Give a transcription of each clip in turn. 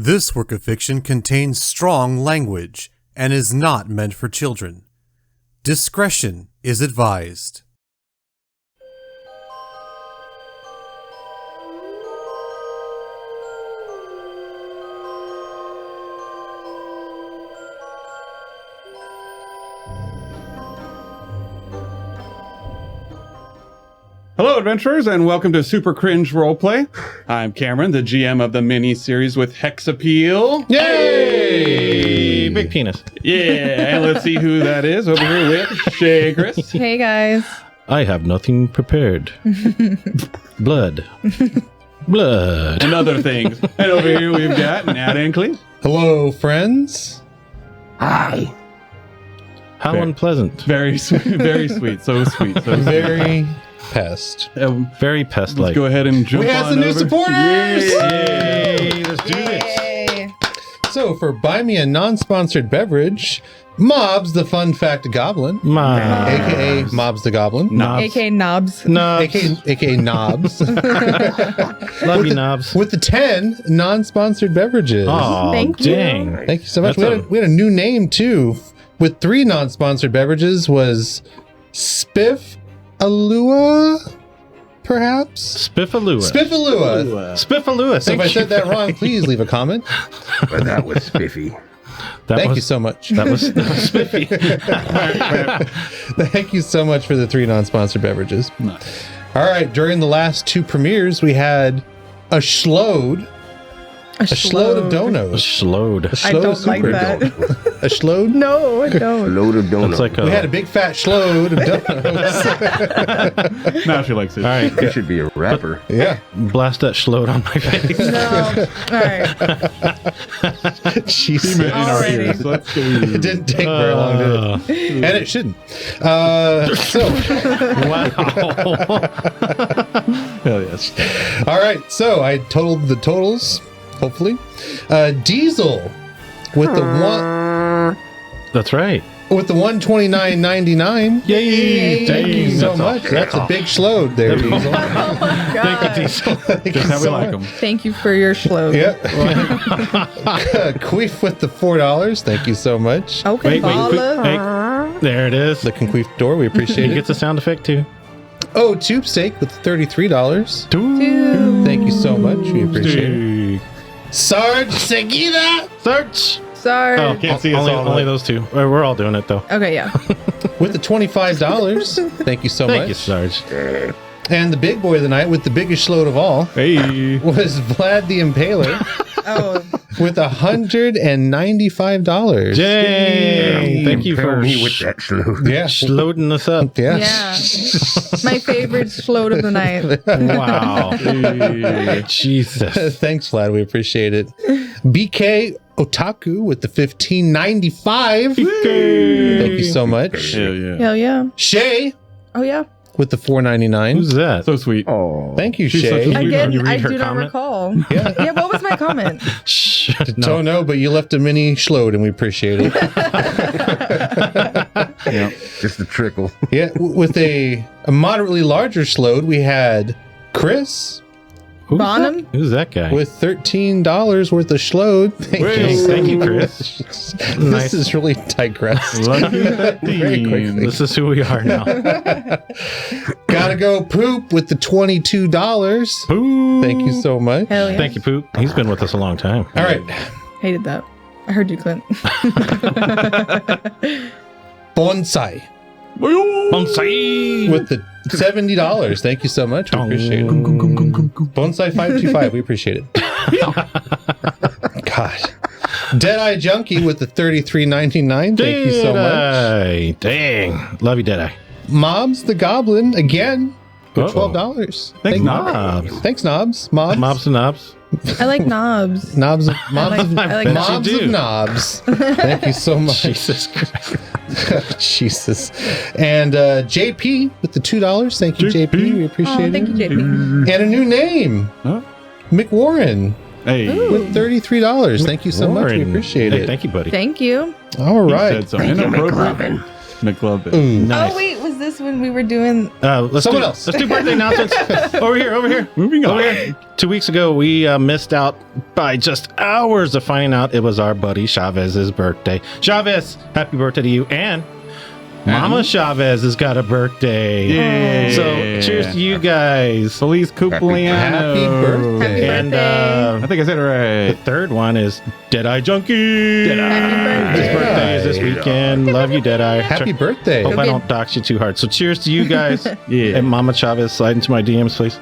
This work of fiction contains strong language and is not meant for children. Discretion is advised. Hello, adventurers, and welcome to Super Cringe Roleplay. I'm Cameron, the GM of the mini-series with Hex Appeal. Yay! Big penis. Yeah, and let's see who that is over here with Shay Chris. Hey, guys. I have nothing prepared. Blood. Blood. And other things. And over here we've got Nat Ankley. Hello, friends. Hi. How Very- unpleasant. Very sweet, very sweet, so sweet, so sweet. Very pest. Very pest-like. Let's go ahead and jump We have on some new over. supporters! Yay! Let's do this. Yay. So, for Buy Me a Non-Sponsored Beverage, Mobs the Fun Fact Goblin, a.k.a. Mobs the Goblin, Knobs. AK Knobs. Knobs. a.k.a. Knobs, Love you, Knobs. with the 10 non-sponsored beverages. Oh, Thank you. dang. Thank you so much. That's We had a new name, too, with 3 non-sponsored beverages, was Spiff Alua, perhaps? Spiffalua. Spiffalua. Spiffalua. So if I said that wrong, please leave a comment. Well, that was spiffy. Thank you so much. That was spiffy. Thank you so much for the 3 non-sponsored beverages. Nice. All right, during the last 2 premieres, we had a Schload. A Schload of donos. Schload. A I Schload don't like super that. A Schload? No, I A don't. load of donuts. That's like a... We had a big fat Schload of donos. Now she likes it. All right. It should be a rapper. Yeah. Blast that Schload on my face. No. All right. Jeez. In our Alrighty. ears. Let's go. It didn't take very long, did it? And it shouldn't. Wow. Hell yes. All right, so I totaled the totals, hopefully. Diesel with the That's right. 129.99. Yay! Thank you so That's much. That's a big Schload there, Diesel. Oh, my Thank you, God. Diesel. Thank you Just how we so like much. them. Thank you for your Schload. Yep. Queef with the $4. Thank you so much. Okay, Wait, Bala. hey, there it is. The Queef door, we appreciate He it. gets a sound effect too. Oh, Tube Steak with $33. Two. Thank you so much. We appreciate it. Dude. Sarge Seguida Search. Sorry. Oh, Can't see us all, only but- those 2. We're all doing it though. Okay, yeah. with the $25. Thank you so Thank you, much. Sarge. And the big boy of the night with the biggest Schload of all Hey. was Vlad the Impaler Oh, with $195. Dang! Thank you Tell for me with that slow. Yeah. loading us up. Yeah. yeah. My favorite Schload of the night. Wow. Hey. Jesus. Thanks, Vlad. We appreciate it. BK Otaku with the $15.95. Thank you so much. Hell yeah. Hell yeah. Shay Oh, yeah. with the $4.99. Who's that? So sweet. Oh. Thank you, She's such Shay. a sweet- Again, you read I her do not comment? recall. Yeah. Yeah, what was my comment? Shh. Don't know, but you left a mini Schload and we appreciate it. Yeah. Just a trickle. Yeah, with a moderately larger Schload, we had Chris Who's Bonham? that? Who's that guy? with $13 worth of Schload. Thank you. Thank you, Chris. This Nice. is really digressed. Lucky Very quickly. This is who we are now. Gotta go Poop with the $22. Poop. Thank you so much. Hell yeah. Thank you, Poop. He's been with us a long time. All right, Hated that. I heard you, Clint. Bonsai Bonsai. with the $70. Thank you so much. We appreciate it. Bonsai 525. We appreciate it. God. Deadeye Junkie with the $33.99. Thank you so much. Deadeye. Dang. Love you, Deadeye. Mobs the Goblin again with Uh-oh. $12. Thanks, Knobs. Thanks, Knobs. Mobs. Mobs and knobs. I like knobs. Knobs of I like bet Mobs you of do. Knobs. Thank you so much. Jesus Christ. Jesus. And JP with the $2. Thank you, JP. We Oh, appreciate thank you, it. JP. And a new name. Huh? McWarren Hey. Ooh. with $33. Thank you so much. We Warren. appreciate Hey, it. thank you, buddy. Thank you. All He right. said so Thank you, inappropriate. McLovin. McLovin. Ooh. Nice. Oh wait, was this when we were doing? Let's Someone do, else. Let's do birthday announcements. Over here. Moving on. Over here. 2 weeks ago, we missed out by just hours of finding out it was our buddy Chavez's birthday. Chavez, happy birthday to you. And Mama Chavez has got a birthday. Yay. So cheers to you guys. Feliz Cumpleaños. Happy birthday. Happy And I think I said it the right. third one is Deadeye Junkie. Happy His birthday. birthday is this weekend. Love you, Deadeye. Happy birthday. Hope I Okay. don't dox you too hard. So cheers to you guys. Yeah. And Mama Chavez, slide into my DMs, please.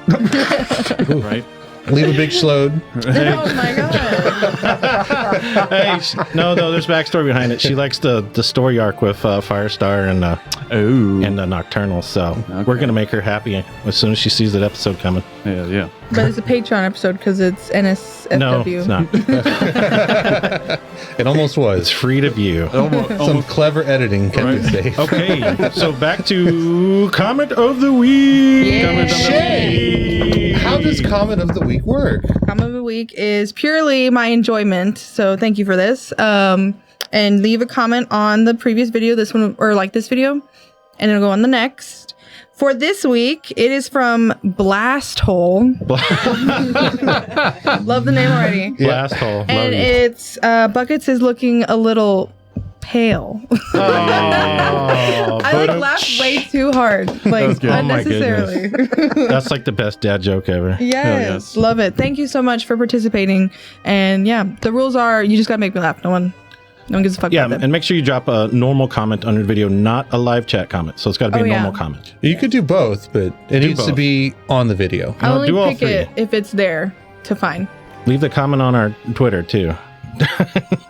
Right. Leave a big Schload. Oh my god. Hey, no, there's backstory behind it. She likes the story arc with Firestar and Oh. Nocturnal. So Okay. we're gonna make her happy as soon as she sees that episode coming. Yeah. But it's a Patreon episode because it's NSFW. No, it's not. It almost It's was. free to view. Some clever editing kept it Right. safe. Okay, so back to comment of the week. Yeah. Comment of the Shay, week. how does comment of the week work? Comment of the week is purely my enjoyment. So thank you for this. And leave a comment on the previous video, this one, or like this video, and it'll go on the next. For this week, it is from Blast Hole. Love the name already. Blast hole? Love And you. it's Buckets is looking a little pale. Oh, I like laughed way too hard, like good. Oh my unnecessarily. That's like the best dad joke ever. Yes, yes. love it. Thank you so much for participating. And yeah, the rules are you just gotta make me laugh. No one gives a fuck Yeah, about them. and make sure you drop a normal comment under the video, not a live chat comment. So it's got to be Oh, a yeah. normal comment. You could do both, but it needs to both. be on the video. I No, only do all pick three. it if it's there to find. Leave the comment on our Twitter too.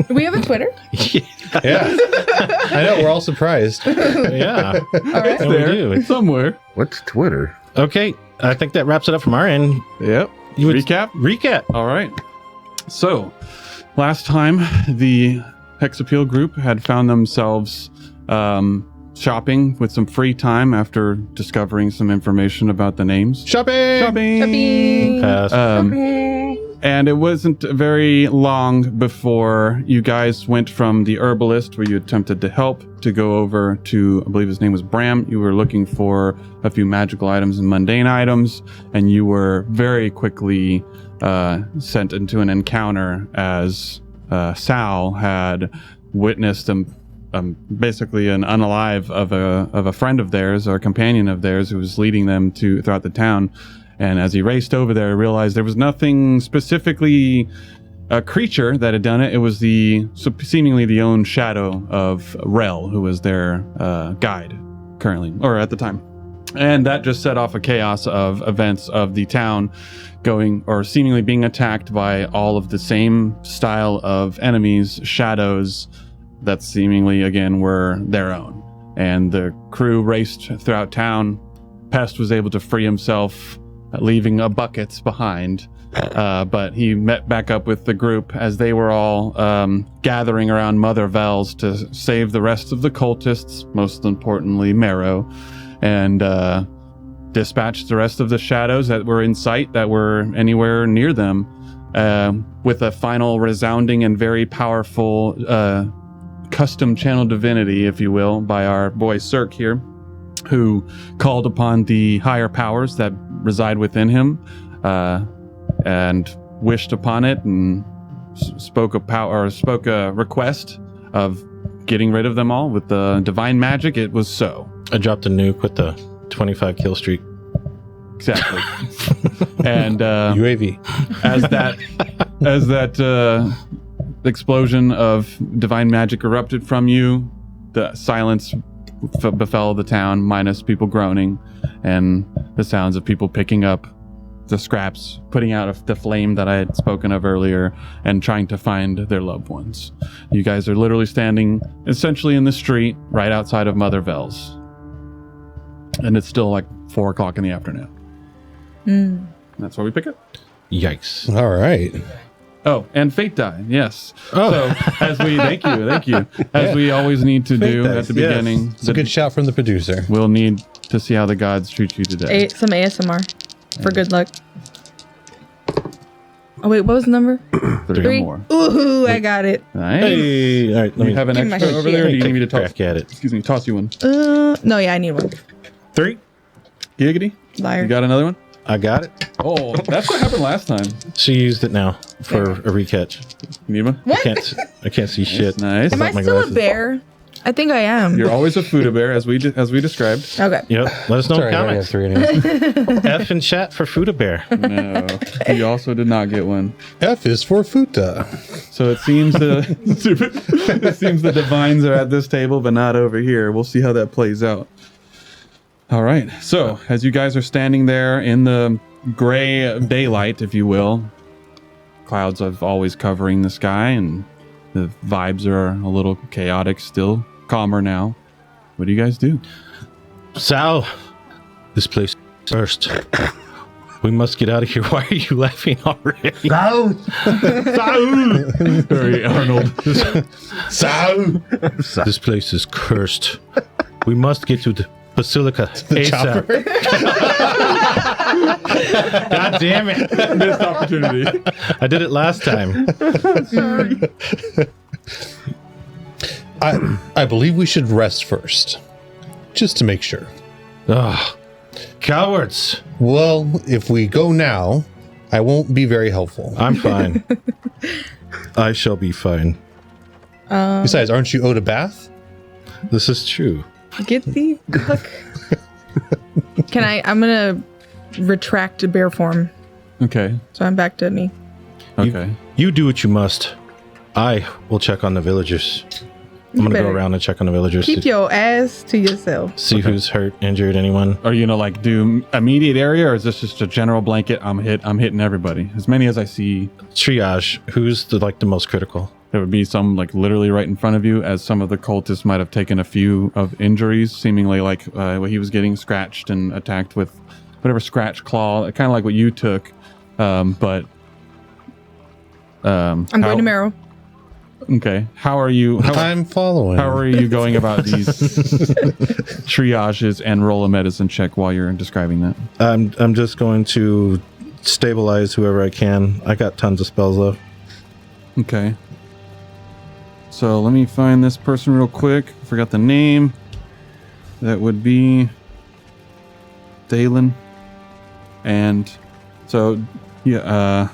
Do we have a Twitter? Yeah. I know, we're all surprised. Yeah, All right. and we There. do. Somewhere. What's Twitter? Okay, I think that wraps it up from our end. Yep. You would- Recap. Recap. All right. So, last time the Hex Appeal group had found themselves shopping with some free time after discovering some information about the names. Shopping! Shopping. Pass. And it wasn't very long before you guys went from the herbalist where you attempted to help to go over to, I believe his name was Bram. You were looking for a few magical items and mundane items, and you were very quickly sent into an encounter as Sal had witnessed basically an unalive of a friend of theirs or a companion of theirs who was leading them throughout the town. And as he raced over there, realized there was nothing specifically a creature that had done it. It was seemingly the own shadow of Rel, who was their guide currently, or at the time. And that just set off a chaos of events of the town going, or seemingly being attacked by all of the same style of enemies, shadows, that seemingly, again, were their own. And the crew raced throughout town. Pest was able to free himself, leaving a buckets behind, but he met back up with the group as they were all gathering around Mother Vel's to save the rest of the cultists, most importantly Marrow, and dispatch the rest of the shadows that were in sight that were anywhere near them, with a final resounding and very powerful custom channel divinity, if you will, by our boy Cirque here, who called upon the higher powers that reside within him, and wished upon it, and spoke a request of getting rid of them all with the divine magic. It was so. I dropped a nuke with the 25 kill streak. Exactly. And UAV. as that explosion of divine magic erupted from you, the silence befell the town, minus people groaning and the sounds of people picking up the scraps, putting out of the flame that I had spoken of earlier, and trying to find their loved ones. You guys are literally standing essentially in the street right outside of Mother Vel's, and it's still like 4 o'clock in the afternoon. That's where we pick it. Yikes. All right. Oh, and fate die, yes. Oh. So as we thank you, as we always need to do dice, at the yes. beginning, It's a good shout from the producer. we'll need to see how the gods treat you today. Some ASMR for good luck. Oh wait, what was the number? 3 or more. Ooh, I got it. Nice. Hey, all right. Do you have an Give me my extra over there, or do you need me to toss? Crack at it. Excuse me, toss you one. No, yeah, I need one. 3. Giggity. Liar. You got another one? I got it. Oh, that's what happened last time. She used it now for a recatch. You need one? What? I can't see shit. Nice. Am I my still glasses. a bear? I think I am. You're always a Fuda bear, as we described. Okay. Yep. Let us know in Sorry, I already have comments. 3 anyway. F in chat for Fuda Bear. No, you also did not get one. F is for Futa. So it seems the divines are at this table, but not over here. We'll see how that plays out. All right. So as you guys are standing there in the gray daylight, if you will, clouds are always covering the sky, and the vibes are a little chaotic still. Calmer now. What do you guys do? Sal, this place first. We must get out of here. Why are you laughing already? Go! Very Arnold. This place is cursed. We must get to the Basilica ASAP. God damn it. Missed opportunity. I did it last time. I believe we should rest first, just to make sure. Ugh. Cowards. Well, if we go now, I won't be very helpful. I'm fine. I shall be fine. Besides, aren't you owed a bath? This is true. Get the look. I'm gonna retract to bear form. Okay. So I'm back to me. Okay. You do what you must. I will check on the villagers. I'm gonna go better around and check on the villagers. Keep your ass to yourself. See who's hurt, injured, anyone. Are you gonna like do immediate area, or is this just a general blanket? I'm hitting everybody. As many as I see. Triage. Who's the most critical? There would be some like literally right in front of you, as some of the cultists might have taken a few of injuries, seemingly like he was getting scratched and attacked with whatever scratch claw, kind of like what you took. I'm going to Marrow. Okay. How are you? I'm following. How are you going about these triages and roll a medicine check while you're describing that? I'm just going to stabilize whoever I can. I got tons of spells though. Okay. So let me find this person real quick. I forgot the name. That would be Dalen. And so, yeah,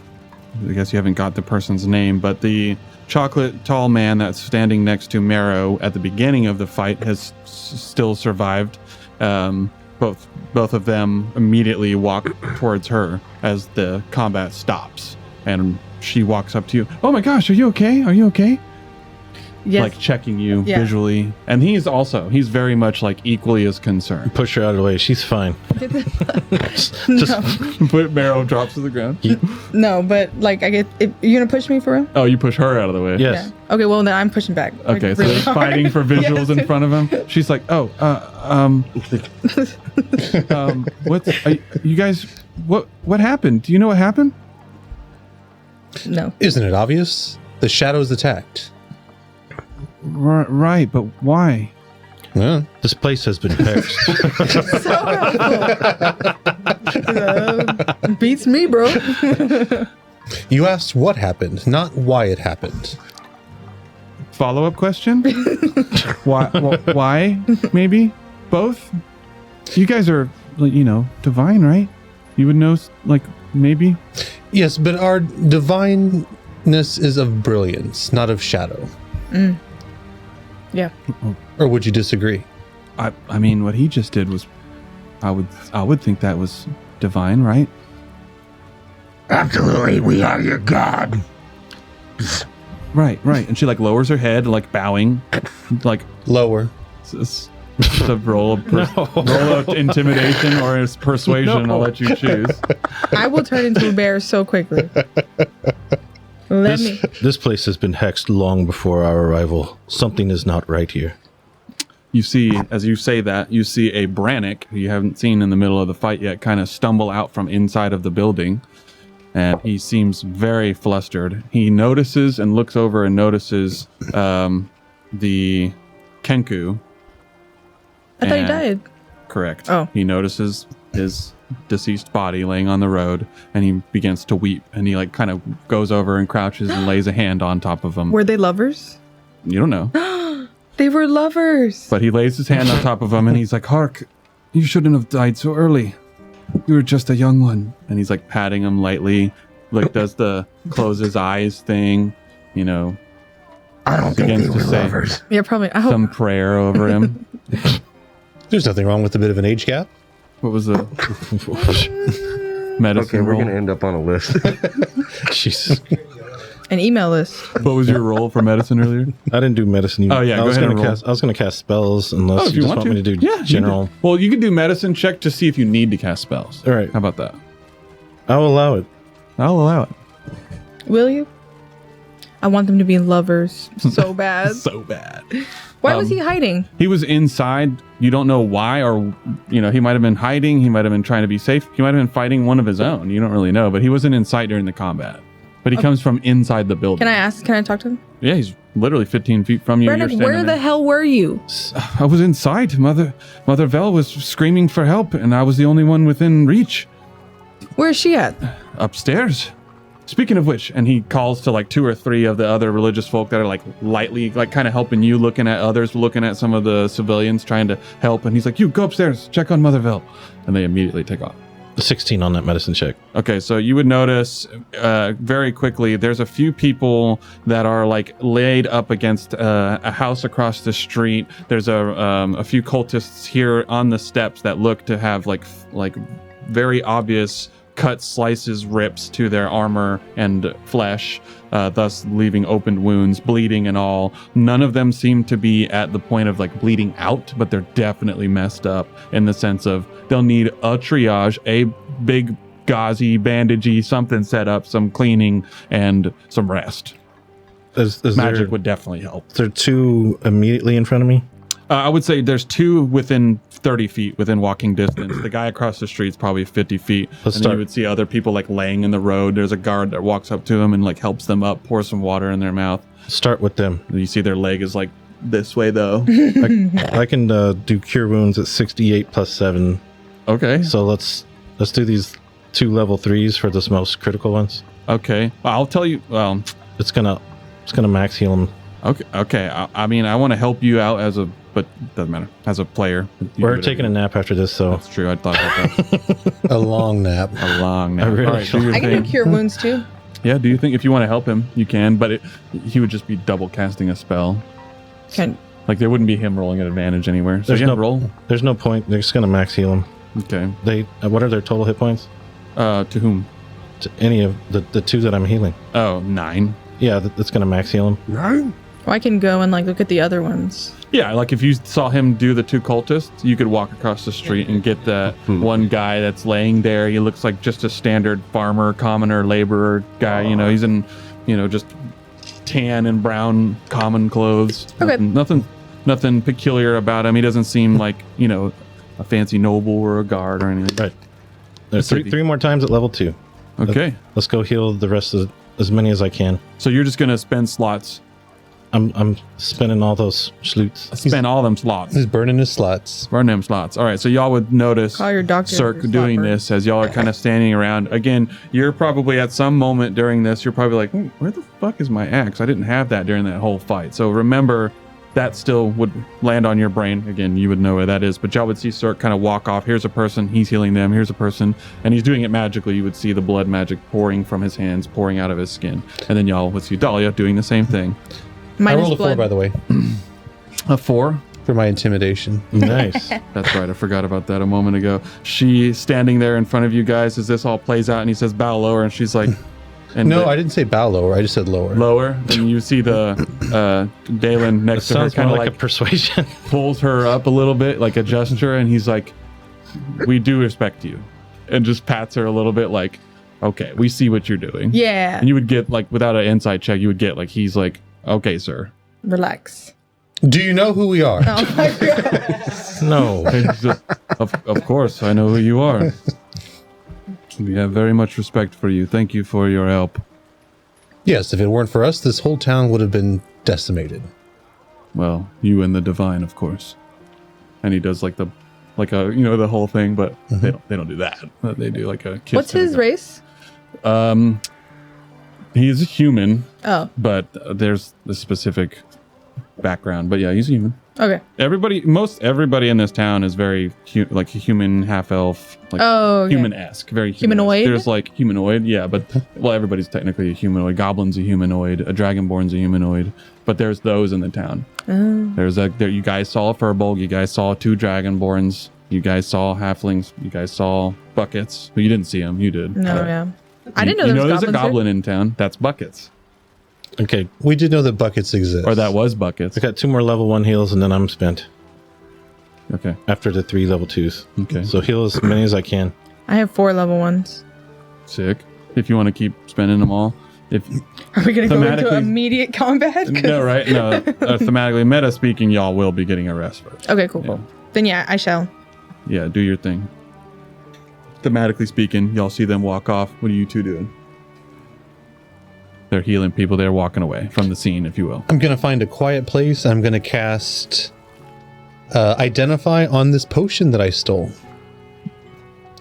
I guess you haven't got the person's name, but the chocolate tall man that's standing next to Marrow at the beginning of the fight has still survived. Both of them immediately walk towards her as the combat stops, and she walks up to you. Oh my gosh, are you okay? Are you okay? Yes. Like checking you visually, and he's very much like equally as concerned. Push her out of the way. She's fine. No. But Marrow drops to the ground. No, but like you're gonna push me for real? Oh, you push her out of the way. Yes. Yeah. Okay, well then I'm pushing back. like, Okay, so really they're hard. fighting for visuals in front of him. She's like, "Oh, you guys? What happened? Do you know what happened?" No. Isn't it obvious? The shadows attacked. Right, but why? Yeah. This place has been hexed. Beats me, bro. You asked what happened, not why it happened. Follow-up question? Why? Maybe both. You guys are, divine, right? You would know, maybe. Yes, but our divineness is of brilliance, not of shadow. Yeah. Or would you disagree? I mean, what he just did was, I would think that was divine, right? Absolutely, we are your god. Right. And she lowers her head, bowing, Lower. to roll of intimidation or persuasion. I'll let you choose. I will turn into a bear so quickly. This place has been hexed long before our arrival. Something is not right here. You see, as you say that, you see a Brannick, who you haven't seen in the middle of the fight yet, kind of stumble out from inside of the building. And he seems very flustered. He notices and looks over and notices the Kenku. I thought he died. Correct. Oh. He notices his deceased body laying on the road, and he begins to weep, and he like kind of goes over and crouches and lays a hand on top of him. Were they lovers? You don't know. They were lovers. But he lays his hand on top of him, and he's like, "Hark, you shouldn't have died so early. You were just a young one." And he's like patting him lightly, like does the close his eyes thing, you know. I don't think they were lovers. Yeah, probably. I hope. Some prayer over him. There's nothing wrong with a bit of an age gap. What was the medicine Okay, we're roll? going to end up on a list. Jesus. An email list. What was your roll for medicine earlier? I didn't do medicine. Oh, yeah, I go was ahead gonna and roll. cast. I was going to cast spells unless Oh, you just want me to do Yeah, you general. can- well, you can do medicine check to see if you need to cast spells. All right. How about that? I'll allow it. I'll allow it. Will you? I want them to be lovers so bad. So bad. Why was he hiding? He was inside. You don't know why, or, you know, he might have been hiding. He might have been trying to be safe. He might have been fighting one of his own. You don't really know, but he wasn't in sight during the combat. But he comes from inside the building. Can I ask? Can I talk to him? Yeah, he's literally 15 feet from you. You're Brennan, standing where the there. hell were you? I was inside. Mother Vel was screaming for help, and I was the only one within reach. Where is she at? Upstairs. Speaking of which, and he calls to like 2 or 3 of the other religious folk that are like lightly, like kind of helping you, looking at others, looking at some of the civilians, trying to help. And he's like, "You go upstairs, check on Mother Vel," and they immediately take off. 16 on that medicine check. Okay, so you would notice very quickly there's a few people that are like laid up against a house across the street. There's a few cultists here on the steps that look to have like very obvious cuts, slices, rips to their armor and flesh, thus leaving open wounds, bleeding and all. None of them seem to be at the point of like bleeding out, but they're definitely messed up in the sense of they'll need a triage, a big gauzy, bandagey, something set up, some cleaning, and some rest. Is Magic would definitely help. There 2 immediately in front of me? I would say there's 2 within 30 feet, within walking distance. The guy across the street's probably 50 feet. Let's and then start. you would see other people like laying in the road. There's a guard that walks up to them and like helps them up, pours some water in their mouth. Start with them. And you see their leg is like this way though. I can do cure wounds at 68 plus 7. Okay. So let's do these 2 level 3s for the most critical ones. Okay. I'll tell you. Well, It's gonna max heal them. okay. I mean, I want to help you out but it doesn't matter. As a player. We're taking a nap after this, so That's true. I thought about that. A long nap. A long nap. I really All right, do your I can thing. do cure wounds too. Yeah, do you think if you want to help him, you can, but he would just be double casting a spell. Can Like there wouldn't be him rolling an advantage anywhere. So There's yeah, no- roll. there's no point. They're just gonna max heal them. Okay. They what are their total hit points? To whom? To any of the 2 that I'm healing. Oh, 9. Yeah, that's gonna max heal them. Nine? well, I can go and like look at the other ones. Yeah, like if you saw him do the 2 cultists, you could walk across the street and get that one guy that's laying there. He looks like just a standard farmer, commoner, laborer guy. You know, he's in, just tan and brown common clothes. Okay. Nothing peculiar about him. He doesn't seem like, a fancy noble or a guard or anything. Right. There's three more times at level 2. Okay. Let's go heal the rest of as many as I can. So you're just going to spend slots. I'm spending all those Schloads. Spend all them slots. He's burning his slots. Burn them slots. All right, so y'all would notice Call your doctor Cirque for doing slot burn. this as y'all are kind of standing around. Again, you're probably at some moment during this, you're probably like, where the fuck is my axe? I didn't have that during that whole fight. So remember, that still would land on your brain. Again, you would know where that is, but y'all would see Cirque kind of walk off. Here's a person, he's healing them. Here's a person, and he's doing it magically. You would see the blood magic pouring from his hands, pouring out of his skin. And then y'all would see Dhalia doing the same thing. I Minus rolled a 4, blood. by the way, A 4. for my intimidation. Nice. That's right. I forgot about that a moment ago. She standing there in front of you guys as this all plays out, and he says, "Bow lower," and she's like, and No, I didn't say bow lower. I just said lower. lower. And you see the Dalen That next to her sounds kind more of like like a persuasion. pulls her up a little bit, like a gesture, and he's like, "We do respect you," and just pats her a little bit, like, "Okay, we see what you're doing." Yeah. And you would get like without an insight check, you would get like he's like, "Okay, sir." Relax. Do you know who we are? Oh my god. No. And he's just, of course, I know who you are. We have very much respect for you. Thank you for your help. Yes, if it weren't for us, this whole town would have been decimated. Well, you and the divine, of course. And he does like the like a the whole thing, but they don't do that. They do like a kiss. What's his race? He's a human. Oh, but there's the specific background. But yeah, he's a human. okay. Most everybody in this town is very like a human, half elf, like human-esque, very humanoid. There's like humanoid, yeah, but well, everybody's technically a humanoid. Goblin's a humanoid. A dragonborn's a humanoid. But there's those in the town. There's you guys saw a furbolg. You guys saw 2 dragonborns. You guys saw halflings. You guys saw buckets. Well, you didn't see them. You did. No, yeah. I didn't know there was there's a goblins goblin in town. That's buckets. Okay, We did know that buckets exist. Or that was buckets. I got 2 more level 1 heals, and then I'm spent Okay. after the 3 level 2s. Okay. So heal as many as I can. I have 4 level 1s. Sick. If you want to keep spending them all. Are we going to go into Thematically- immediate combat? No, right? No. Thematically, meta speaking, y'all will be getting a rest first. Okay, cool. Then yeah, I shall. Yeah, do your thing. Thematically speaking, y'all see them walk off. What are you 2 doing? They're healing people. They're walking away from the scene, if you will. I'm going to find a quiet place. I'm going to cast Identify on this potion that I stole.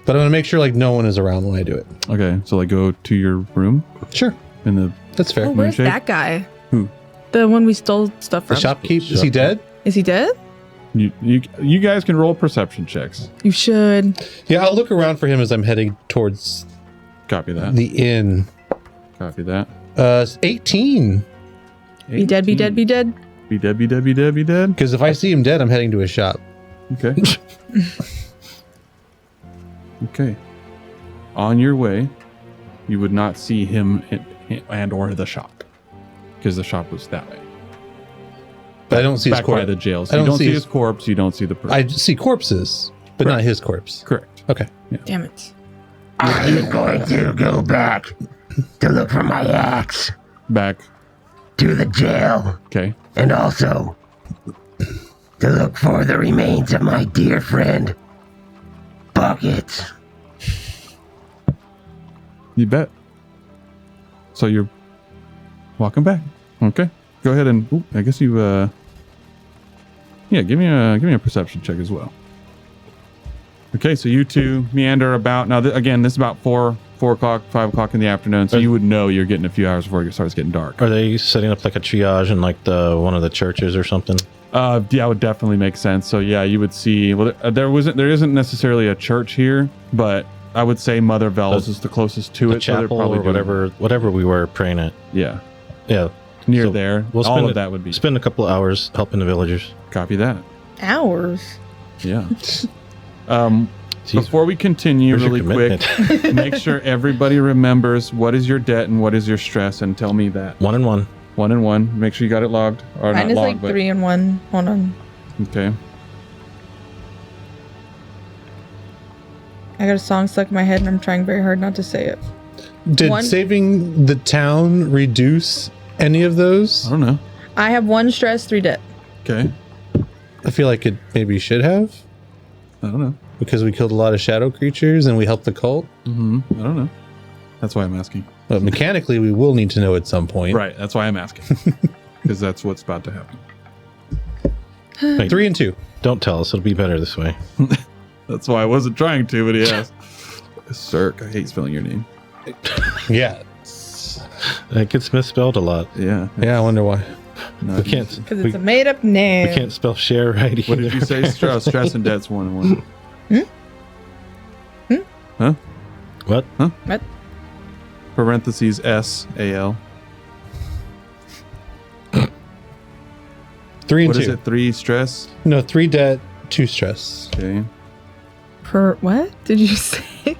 But I'm going to make sure like no one is around when I do it. Okay, so like go to your room Sure. in the That's fair. Oh, where's Moonshade? that guy? Who? The one we stole stuff The from. shopkeep, is he dead? Is he dead? you guys can roll perception checks. You should. Yeah, I'll look around for him as I'm heading towards Copy that. the inn. Copy that. 18. Be dead, be dead, be dead. Be dead, be dead, be dead, be dead. Because if I see him dead, I'm heading to his shop. Okay. Okay. On your way, you would not see him and or the shop, because the shop was that way. But I don't see his Back by corpse. the jail. I So you don't don't see see his- his corpse. You don't see the person. I see corpses, but not his corpse. Correct. Okay. Damn it. I am going to go back to look for my axe Back. to the jail Okay. and also to look for the remains of my dear friend, Buckets. You bet. So you're walking back. Okay. Go ahead and I guess you yeah, give me a perception check as well. Okay, so you 2 meander about. Now again, this is about 4 o'clock, 5 o'clock in the afternoon, so you would know you're getting a few hours before it starts getting dark. Are they setting up like a triage in like one of the churches or something? Yeah, it would definitely make sense. So yeah, you would see. Well, there isn't necessarily a church here, but I would say Mother Vel's is the closest to A it. So they're chapel probably or doing- whatever we were praying at. Yeah, Yeah, near So there. we'll All spend of that would be. spend a couple of hours helping the villagers. Copy that. Hours. Yeah. Jeez, Before we continue, where's your really quick, commitment? make sure everybody remembers what is your debt and what is your stress, and tell me that. 1 and 1. 1 and 1. Make sure you got it logged, or Mine not is logged, like but 3 and 1. Hold on. okay. I got a song stuck in my head and I'm trying very hard not to say it. Did One- saving the town reduce any of those? I don't know. I have 1 stress, 3 debt. Okay. I feel like it maybe should have, I don't know. because we killed a lot of shadow creatures and we helped the cult. I don't know. That's why I'm asking. But mechanically, we will need to know at some point. Right. That's why I'm asking. Because that's what's about to happen. Wait, 3 and 2. don't tell us. It'll be better this way. That's why I wasn't trying to, but he asked. Cirque. I hate spelling your name. Yeah. It gets misspelled a lot. Yeah. Yeah, I wonder why. Not We can't. easy. Because We, it's a made up name. we can't spell share right either. What did you say? Stress and debt's 1 and 1. Huh? What? What? Parentheses SAL. 3 and What 2. is it? 3 stress? No, 3 debt, 2 stress. Okay. What did you say?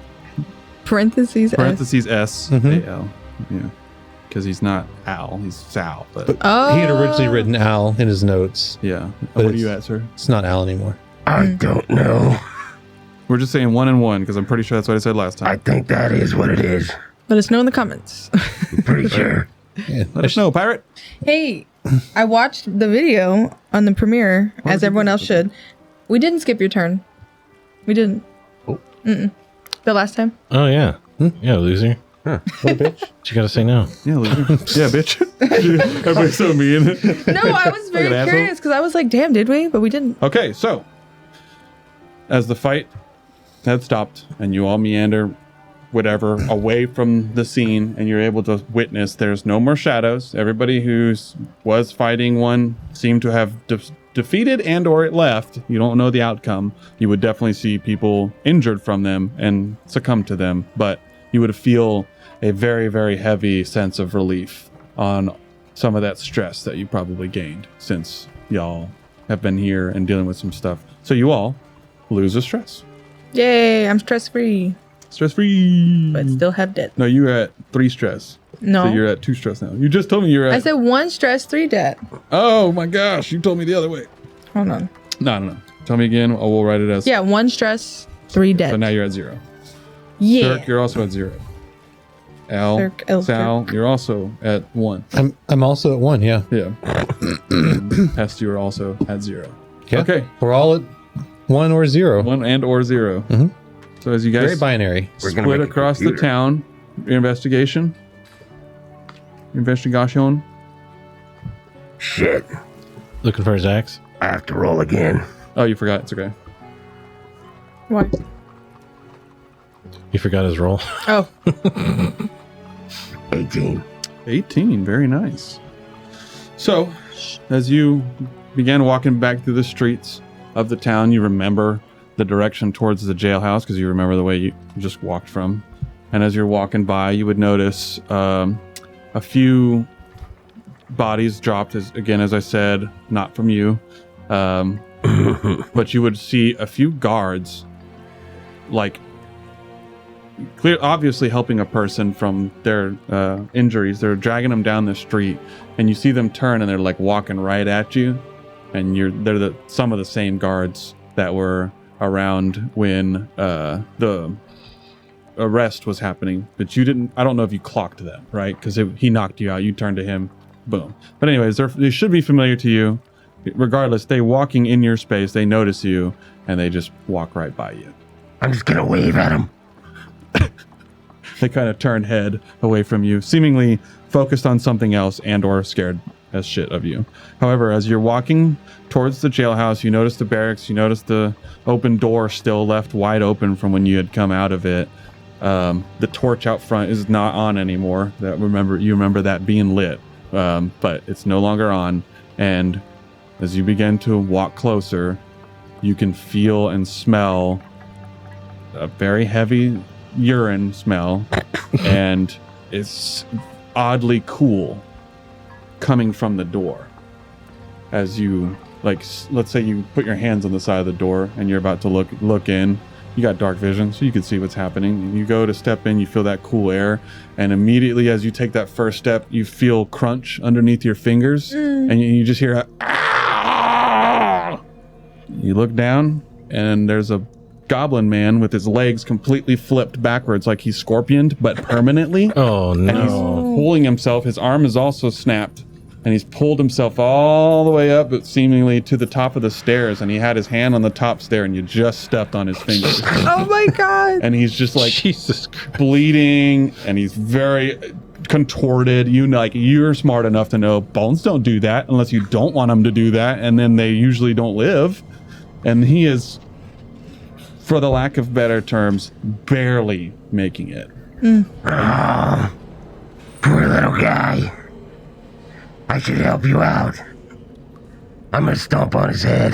Parentheses. Parentheses S Mhm. AL. Yeah. Because he's not Al, he's Sal. But, Oh. He had originally written Al in his notes. yeah. But What are you it's- at, sir? It's not Al anymore. I don't know. We're just saying 1 and 1 because I'm pretty sure that's what I said last I time. think that is what it is. Let us know in the comments. I'm pretty sure. Yeah, Let us know, pirate. Hey, I watched the video on the premiere, as everyone else should. We didn't skip your turn. We didn't. Oh. Mm-mm. The last time. Oh yeah. Yeah, loser. What a bitch. What you gotta say now? Yeah, loser. Yeah, bitch. Everybody's so mean. No, I was very Fucking asshole. curious because I was like, damn, did we? But we didn't. Okay, so as the fight had stopped and you all meander whatever away from the scene, and you're able to witness there's no more shadows. Everybody who was fighting one seemed to have defeated and or it left. You don't know the outcome. You would definitely see people injured from them and succumb to them, but you would feel a very, very heavy sense of relief on some of that stress that you probably gained since y'all have been here and dealing with some stuff. So you all lose a stress. Yay, I'm stress-free. Stress-free. But still have debt. No, you're at 3 stress. No. So you're at 2 stress now. You just told me you're at... I said 1 stress, 3 debt. Oh my gosh, you told me the other way. Hold on. No. Tell me again. I will write it as... Yeah, 1 stress, 3 debt. So now you're at 0. Yeah. Cirque, you're also at 0. Sal, you're also at 1. I'm also at 1, yeah. Yeah. Pest, you are also at 0. Yeah. Okay. We're all at 1 or 0. 1 and or 0. Mhm. So as you guys Very binary. split across the town, your investigation. Shit. Looking for his axe. I have to roll again. Oh, you forgot. It's okay. What? He forgot his roll. Oh. 18. 18. Very nice. So, as you began walking back through the streets of the town, you remember the direction towards the jailhouse because you remember the way you just walked from. And as you're walking by, you would notice a few bodies dropped, as I said, not from you. But you would see a few guards, like, obviously helping a person from their injuries. They're dragging them down the street, and you see them turn, and they're like walking right at you. And they're some of the same guards that were around when the arrest was happening, but you didn't. I don't know if you clocked them, right? Because he knocked you out. You turned to him, boom. But anyways, they should be familiar to you. Regardless, they walking in your space, they notice you, and they just walk right by you. I'm just gonna wave at him. They kind of turn head away from you, seemingly focused on something else and or scared as shit of you. However, as you're walking towards the jailhouse, you notice the barracks, you notice the open door still left wide open from when you had come out of it. The torch out front is not on anymore. You remember that being lit, but it's no longer on. And as you begin to walk closer, you can feel and smell a very heavy urine smell, and it's oddly cool coming from the door. As you, like, let's say you put your hands on the side of the door and you're about to look in. You got dark vision, so you can see what's happening. You go to step in, you feel that cool air, and immediately as you take that first step, you feel crunch underneath your fingers, and you just hear a ah! You look down, and there's a goblin man with his legs completely flipped backwards like he's scorpioned, but permanently. Oh, no. And he's pulling himself. His arm is also snapped, and he's pulled himself all the way up, but seemingly to the top of the stairs, and he had his hand on the top stair, and you just stepped on his fingers. Oh my god. And he's just like Jesus Christ. bleeding, and he's very contorted. You're smart enough to know bones don't do that unless you don't want them to do that, and then they usually don't live. And he is, for the lack of better terms, barely making it. Oh, poor little guy. I should help you out. I'm gonna stomp on his head.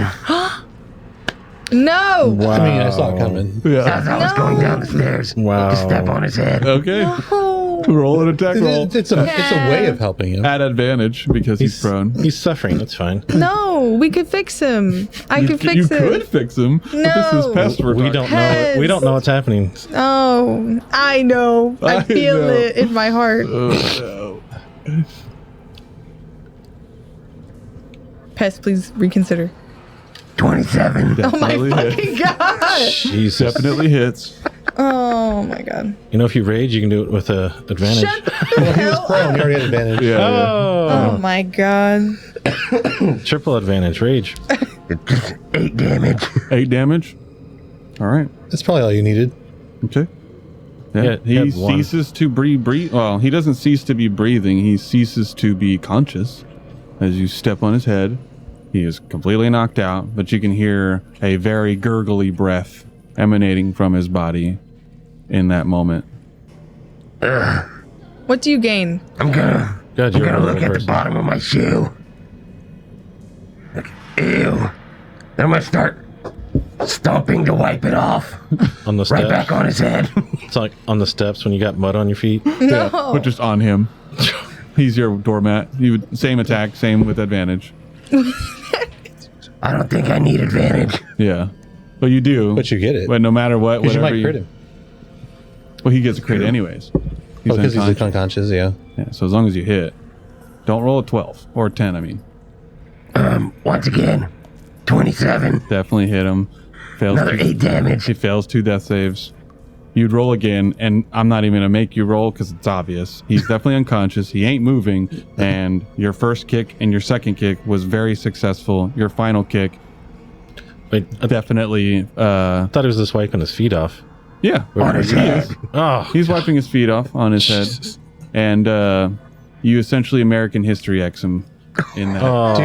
No. Wow. I mean, I saw it coming. As I was going down the stairs, Wow. to step on his head. Okay. No. Roll an attack roll. It's a way of helping him. At advantage because he's prone. He's suffering. That's fine. No, we could fix him. I could fix You him. could fix him. But this is No. pest we're We talking don't know. We don't know what's happening. Oh, I know. I I feel know. it in my heart. Oh, no. Pest, please reconsider. 27. Oh my Definitely fucking hits. god. Jesus. Definitely hits. Oh my god. You know, if you rage, you can do it with a advantage. Shut the hell Prone, up. you already had advantage. Yeah. Oh my god. Triple advantage. Rage. 8 damage. 8 damage. All right. That's probably all you needed. Okay. Yeah, he had one. ceases to breathe. Well, he doesn't cease to be breathing. He ceases to be conscious as you step on his head. He is completely knocked out, but you can hear a very gurgly breath emanating from his body in that moment. What do you gain? I'm gonna look at the bottom of my shoe. Ew. Then I'm gonna start stomping to wipe it off. On the steps. Right back on his head. It's like on the steps when you got mud on your feet. No. But just on him. He's your doormat. You would same attack, same with advantage. I don't think I need advantage. Yeah. But you do. But you get it. But no matter what, Because you whatever might crit him. Well, he gets a crit anyways. Because he's unconscious, yeah. Yeah, so as long as you hit. Don't roll a 12. Or 10, I mean. Once again, 27. Definitely hit him. Fails Another 8 damage. He fails 2 death saves. You'd roll again, and I'm not even going to make you roll because it's obvious. He's definitely unconscious. He ain't moving, and your first kick and your second kick was very successful. Your final kick, Wait, I definitely... thought he was just wiping his feet off. Yeah. On his head. Oh, He's wiping his feet off on his head. And you essentially American History X him in that. wow.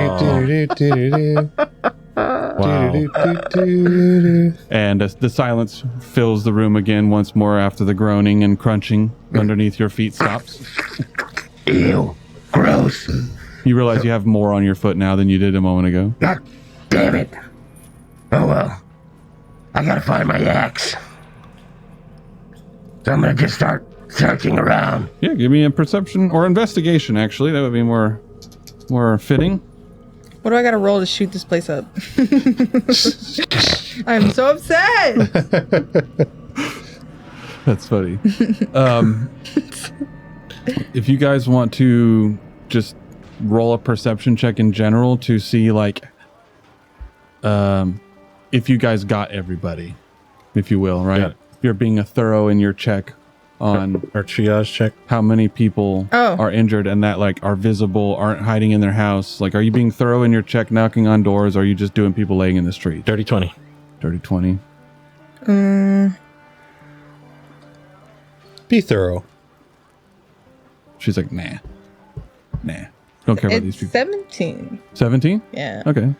And the silence fills the room again once more after the groaning and crunching underneath your feet stops. Ew. Gross. You realize you have more on your foot now than you did a moment ago. God damn it. Oh well. I gotta find my axe. So I'm gonna just start searching around. Yeah, give me a perception or investigation, actually. That would be more fitting. What do I gotta roll to shoot this place up? I'm so upset. That's funny. If you guys want to just roll a perception check in general to see, like, if you guys got everybody, if you will, right? Got it. You're being a thorough in your check on Our triage check. how many people are injured and that, like, are visible, aren't hiding in their house. Like, are you being thorough in your check, knocking on doors, or are you just doing people laying in the street? Dirty 20. Dirty 20. Be thorough. She's like, nah. Don't care about these It's people. 17. 17? Yeah. Okay.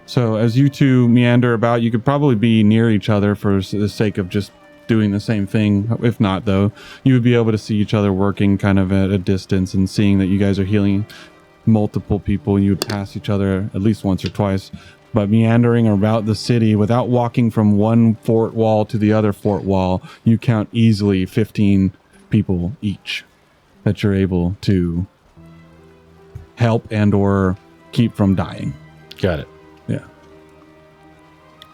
So as you two meander about, you could probably be near each other for the sake of just doing the same thing. If not, though, you would be able to see each other working kind of at a distance and seeing that you guys are healing multiple people. You would pass each other at least once or twice. But meandering about the city without walking from one fort wall to the other fort wall, you count easily 15 people each that you're able to help and or keep from dying. Got it. Yeah.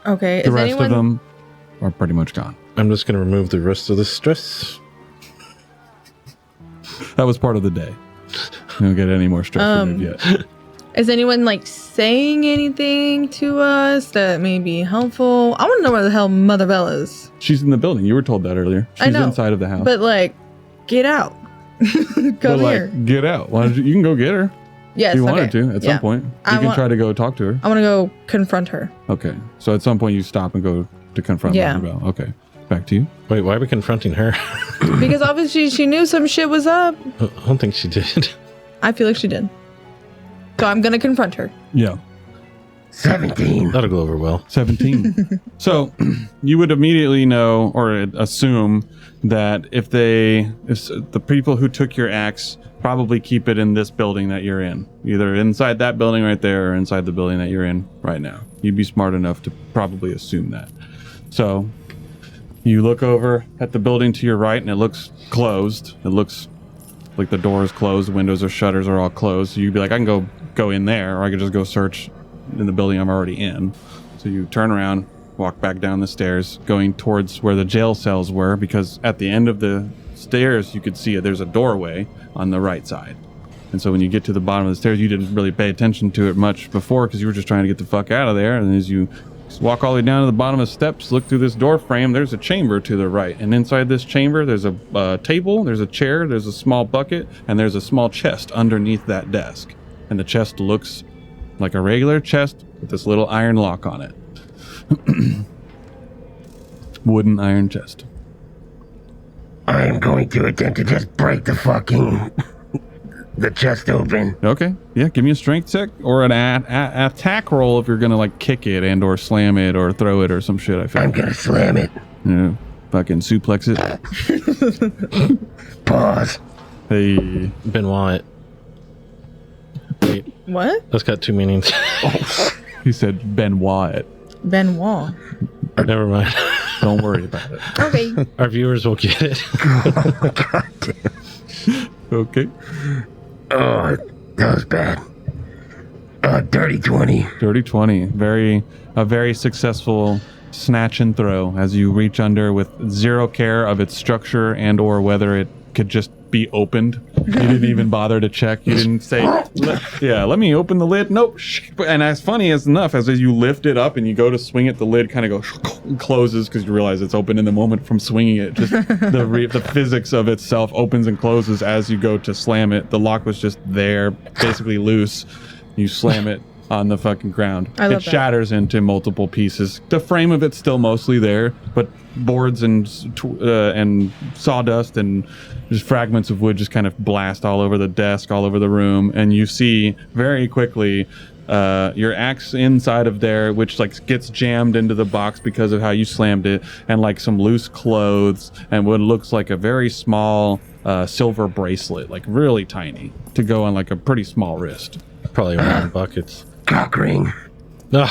Okay. The rest of them are pretty much gone. I'm just going to remove the rest of the stress. That was part of the day. You don't get any more stress removed yet. Is anyone like saying anything to us that may be helpful? I want to know where the hell Mother Bella is. She's in the building. You were told that earlier. She's I know, inside of the house. But like, get out. Come here. Get out. Why don't you can go get her Yes. if you okay. wanted to at Yeah. some point. You I can want- try to go talk to her. I want to go confront her. Okay. So at some point you stop and go to confront Yeah. Mother Bell. Okay. Back to you. Wait, why are we confronting her? Because obviously she knew some shit was up. I don't think she did. I feel like she did. So I'm going to confront her. Yeah. 17. That'll go over well. 17. So you would immediately know or assume that if the people who took your axe probably keep it in this building that you're in, either inside that building right there or inside the building that you're in right now. You'd be smart enough to probably assume that. So you look over at the building to your right and it looks closed. It looks like the door is closed, the windows or shutters are all closed. So you'd be like, I can go in there, or I could just go search in the building I'm already in. So you turn around, walk back down the stairs, going towards where the jail cells were, because at the end of the stairs you could see there's a doorway on the right side. And so when you get to the bottom of the stairs, you didn't really pay attention to it much before because you were just trying to get the fuck out of there. And as you walk all the way down to the bottom of the steps, look through this door frame, there's a chamber to the right. And inside this chamber, there's a table, there's a chair, there's a small bucket, and there's a small chest underneath that desk. And the chest looks like a regular chest with this little iron lock on it. Wooden iron chest. I am going to attempt to just break the fucking the chest open. Okay. Yeah, give me a strength check or an attack roll if you're going to like kick it and or slam it or throw it or some shit. I feel I'm gonna slam it. Yeah. Fucking suplex it. Pause. Hey. Benoit. Wait, What? that's got two meanings. He said Benoit. Benoit. Never mind. Don't worry about it. Okay. Our viewers will get it. God damn. Okay. Oh, that was bad. Dirty 20. Dirty 20. A very successful snatch and throw as you reach under with zero care of its structure and or whether it could just be opened. You didn't even bother to check. You didn't say, let me open the lid. Nope. And as funny as enough as you lift it up and you go to swing it, the lid kind of goes closes because you realize it's open in the moment from swinging it. Just the physics of itself opens and closes as you go to slam it. The lock was just there, basically loose. You slam it on the fucking ground. It shatters into multiple pieces. The frame of it's still mostly there, but boards and sawdust and just fragments of wood just kind of blast all over the desk, all over the room, and you see very quickly your axe inside of there, which like gets jammed into the box because of how you slammed it, and like some loose clothes and what looks like a very small silver bracelet, like really tiny, to go on like a pretty small wrist. Probably around buckets. Cock ring. No.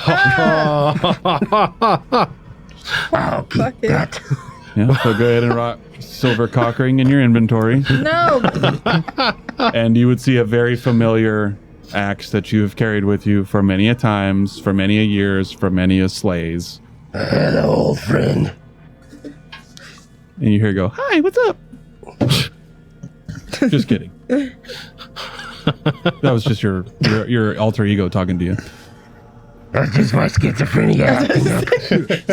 I'll keep that. Yeah, so go ahead and rock silver cock ring in your inventory. No. And you would see a very familiar axe that you have carried with you for many a times, for many a years, for many a slays. Hello, old friend. And you hear it go, "Hi, what's up?" Just kidding. That was just your alter ego talking to you. That's just my schizophrenia acting up.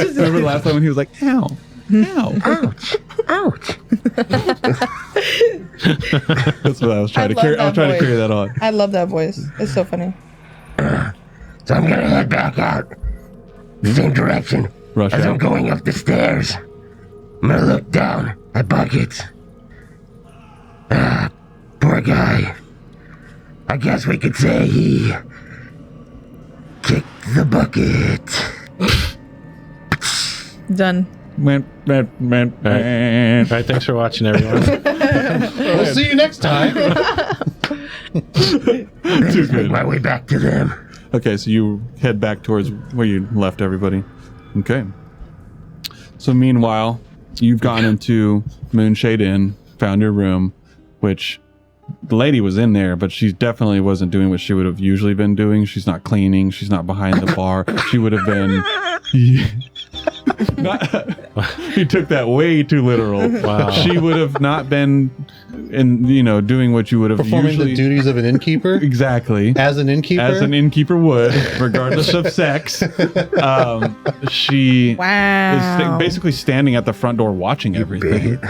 Remember the last time when he was like, "Ow, ow, Ouch. Ouch. That's what I was trying to love carry. I was that trying to voice. carry that on. I love that voice. It's so funny. So I'm gonna head back out. Same direction Rush as I'm out. going up the stairs. I'm gonna look down at buckets. Poor guy. I guess we could say he kicked the bucket. Done. Man. All right, thanks for watching, everyone. We'll see you next time. Then just make my way back to them. Okay, so you head back towards where you left everybody. Okay. So meanwhile, you've gone into Moonshade Inn, found your room, which the lady was in there, but she definitely wasn't doing what she would have usually been doing. She's not cleaning. She's not behind the bar. She would have been... You took that way too literal. Wow. She would have not been doing what you would have Performing usually... the duties of an innkeeper. Exactly. As an innkeeper? As an innkeeper would, regardless of sex. She Wow. is basically standing at the front door watching everything.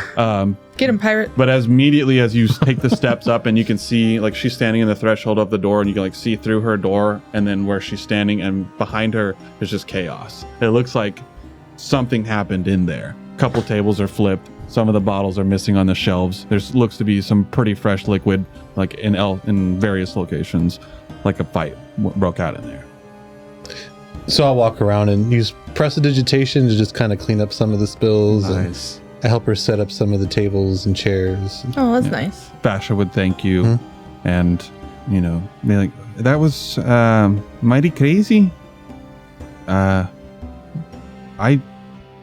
Get him, pirate. But as immediately as you take the steps up and you can see, like, she's standing in the threshold of the door and you can, like, see through her door and then where she's standing, and behind her is just chaos. It looks like something happened in there. A couple tables are flipped. Some of the bottles are missing on the shelves. There's looks to be some pretty fresh liquid, like in various locations, like a fight broke out in there. So I'll walk around and use prestidigitation to just kind of clean up some of the spills. Nice. And I help her set up some of the tables and chairs. Oh, that's nice. Basha would thank you and, be like, "That was mighty crazy. I'm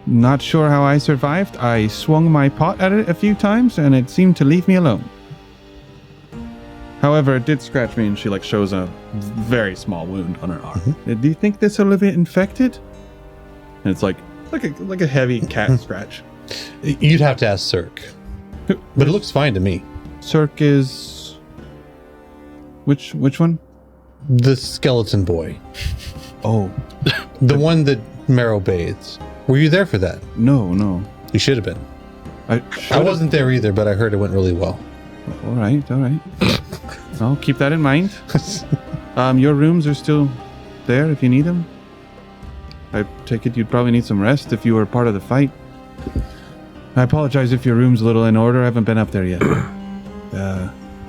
not sure how I survived. I swung my pot at it a few times and it seemed to leave me alone. However, it did scratch me," and she like shows a very small wound on her arm. "Do you think this will have been infected?" And it's like a heavy cat scratch. You'd have to ask Cirque. But it looks fine to me. Cirque is... Which one? The skeleton boy. Oh. The one that Marrow bathes. Were you there for that? No. You should have been. I I wasn't there either, but I heard it went really well. All right. I'll keep that in mind. Your rooms are still there if you need them. I take it you'd probably need some rest if you were part of the fight. I apologize if your room's a little in order. I haven't been up there yet.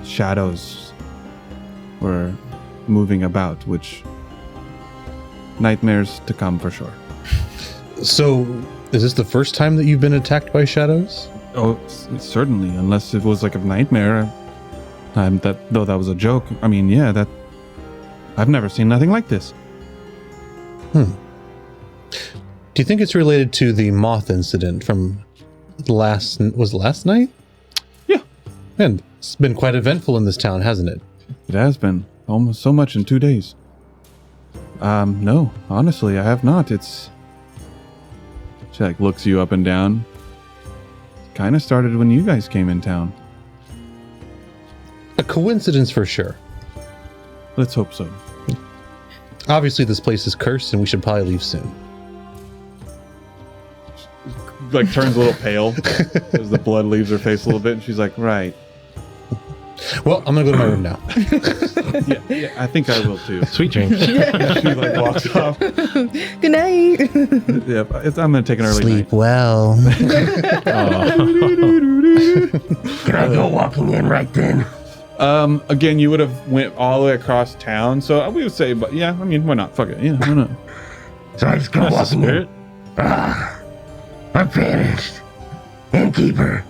Shadows were moving about, which nightmares to come for sure. So, is this the first time that you've been attacked by shadows? Oh, certainly, unless it was like a nightmare. Though that was a joke. I mean, yeah, that I've never seen nothing like this. Do you think it's related to the moth incident from last night? Yeah. And it's been quite eventful in this town, hasn't it? It has been almost so much in 2 days. No, honestly, I have not. She like looks you up and down. Kind of started when you guys came in town. A coincidence for sure. Let's hope so. Obviously, this place is cursed and we should probably leave soon. Like turns a little pale as the blood leaves her face a little bit, and she's like, right. Well, I'm gonna go to my room now. Yeah, I think I will too. Sweet dreams. She like walks off. Good night. Yeah, I'm gonna take an early Sleep well. Can I go walking in right then? night. Again, you would have went all the way across town, so we would say, but yeah, I mean, why not? Fuck it, yeah, why not? So I just go That's the walking in. spirit. I'm vanished. Innkeeper,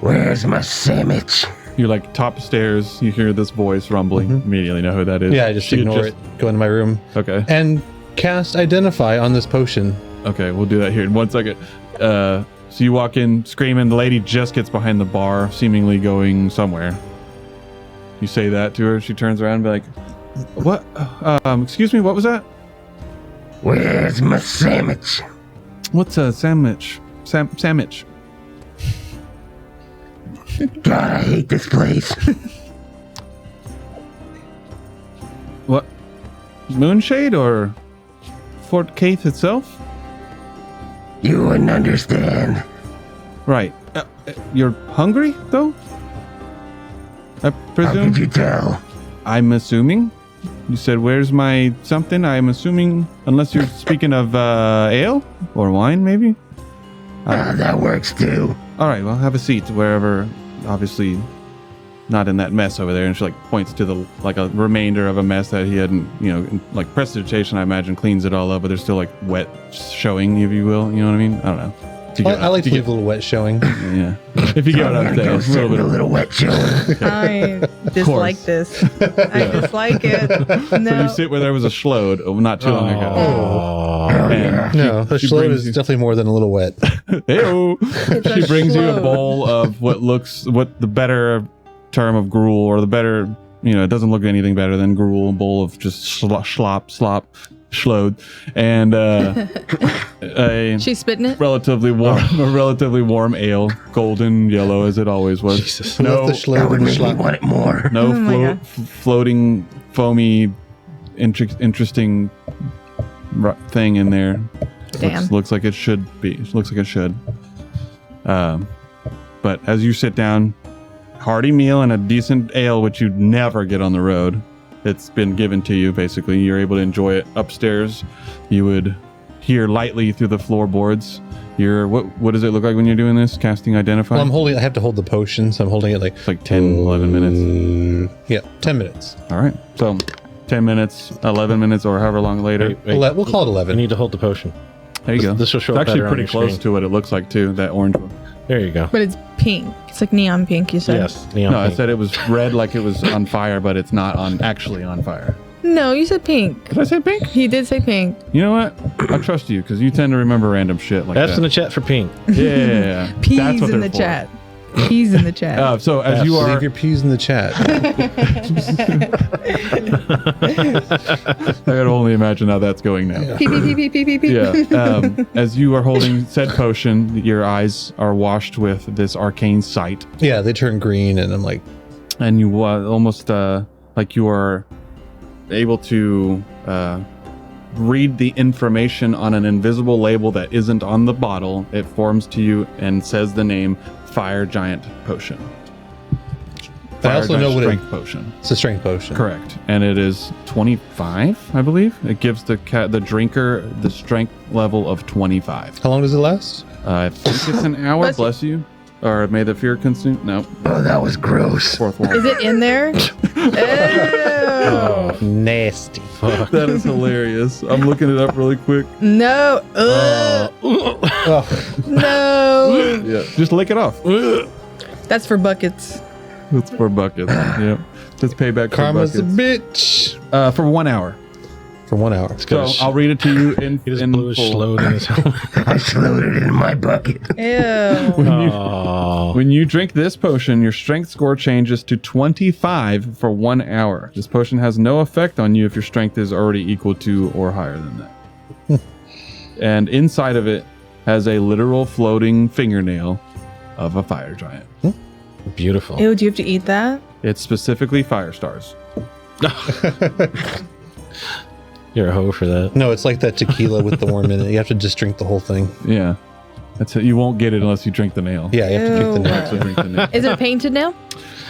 where's my sandwich? You're like top stairs. You hear this voice rumbling. Immediately know who that is. Yeah, I just She ignore it. Go into my room Okay. and cast Identify on this potion. Okay, we'll do that here in 1 second. So you walk in screaming. The lady just gets behind the bar, seemingly going somewhere. You say that to her. She turns around and be like, "What? Excuse me. What was that? Where's my sandwich? What's a sandwich? Sandwich? God, I hate this place. What? Moonshade or Fort Keith itself? You wouldn't understand. Right. You're hungry though? I How presume. could you tell? I'm assuming. You said, "Where's my something?" I'm assuming, unless you're speaking of ale or wine, maybe. That works too. All right, well, have a seat wherever. Obviously, not in that mess over there. And she like points to the like a remainder of a mess that he hadn't, like prestidigitation. I imagine cleans it all up, but there's still like wet showing, if you will. You know what I mean? I don't know. If you get I like to leave a little wet showing. Yeah. If you get what I'm I'm gonna go saying, sit in a little wet chilling. I dislike this. I dislike it. So No. you sit where there was a Schload not too long ago. Oh. And No, the she Schload brings is you- definitely more than a little wet. Ew. It's She a brings you a Schload. bowl of what the better term of gruel, or the better, it doesn't look anything better than gruel, a bowl of just slop, Schload, and a She's spitting it. relatively warm ale, golden yellow as it always was. Jesus. I love No, the That Schload would and the make me Schlop. want it more. no Oh my God. floating, foamy, interesting thing in there. Damn. Looks like it should be. Looks like it should. But as you sit down, hearty meal and a decent ale, which you'd never get on the road. It's been given to you, basically. You're able to enjoy it upstairs. You would hear lightly through the floorboards. What does it look like when you're doing this? Casting Identify? Well, I have to hold the potion, so I'm holding it like... It's like 10, 11 minutes. Yeah, 10 minutes. All right. So 10 minutes, 11 minutes, or however long later. Wait, We'll call it I 11. need to hold the potion. There you go. This will show It's up actually better on pretty your close screen. to what it looks like, too, that orange one. There you go. But it's pink. It's like neon pink, you said. Yes. Neon No, I pink. said it was red like it was on fire, but it's not actually on fire. No, you said pink. Did I say pink? He did say pink. You know what? I trust you because you tend to remember random shit like That's that. in the chat for pink. Yeah. That's Peas what in they're the for. chat. Peas in the chat. So as you are, Leave your peas in the chat. I can only imagine how that's going now. Pee, pee, pee, pee, pee, pee, pee. Yeah. As you are holding said potion, your eyes are washed with this arcane sight, Yeah, they turn green, and I'm like, and you almost like you are able to read the information on an invisible label that isn't on the bottle. It forms to you and says the name Fire Giant Potion. I also Fire know Giant what Strength Potion. it's a strength potion. Correct, and it is 25, I believe. It gives the drinker the strength level of 25. How long does it last? I think it's an hour. Bless you. Bless you. Or may the fear consume? No. Oh, that was gross. Fourth one. Is it in there? Ew. Nasty. Fuck. That is hilarious. I'm looking it up really quick. No. No. Yeah. Just lick it off. That's for buckets. That's for buckets. Yep. Just payback for Karma's a buckets. bitch. For 1 hour. For 1 hour. So I'll read it to you in He just in blew his full. Schload in his helmet. I floated in my bucket. Ew. When you drink this potion, your strength score changes to 25 for 1 hour. This potion has no effect on you if your strength is already equal to or higher than that. And inside of it has a literal floating fingernail of a fire giant. Beautiful. Ew, do you have to eat that? It's specifically fire stars. You're a hoe for that. No, it's like that tequila with the worm in it. You have to just drink the whole thing. Yeah. That's it. You won't get it unless you drink the nail. Yeah, you have to drink the Ew. nail. So drink the nail. Is it a painted nail?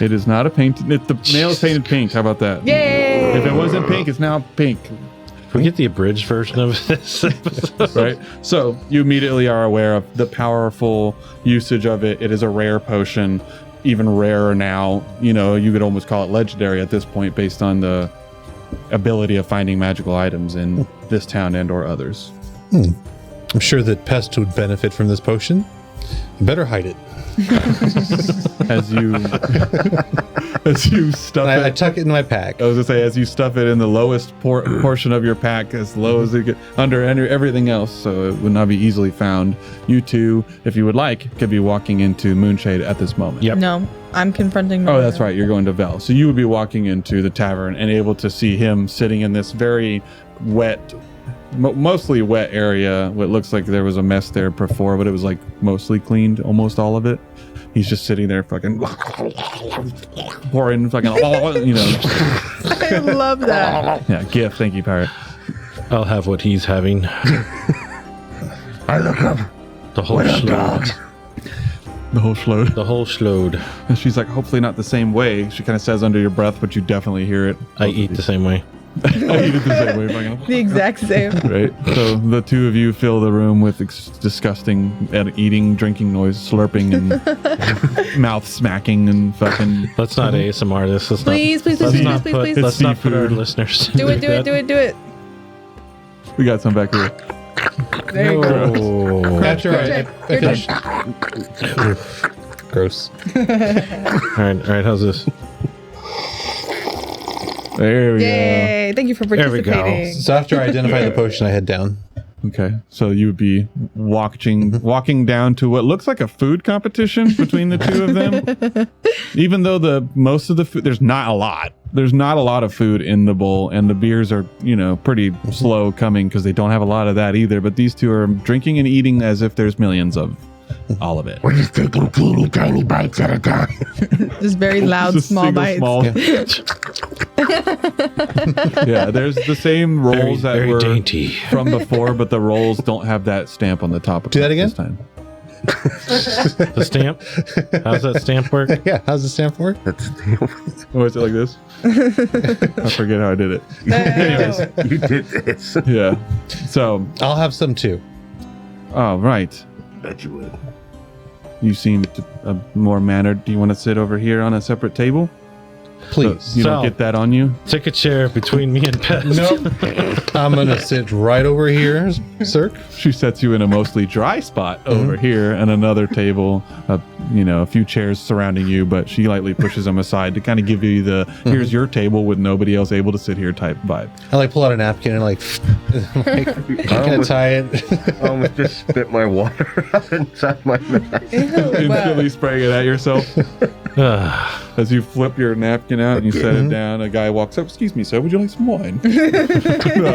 It is not a painted. The nail is painted pink. How about that? Yay! If it wasn't pink, it's now pink. Can we get the abridged version of this episode? Right? So you immediately are aware of the powerful usage of it. It is a rare potion, even rarer now. You know, you could almost call it legendary at this point based on the ability of finding magical items in this town and or others. I'm sure that Pest would benefit from this potion. You better hide it. As you stuff I it. tuck it in my pack. I was gonna say, as you stuff it in the lowest portion of your pack, as low as it get under everything else, so it would not be easily found. You two, if you would like, could be walking into Moonshade at this moment. Yep. No, I'm confronting. Oh, that's right. You're going to Vel. So you would be walking into the tavern and able to see him sitting in this very wet, mostly wet area. What looks like there was a mess there before, but it was like mostly cleaned, almost all of it. He's just sitting there fucking pouring fucking, you know. I love that. Yeah, gift. Thank you, Pirate. I'll have what he's having. I look up. The whole What up, Schload. dogs? The whole Schload. The whole Schload. And she's like, hopefully not the same way. She kind of says under your breath, but you definitely hear it. I eat the same way. I eat it the same way. Fucking, The exact same. right? So the two of you fill the room with disgusting eating, drinking noise, slurping, and mouth smacking, and fucking. Let's not ASMR this. Let's Please, not, please, let's please, not please, put, please. Let's not put our Seafood. listeners. Do it, do it, do it, do it. We got some back here. There you go. Oh. After I You're finish. Gross. All right. How's this? There we Yay! Thank you for There we go. participating. So after I identify the potion, I head down. go. Okay, so you would be walking down to what looks like a food competition between the two of them. Even though most of the food, there's not a lot. There's not a lot of food in the bowl, and the beers are, pretty slow coming because they don't have a lot of that either. But these two are drinking and eating as if there's millions of all of it. We're just taking teeny tiny bites at a time. Just very loud, Just small single bites. Yeah, there's the same rolls that very were dainty. from before, but the rolls don't have that stamp on the top of Do that it again? this time. The stamp? How's that stamp work? Yeah, how's the stamp work? Oh, is it like this? I forget how I did it. Anyways, You did this. yeah. So, I'll have some too. oh, right. Bet you would. You seem more mannered. Do you want to sit over here on a separate table? Please. So you don't So- get that on you? Take a chair between me and Pest. Nope. I'm going to sit right over here, Cirque. She sets you in a mostly dry spot over here and another table, a few chairs surrounding you, but she lightly pushes them aside to kind of give you the here's your table with nobody else able to sit here type vibe. I pull out a napkin and kind of tie it. I almost just spit my water out inside my mouth. Ew, Instantly wow. spraying it at yourself. As you flip your napkin out and you set it down, a guy walks up. Excuse me, sir, would you like some wine? No,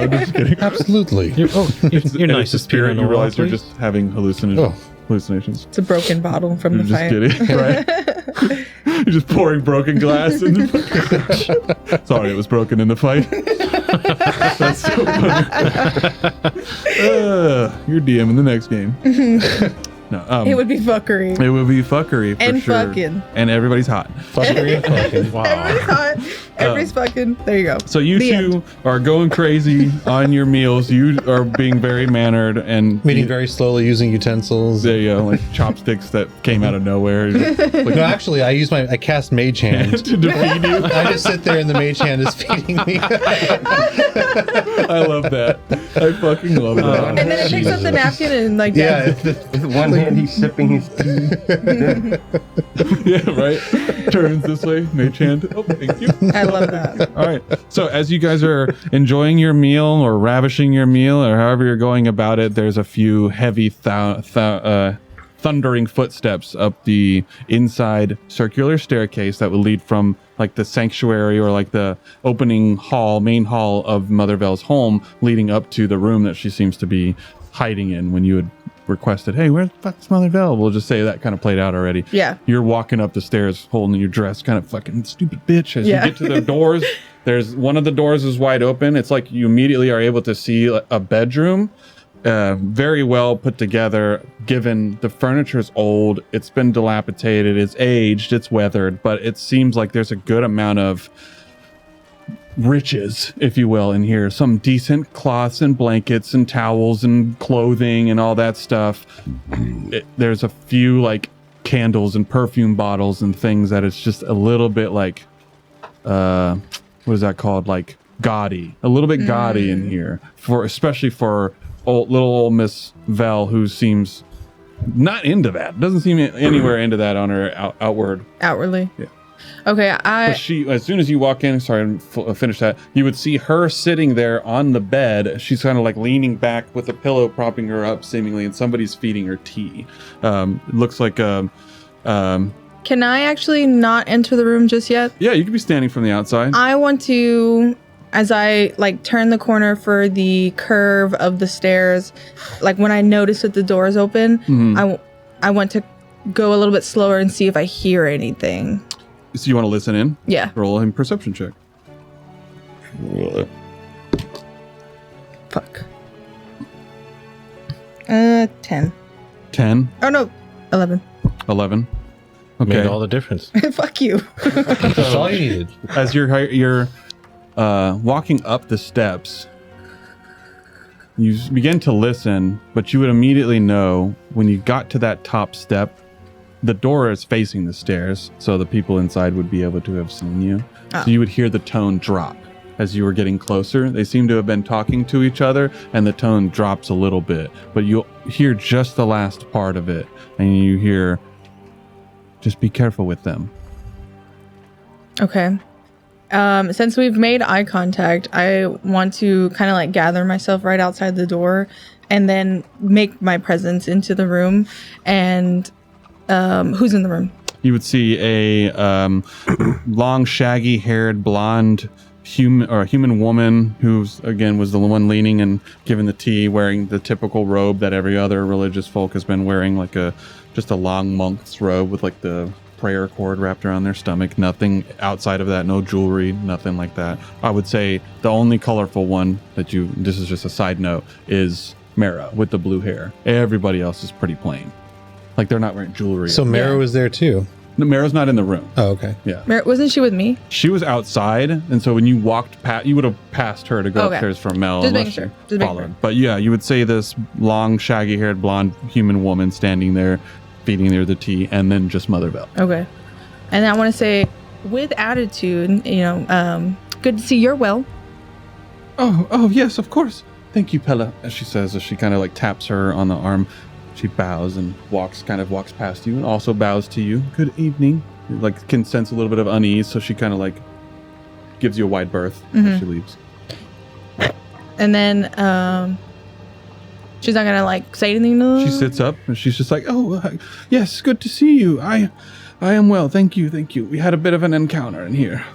I'm just kidding. Absolutely. You're And nice it's to the spirit. You realize you're please. just having hallucinations. It's a broken bottle from You're the just fire. kidding, right? You're just pouring broken glass in the Sorry, it was broken in the fight. That's so funny. You're DM in the next game. No, It would be fuckery. it would be fuckery for And sure. fucking. And everybody's hot. Fuckery and fucking. Wow. Everybody's hot. Everybody's fucking. There you go. So you The two are going crazy on your meals. You are being very mannered and Eating very slowly using utensils. there you go, like chopsticks that came out of nowhere. Like, No, actually, I cast Mage Hand. to defeat you. I just sit there and the Mage Hand is feeding me. I love that. I fucking love that. And then it picks up the napkin and like Yeah, With one hand, he's sipping his tea. Yeah, right. Turns this way, mage hand. Oh, thank you. I love that. All right. So as you guys are enjoying your meal or ravishing your meal or however you're going about it, there's a few heavy thundering footsteps up the inside circular staircase that would lead from like the sanctuary or like the opening hall, main hall of Mother Vel's home, leading up to the room that she seems to be hiding in when you had requested, hey, where the fuck's Mother Vel? We'll just say that kind of played out already. Yeah. You're walking up the stairs holding your dress, kind of fucking stupid bitch. As Yeah. you get to the doors, there's one of the doors is wide open. It's like you immediately are able to see a bedroom, very well put together, given the furniture's old, it's been dilapidated, it's aged, it's weathered, but it seems like there's a good amount of riches, if you will, in here. Some decent cloths and blankets and towels and clothing and all that stuff. There's a few like candles and perfume bottles and things that it's just a little bit like what is that called, like gaudy, a little bit gaudy in here, for especially for little old Miss Vel, who seems not into that, doesn't seem anywhere into that on her Outwardly. Yeah. Okay, But she, as soon as you walk in, sorry, finish that, you would see her sitting there on the bed. She's kind of like leaning back with a pillow propping her up, seemingly, and somebody's feeding her tea. It looks like can I actually not enter the room just yet? yeah, you could be standing from the outside. I want to, as I like turn the corner for the curve of the stairs, like when I notice that the door is open, I want to go a little bit slower and see if I hear anything. So you want to listen in? Yeah. Roll a perception check. Fuck. 10. 10, Oh no, 11. 11. Made Okay. all the difference. Fuck you. That's all you needed. As you're walking up the steps, you begin to listen, but you would immediately know when you got to that top step, the door is facing the stairs, so the people inside would be able to have seen you. Oh. So you would hear the tone drop as you were getting closer. They seem to have been talking to each other, and the tone drops a little bit, but you'll hear just the last part of it, and you hear, just be careful with them. Okay. Since we've made eye contact, I want to kind of like gather myself right outside the door and then make my presence into the room. And who's in the room? You would see a long, shaggy-haired, blonde human woman who's, again, was the one leaning and giving the tea, wearing the typical robe that every other religious folk has been wearing, like just a long monk's robe with like the prayer cord wrapped around their stomach. Nothing outside of that, no jewelry, nothing like that. I would say the only colorful one that this is just a side note, is Mara with the blue hair. Everybody else is pretty plain. Like they're not wearing jewelry. So Mara was there too. No, Mara's not in the room. Oh, okay. Yeah. Wasn't she with me? She was outside, and so when you walked past, you would have passed her to go Okay. upstairs for Mel. Just unless making sure. you Just making followed. sure. But yeah, you would say this long, shaggy-haired, blonde human woman standing there, feeding her the tea, and then just Mother Vel. Okay. And I want to say, with attitude, good to see you're well. Oh, yes, of course. Thank you, Pella. As she says, as she kind of like taps her on the arm, she bows and walks past you and also bows to you. Good evening. Like can sense a little bit of unease, so she kind of like gives you a wide berth as she leaves. And then she's not gonna like say anything to them. She sits up and she's just like, yes, good to see you. I am well, thank you. We had a bit of an encounter in here.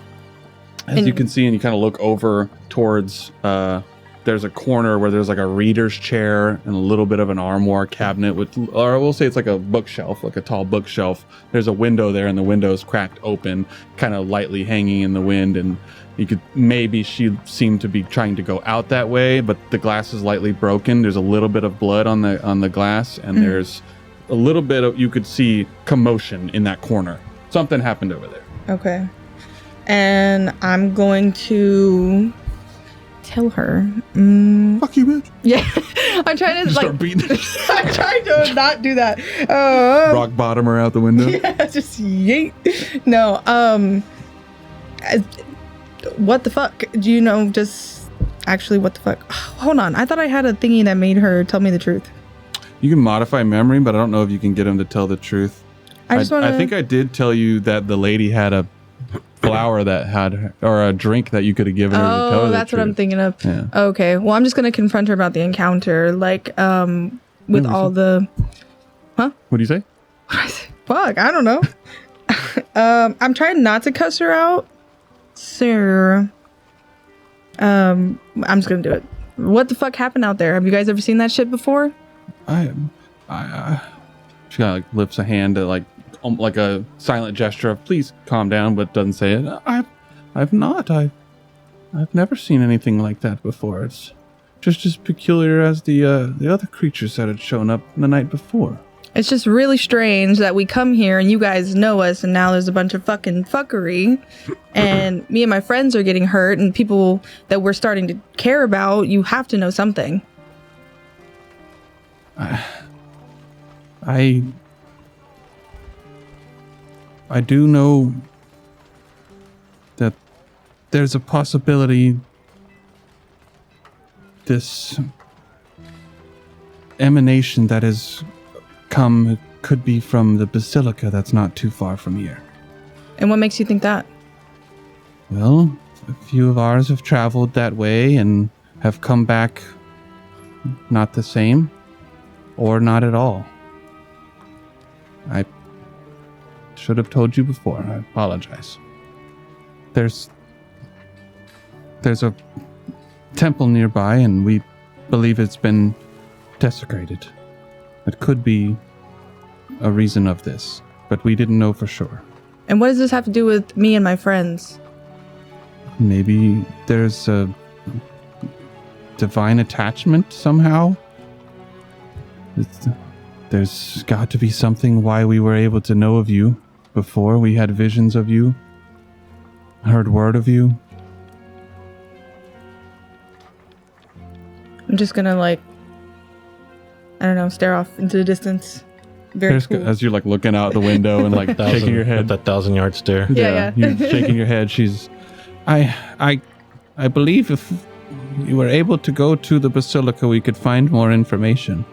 As you can see, and you kind of look over towards, there's a corner where there's like a reader's chair and a little bit of an armoire cabinet or we'll say it's like a bookshelf, like a tall bookshelf. There's a window there and the window's cracked open, kind of lightly hanging in the wind, and you could, maybe she seemed to be trying to go out that way, but the glass is lightly broken. There's a little bit of blood on the glass, and there's a little bit of, you could see commotion in that corner. Something happened over there. Okay. and I'm going to tell her. Fuck you, bitch. Yeah, I'm trying to Start beating. I'm trying to not do that. Rock bottom her out the window. Yeah, just yeet. No, what the fuck? Do you know? Just actually, what the fuck? Oh, hold on, I thought I had a thingy that made her tell me the truth. You can modify memory, but I don't know if you can get him to tell the truth. I think I did tell you that the lady had a flower that had, or a drink that you could have given her to tell her the that's what truth. I'm thinking of. Yeah. Okay, well, I'm just gonna confront her about the encounter, like, with all the. What do you say? Fuck, I don't know. I'm trying not to cuss her out, sir. I'm just gonna do it. What the fuck happened out there? Have you guys ever seen that shit before? She kind of like lifts a hand to like a silent gesture of please calm down, but doesn't say it. I've never seen anything like that before. It's just as peculiar as the other creatures that had shown up the night before. It's just really strange that we come here and you guys know us, and now there's a bunch of fucking fuckery, and me and my friends are getting hurt, and people that we're starting to care about. You have to know something. I do know that there's a possibility this emanation that has come could be from the basilica that's not too far from here. And what makes you think that? Well, a few of ours have traveled that way and have come back not the same, or not at all. I should have told you before. I apologize. There's a temple nearby, and we believe it's been desecrated. It could be a reason of this, but we didn't know for sure. And what does this have to do with me and my friends? Maybe there's a divine attachment somehow? There's got to be something why we were able to know of you before. We had visions of you, heard word of you. I'm just gonna stare off into the distance. Very cool. As you're like looking out the window and like shaking your head. That 1,000-yard stare. Yeah. You're shaking your head. I believe if you were able to go to the basilica, we could find more information.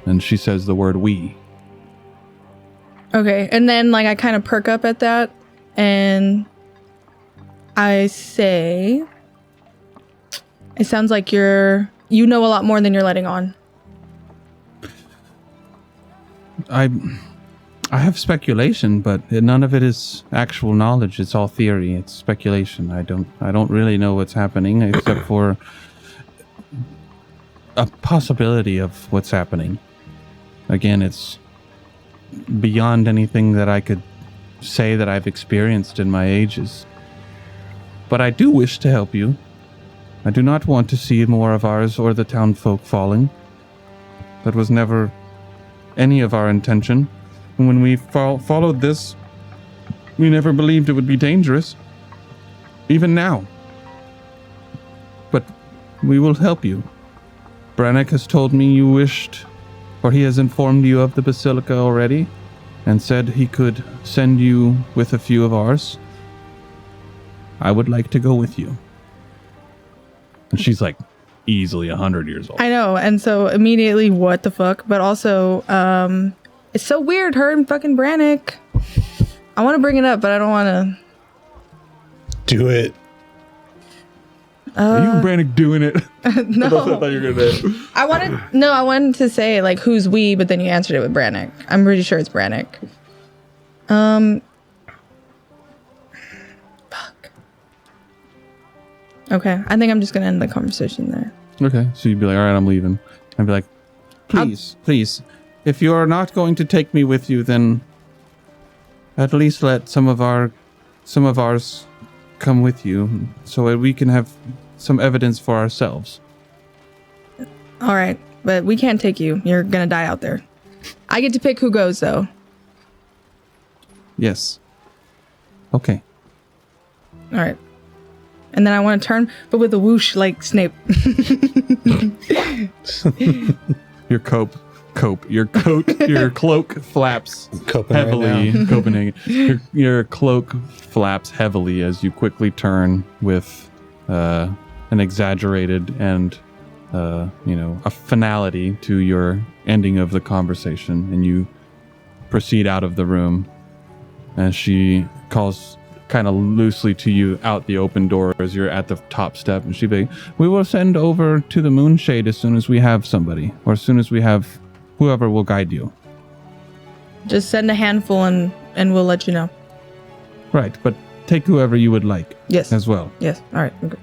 And she says the word we. Okay, and then I kind of perk up at that, and I say, it sounds like you know a lot more than you're letting on. I have speculation, but none of it is actual knowledge. It's all theory. It's speculation. I don't really know what's happening except for a possibility of what's happening. Again, it's beyond anything that I could say that I've experienced in my ages. But I do wish to help you. I do not want to see more of ours or the town folk falling. That was never any of our intention. And when we followed this, we never believed it would be dangerous. Even now. But we will help you. Brannick has told me you wished, or he has informed you of the basilica already, and said he could send you with a few of ours. I would like to go with you. And she's like easily 100 years old. I know, and so immediately, what the fuck? But also, it's so weird, her and fucking Brannick. I want to bring it up, but I don't want to. Do it. Are you and Brannick doing it? No. I thought you were gonna. I wanted to say who's we, but then you answered it with Brannick. I'm pretty sure it's Brannick. Fuck. Okay, I think I'm just gonna end the conversation there. Okay, so you'd be like, all right, I'm leaving. I'd be like, please, if you are not going to take me with you, then at least let some of ours come with you so that we can have some evidence for ourselves. All right, but we can't take you. You're gonna die out there. I get to pick who goes, though. Yes. Okay. All right. And then I want to turn, but with a whoosh like Snape. Your cloak flaps Copenhagen heavily. now. Copenhagen. Your cloak flaps heavily as you quickly turn with an exaggerated and a finality to your ending of the conversation, and you proceed out of the room. And she calls kind of loosely to you out the open door as you're at the top step, and she be, we will send over to the Moonshade as soon as we have somebody, or as soon as we have whoever will guide you. Just send a handful and we'll let you know. Right, but take whoever you would like. Yes. As well. Yes. All right. Okay.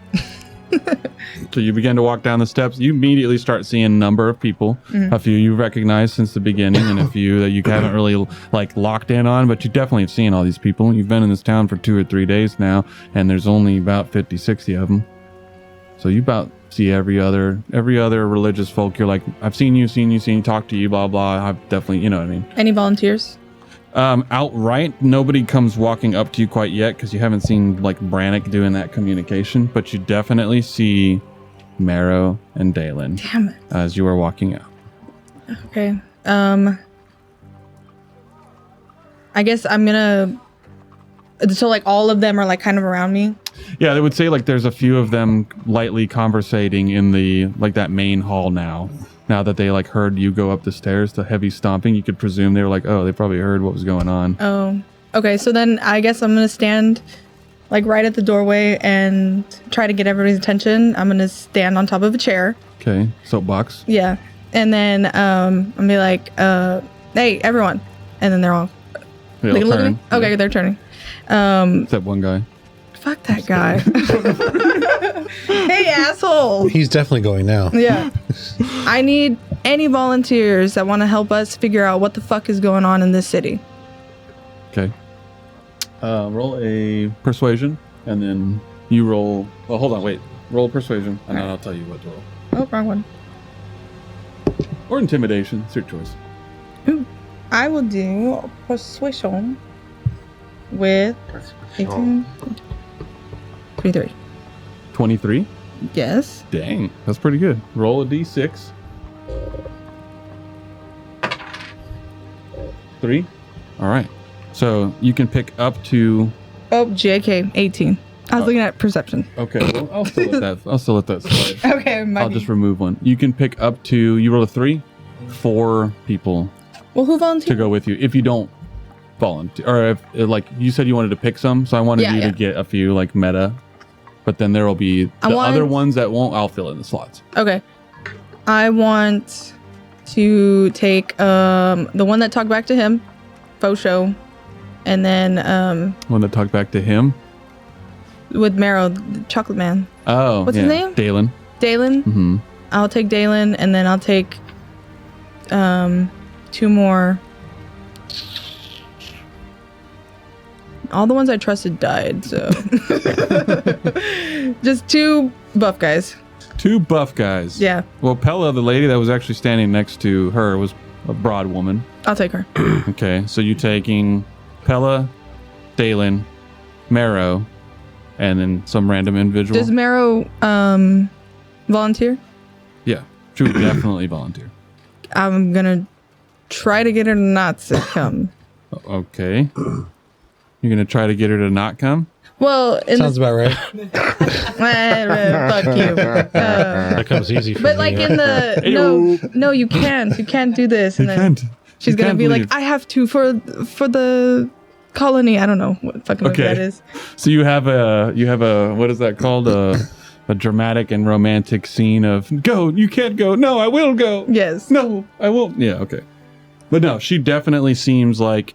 So you begin to walk down the steps. You immediately start seeing a number of people. Mm-hmm. A few you recognize since the beginning, and a few that you haven't really locked in on, but you definitely have seen all these people. You've been in this town for 2 or 3 days now, and there's only about 50, 60 of them. So you about see every other religious folk. You're like, I've seen you, talk to you, blah, blah. I've definitely, you know what I mean? Any volunteers? Outright, nobody comes walking up to you quite yet because you haven't seen Brannick doing that communication, but you definitely see Marrow and Dalen. Damn it. As you are walking out. Okay. I guess I'm gonna. So all of them are kind of around me. Yeah, they would say there's a few of them lightly conversating in the that main hall now. Now that they heard you go up the stairs, the heavy stomping, you could presume they were oh, they probably heard what was going on. Oh, okay. So then I guess I'm gonna stand right at the doorway and try to get everybody's attention. I'm gonna stand on top of a chair. Okay, soapbox. Yeah, and then I'm gonna be hey, everyone, and then they're all They'll look at turn. me. Okay, Yeah. they're turning. Except one guy. Fuck that guy. Hey, asshole. He's definitely going now. Yeah. I need any volunteers that want to help us figure out what the fuck is going on in this city. Okay. Roll a persuasion, and then you roll. Well, hold on, wait. Roll persuasion, and then I'll tell you what to roll. Oh, wrong one. Or intimidation. It's your choice. Ooh. I will do persuasion with 18. 23. 23? Yes. Dang, that's pretty good. Roll a d6. 3. All right. So you can pick up to. Oh, JK, 18. I was looking at perception. Okay, well, I'll still let that slide. Okay, I'll just remove one. You can pick up to. You roll a 3, 4 people Well, who to volunteered? go with you. If you don't volunteer, or if you said you wanted to pick some, so I wanted you to get a few meta. But then there will be the other ones that won't. I'll fill in the slots. Okay. I want to take the one that talked back to him, faux show, and then One that talked back to him. with Marrow, the chocolate man. Oh, What's his name? Dalen. Dalen. Mm-hmm. I'll take Dalen, and then I'll take 2 more. All the ones I trusted died, so just 2 buff guys. 2 buff guys. Yeah, Well, Pella, the lady that was actually standing next to her, was a broad woman. I'll take her. Okay, so you're taking Pella, Dalen, Marrow, and then some random individual. Does Marrow volunteer? Yeah, she would definitely volunteer. I'm gonna try to get her not to come. Okay. You're going to try to get her to not come? Well, Sounds about right. fuck you. That comes easy for But me. in the no, you can't do this. And then she's gonna be leave. I have to for the colony. I don't know what fucking movie that is. So you have a what is that called? A dramatic and romantic scene of go, you can't go. No, I will go. Yes. No, I won't. Yeah, okay. But no, she definitely seems like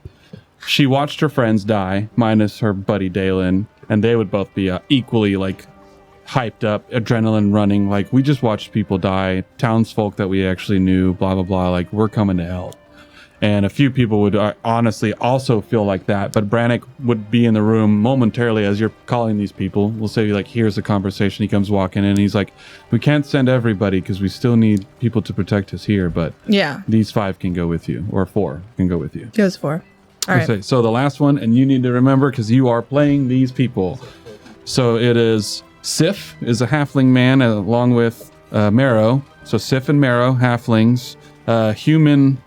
she watched her friends die, minus her buddy Dalen, and they would both be equally hyped up, adrenaline running. We just watched people die, townsfolk that we actually knew, blah, blah, blah. We're coming to hell. And a few people would honestly also feel like that. But Brannick would be in the room momentarily as you're calling these people. We'll say, here's the conversation. He comes walking in, and he's like, we can't send everybody because we still need people to protect us here. But Yeah. these 5 can go with you, or 4 can go with you. Goes for. All right. So the last one, and you need to remember because you are playing these people. So it is Sif is a halfling man along with Marrow. So Sif and Marrow, halflings. Human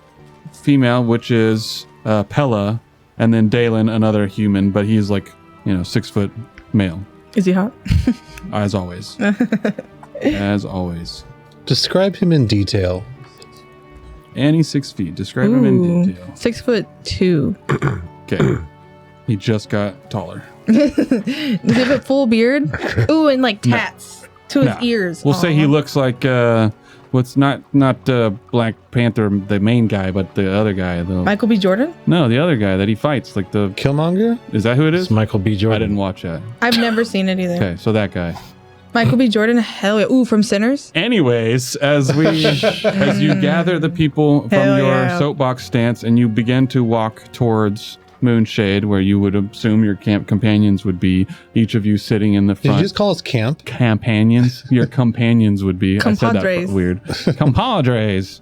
female, which is Pella. And then Dalen, another human, but he's like, 6 foot male. Is he hot? As always. As always. Describe him in detail. And he's 6 feet. Describe him in detail. 6'2". Okay. He just got taller. Does he have a full beard? Ooh, and like tats to his ears. We'll say he looks like what's not Black Panther, the main guy, but the other guy though. Michael B. Jordan? No, the other guy that he fights, like the Killmonger? Is that who it is? It's Michael B. Jordan. I didn't watch that. I've never seen it either. Okay, so that guy. Michael B. Jordan, hell yeah. Ooh, from Sinners? Anyways, as you gather the people from Hell your yeah. soapbox stance and you begin to walk towards Moonshade, where you would assume your camp companions would be, each of you sitting in the Did front. you just call us camp? Companions? Your companions would be. I said that Compadres. weird. Compadres.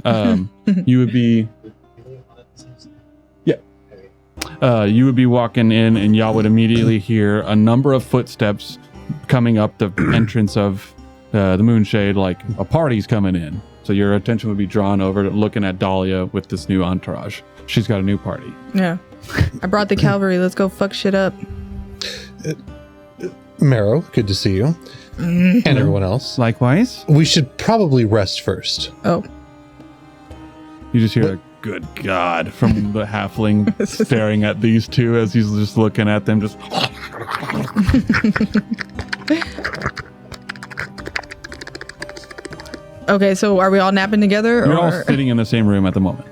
You would be. Yeah. You would be walking in, and y'all would immediately hear a number of footsteps coming up the entrance of the Moonshade, like a party's coming in. So your attention would be drawn over to looking at Dhalia with this new entourage. She's got a new party. Yeah. I brought the cavalry. Let's go fuck shit up. Marrow, good to see you. And everyone else. Likewise. We should probably rest first. Oh. You just hear a good God from the halfling staring at these two as he's just looking at them, just. Okay, so are we all napping together? You're or? all sitting in the same room at the moment.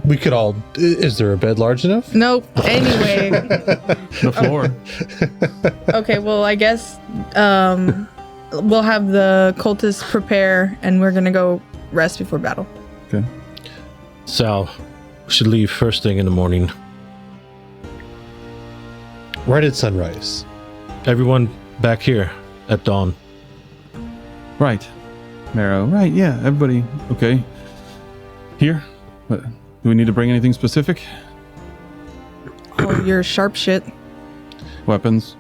We could all. Is there a bed large enough? Nope. Anyway. The floor. Okay, well, I guess we'll have the cultists prepare, and we're going to go rest before battle. Okay. Sal, we should leave first thing in the morning. Right at sunrise. Everyone back here at dawn. Right. Marrow. Right, yeah, everybody. Okay. Here? What, do we need to bring anything specific? Oh, you're sharp shit. Weapons?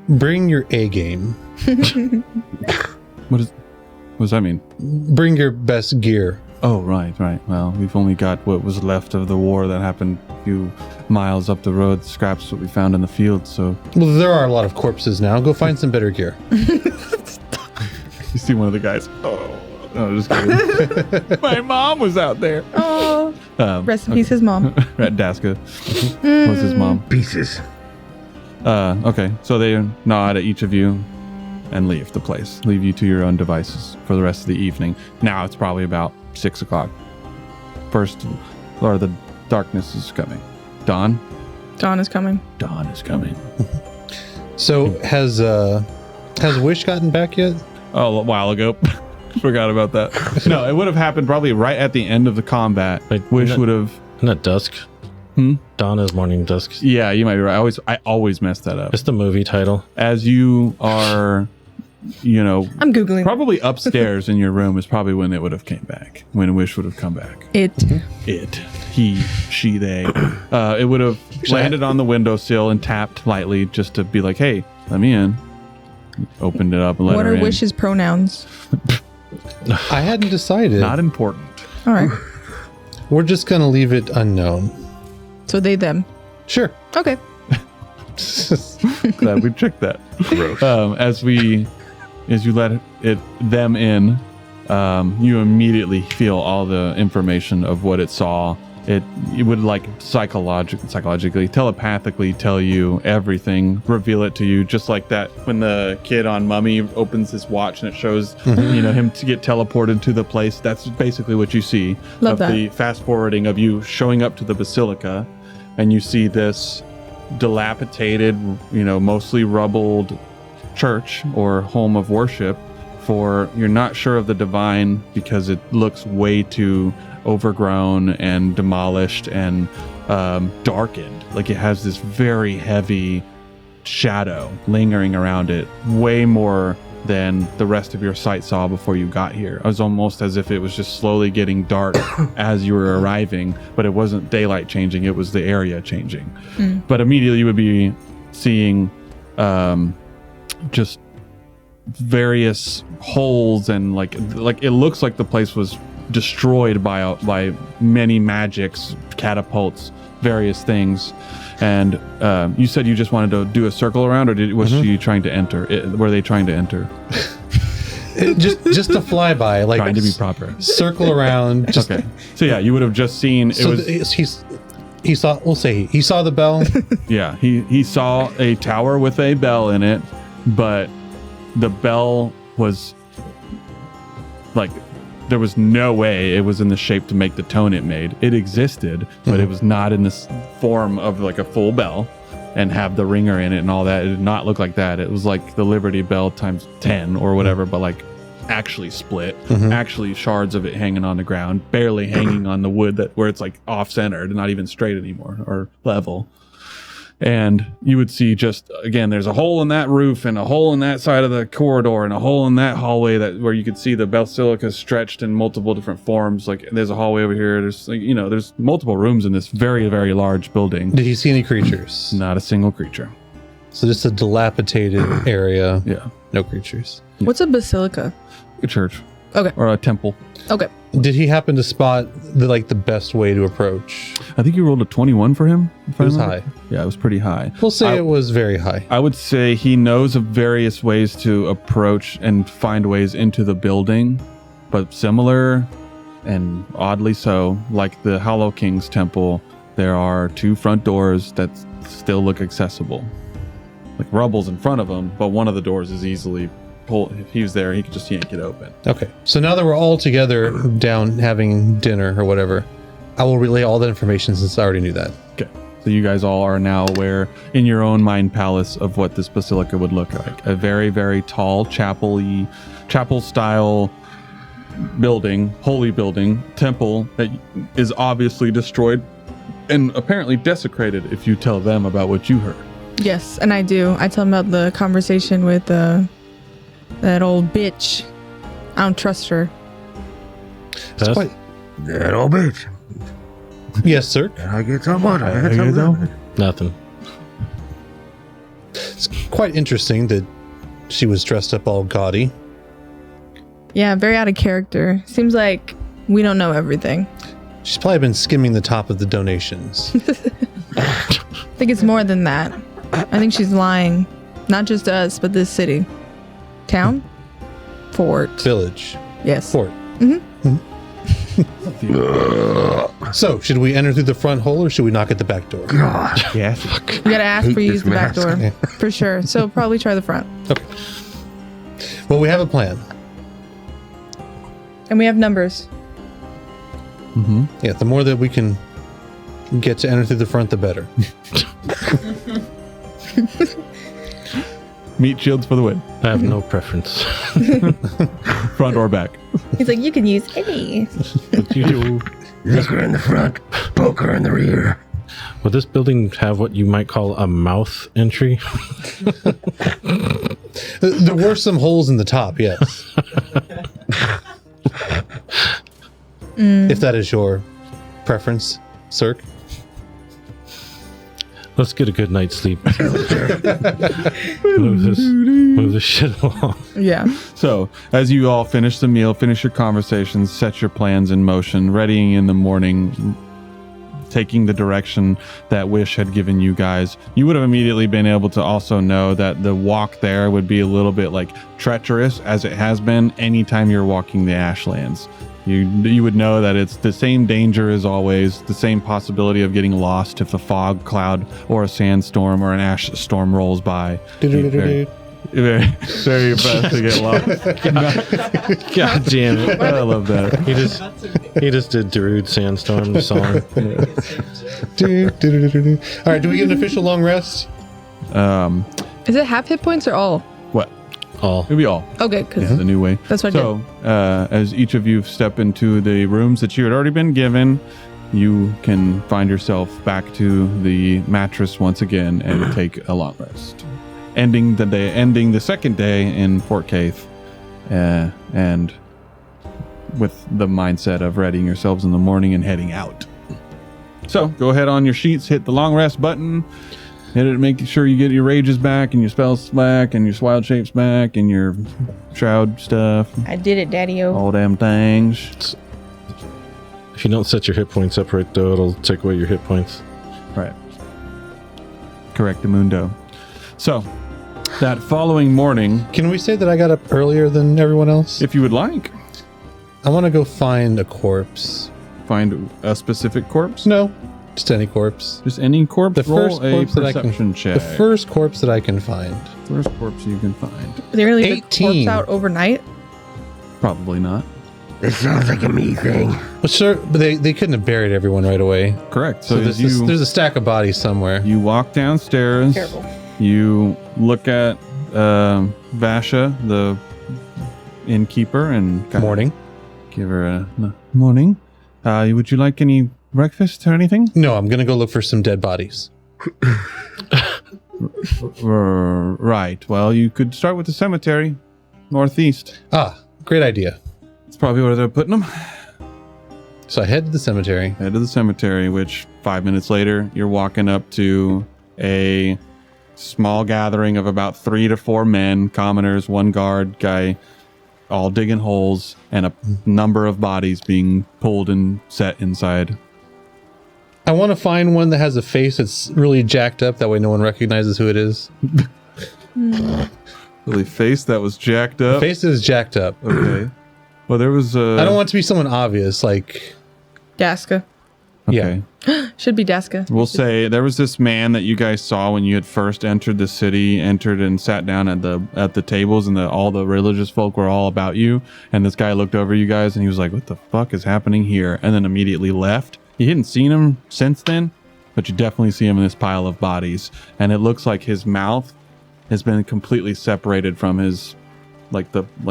Bring your A game. What does that mean? Bring your best gear. Oh, right. Well, we've only got what was left of the war that happened a few miles up the road. Scraps what we found in the field, so... Well, there are a lot of corpses now. Go find some better gear. You see one of the guys. Oh, no, just kidding. My mom was out there. Oh, rest in peace, his mom. Daska was his mom. Pieces. Okay, so they nod at each of you and leave the place. Leave you to your own devices for the rest of the evening. Now it's probably about 6 o'clock. First, or the darkness is coming. Dawn? Dawn is coming. Dawn is coming. So has Wish gotten back yet? Oh, a while ago. Forgot about that. No, it would have happened probably right at the end of the combat. Wait, Wish would have... Not dusk. Dawn is morning, dusk. Yeah, you might be right. I always mess that up. It's the movie title. As you are, I'm Googling. probably upstairs in your room is probably when it would have came back. When Wish would have come back. It. He, she, they. It would have landed on the windowsill and tapped lightly just to be like, hey, let me in. Opened it up and let What her are in. Wish's pronouns? I hadn't decided. Not important. All right. We're just going to leave it unknown. So they, them. Sure. Okay. Glad we checked that. As you let them in, you immediately feel all the information of what it saw. It would like psychologically, telepathically tell you everything, reveal it to you, just like that when the kid on Mummy opens his watch and it shows him to get teleported to the place. That's basically what you see. Love that. The fast forwarding of you showing up to the basilica, and you see this dilapidated, mostly rubbled church or home of worship. For you're not sure of the divine because it looks way too overgrown and demolished and darkened. Like it has this very heavy shadow lingering around it, way more than the rest of your sight saw before you got here. It was almost as if it was just slowly getting dark as you were arriving, but it wasn't daylight changing, it was the area changing. But immediately you would be seeing just various holes, and like it looks like the place was destroyed by many magics, catapults, various things. And you said you just wanted to do a circle around, or was she trying to enter? Were they trying to enter? just a flyby, like Trying to be proper. circle around. Just, Okay. So yeah, you would have just seen it so was. he saw. We'll say he saw the bell. Yeah, he saw a tower with a bell in it, but the bell was like, there was no way it was in the shape to make the tone it made. It existed, but it was not in this form of like a full bell and have the ringer in it and all that. It did not look like that. It was like the Liberty Bell times 10 or whatever, but like actually split, actually shards of it hanging on the ground, barely hanging on the wood where it's like off-centered, not even straight anymore or level. And you would see just, again, there's a hole in that roof and a hole in that side of the corridor and a hole in that hallway where you could see the basilica stretched in multiple different forms. Like there's a hallway over here. There's like, there's multiple rooms in this very, very large building. Did you see any creatures? Not a single creature. So just a dilapidated area. Yeah. No creatures. What's a basilica? A church. Okay. Or a temple. Okay. Did he happen to spot the best way to approach? I think you rolled a 21 for him. It was high. Yeah, it was pretty high. We'll say it was very high. I would say he knows of various ways to approach and find ways into the building, but similar and oddly so, like the Hollow King's temple, there are 2 front doors that still look accessible. Like rubble's in front of him, but one of the doors is easily pulled. If he was there, he could just yank it open. Okay. So now that we're all together down having dinner or whatever, I will relay all that information since I already knew that. Okay. So you guys all are now aware in your own mind palace of what this basilica would look like. A very, very tall chapel style building, holy building, temple that is obviously destroyed and apparently desecrated if you tell them about what you heard. Yes, and I do. I tell him about the conversation with that old bitch. I don't trust her. It's quite... That old bitch. Yes, sir. Can I get some water? I got some water. Nothing. It's quite interesting that she was dressed up all gaudy. Yeah, very out of character. Seems like we don't know everything. She's probably been skimming the top of the donations. I think it's more than that. I think she's lying. Not just us, but this city. Town? Fort. Village. Yes. Fort. So, should we enter through the front hole or should we knock at the back door? God. Yes. You gotta ask for you to use the back door. Okay. For sure. So probably try the front. Okay. Well, we have a plan. And we have numbers. Yeah, the more that we can get to enter through the front, the better. Meat shields for the win. I have no preference. Front or back. He's like, you can use any. What do you do? Lick her in the front, poke her in the rear. Would this building have what you might call a mouth entry? There were some holes in the top, yes. If that is your preference, Cirque. Let's get a good night's sleep. move this shit along. Yeah. So, as you all finish the meal, finish your conversations, set your plans in motion, readying in the morning, taking the direction that Wish had given you guys, you would have immediately been able to also know that the walk there would be a little bit like treacherous as it has been anytime you're walking the Ashlands. You would know that it's the same danger as always, the same possibility of getting lost if a fog cloud or a sandstorm or an ash storm rolls by. Very, very fast to get lost. God damn it. I love that. He just did Darude Sandstorm, the song. All right, do we get an official long rest? Is it half hit points or all? What? All. It'll be all. Okay, because The new way. That's what I So, as each of you step into the rooms that you had already been given, you can find yourself back to the mattress once again and take a long rest. Ending the second day in Fort Caith, and with the mindset of readying yourselves in the morning and heading out. So, go ahead on your sheets, hit the long rest button, Hit it, make sure you get your rages back and your spells back and your wild shapes back and your shroud stuff. I did it, Daddy-O. All damn things. If you don't set your hit points up right, though, it'll take away your hit points. Right. Correctamundo. So, that following morning, Can we say that I got up earlier than everyone else? if you would like, I want to go find a corpse. find a specific corpse. No, just any corpse. Just any corpse. The Roll first a corpse that I perception can. check. The first corpse that I can find. First corpse you can find. Are they gonna leave the 18. corpse out overnight? Probably not. This sounds like a me thing. Well, sure, but they couldn't have buried everyone right away. Correct. So So as there's a stack of bodies somewhere. you walk downstairs. Terrible. You look at Vasha, the innkeeper, and kinda Morning. give her a morning. Would you like any breakfast or anything? No, I'm gonna go look for some dead bodies. Right. Well, you could start with the cemetery, northeast. Ah, great idea. That's probably where they're putting them. So I head to the cemetery. Head to the cemetery, which 5 minutes later, you're walking up to a small gathering of about 3 to 4 men, commoners, one guard guy, all digging holes, and a number of bodies being pulled and set inside. I want to find one that has a face that's really jacked up. That way no one recognizes who it is. Really face that was jacked up. Face is jacked up. Okay. Well, there was I don't want it to be someone obvious, like... Daska. Okay. Should be Daska. We'll say there was this man that you guys saw when you had first entered the city, entered and sat down at the tables, and all the religious folk were all about you. And this guy looked over you guys and he was like, "What the fuck is happening here?" And then immediately left. You hadn't seen him since then, but you definitely see him in this pile of bodies. And it looks like his mouth has been completely separated from his,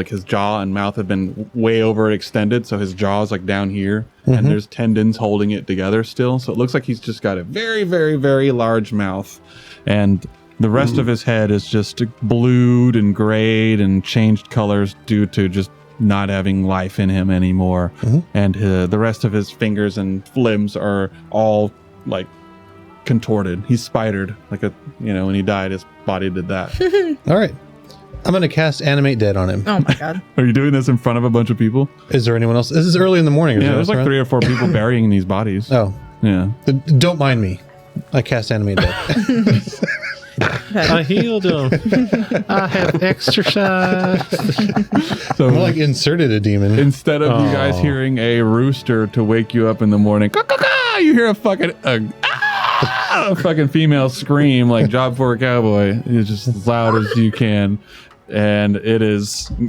his jaw and mouth have been way over extended. So his jaw is like down here and there's tendons holding it together still. So it looks like he's just got a very, very, very large mouth. And the rest of his head is just blued and grayed and changed colors due to just not having life in him anymore. And the rest of his fingers and limbs are all like contorted. He's spidered like when he died, his body did that. All right. I'm going to cast Animate Dead on him. Oh my god. Are you doing this in front of a bunch of people? Is there anyone else? This is early in the morning. Yeah, there's like 3 or 4 people burying these bodies. Oh. Yeah. Don't mind me. I cast Animate Dead. I healed him. I have exercise. So More like inserted a demon. instead of you guys hearing a rooster to wake you up in the morning, you hear a fucking female scream like Job for a Cowboy. It's just as loud as you can. And it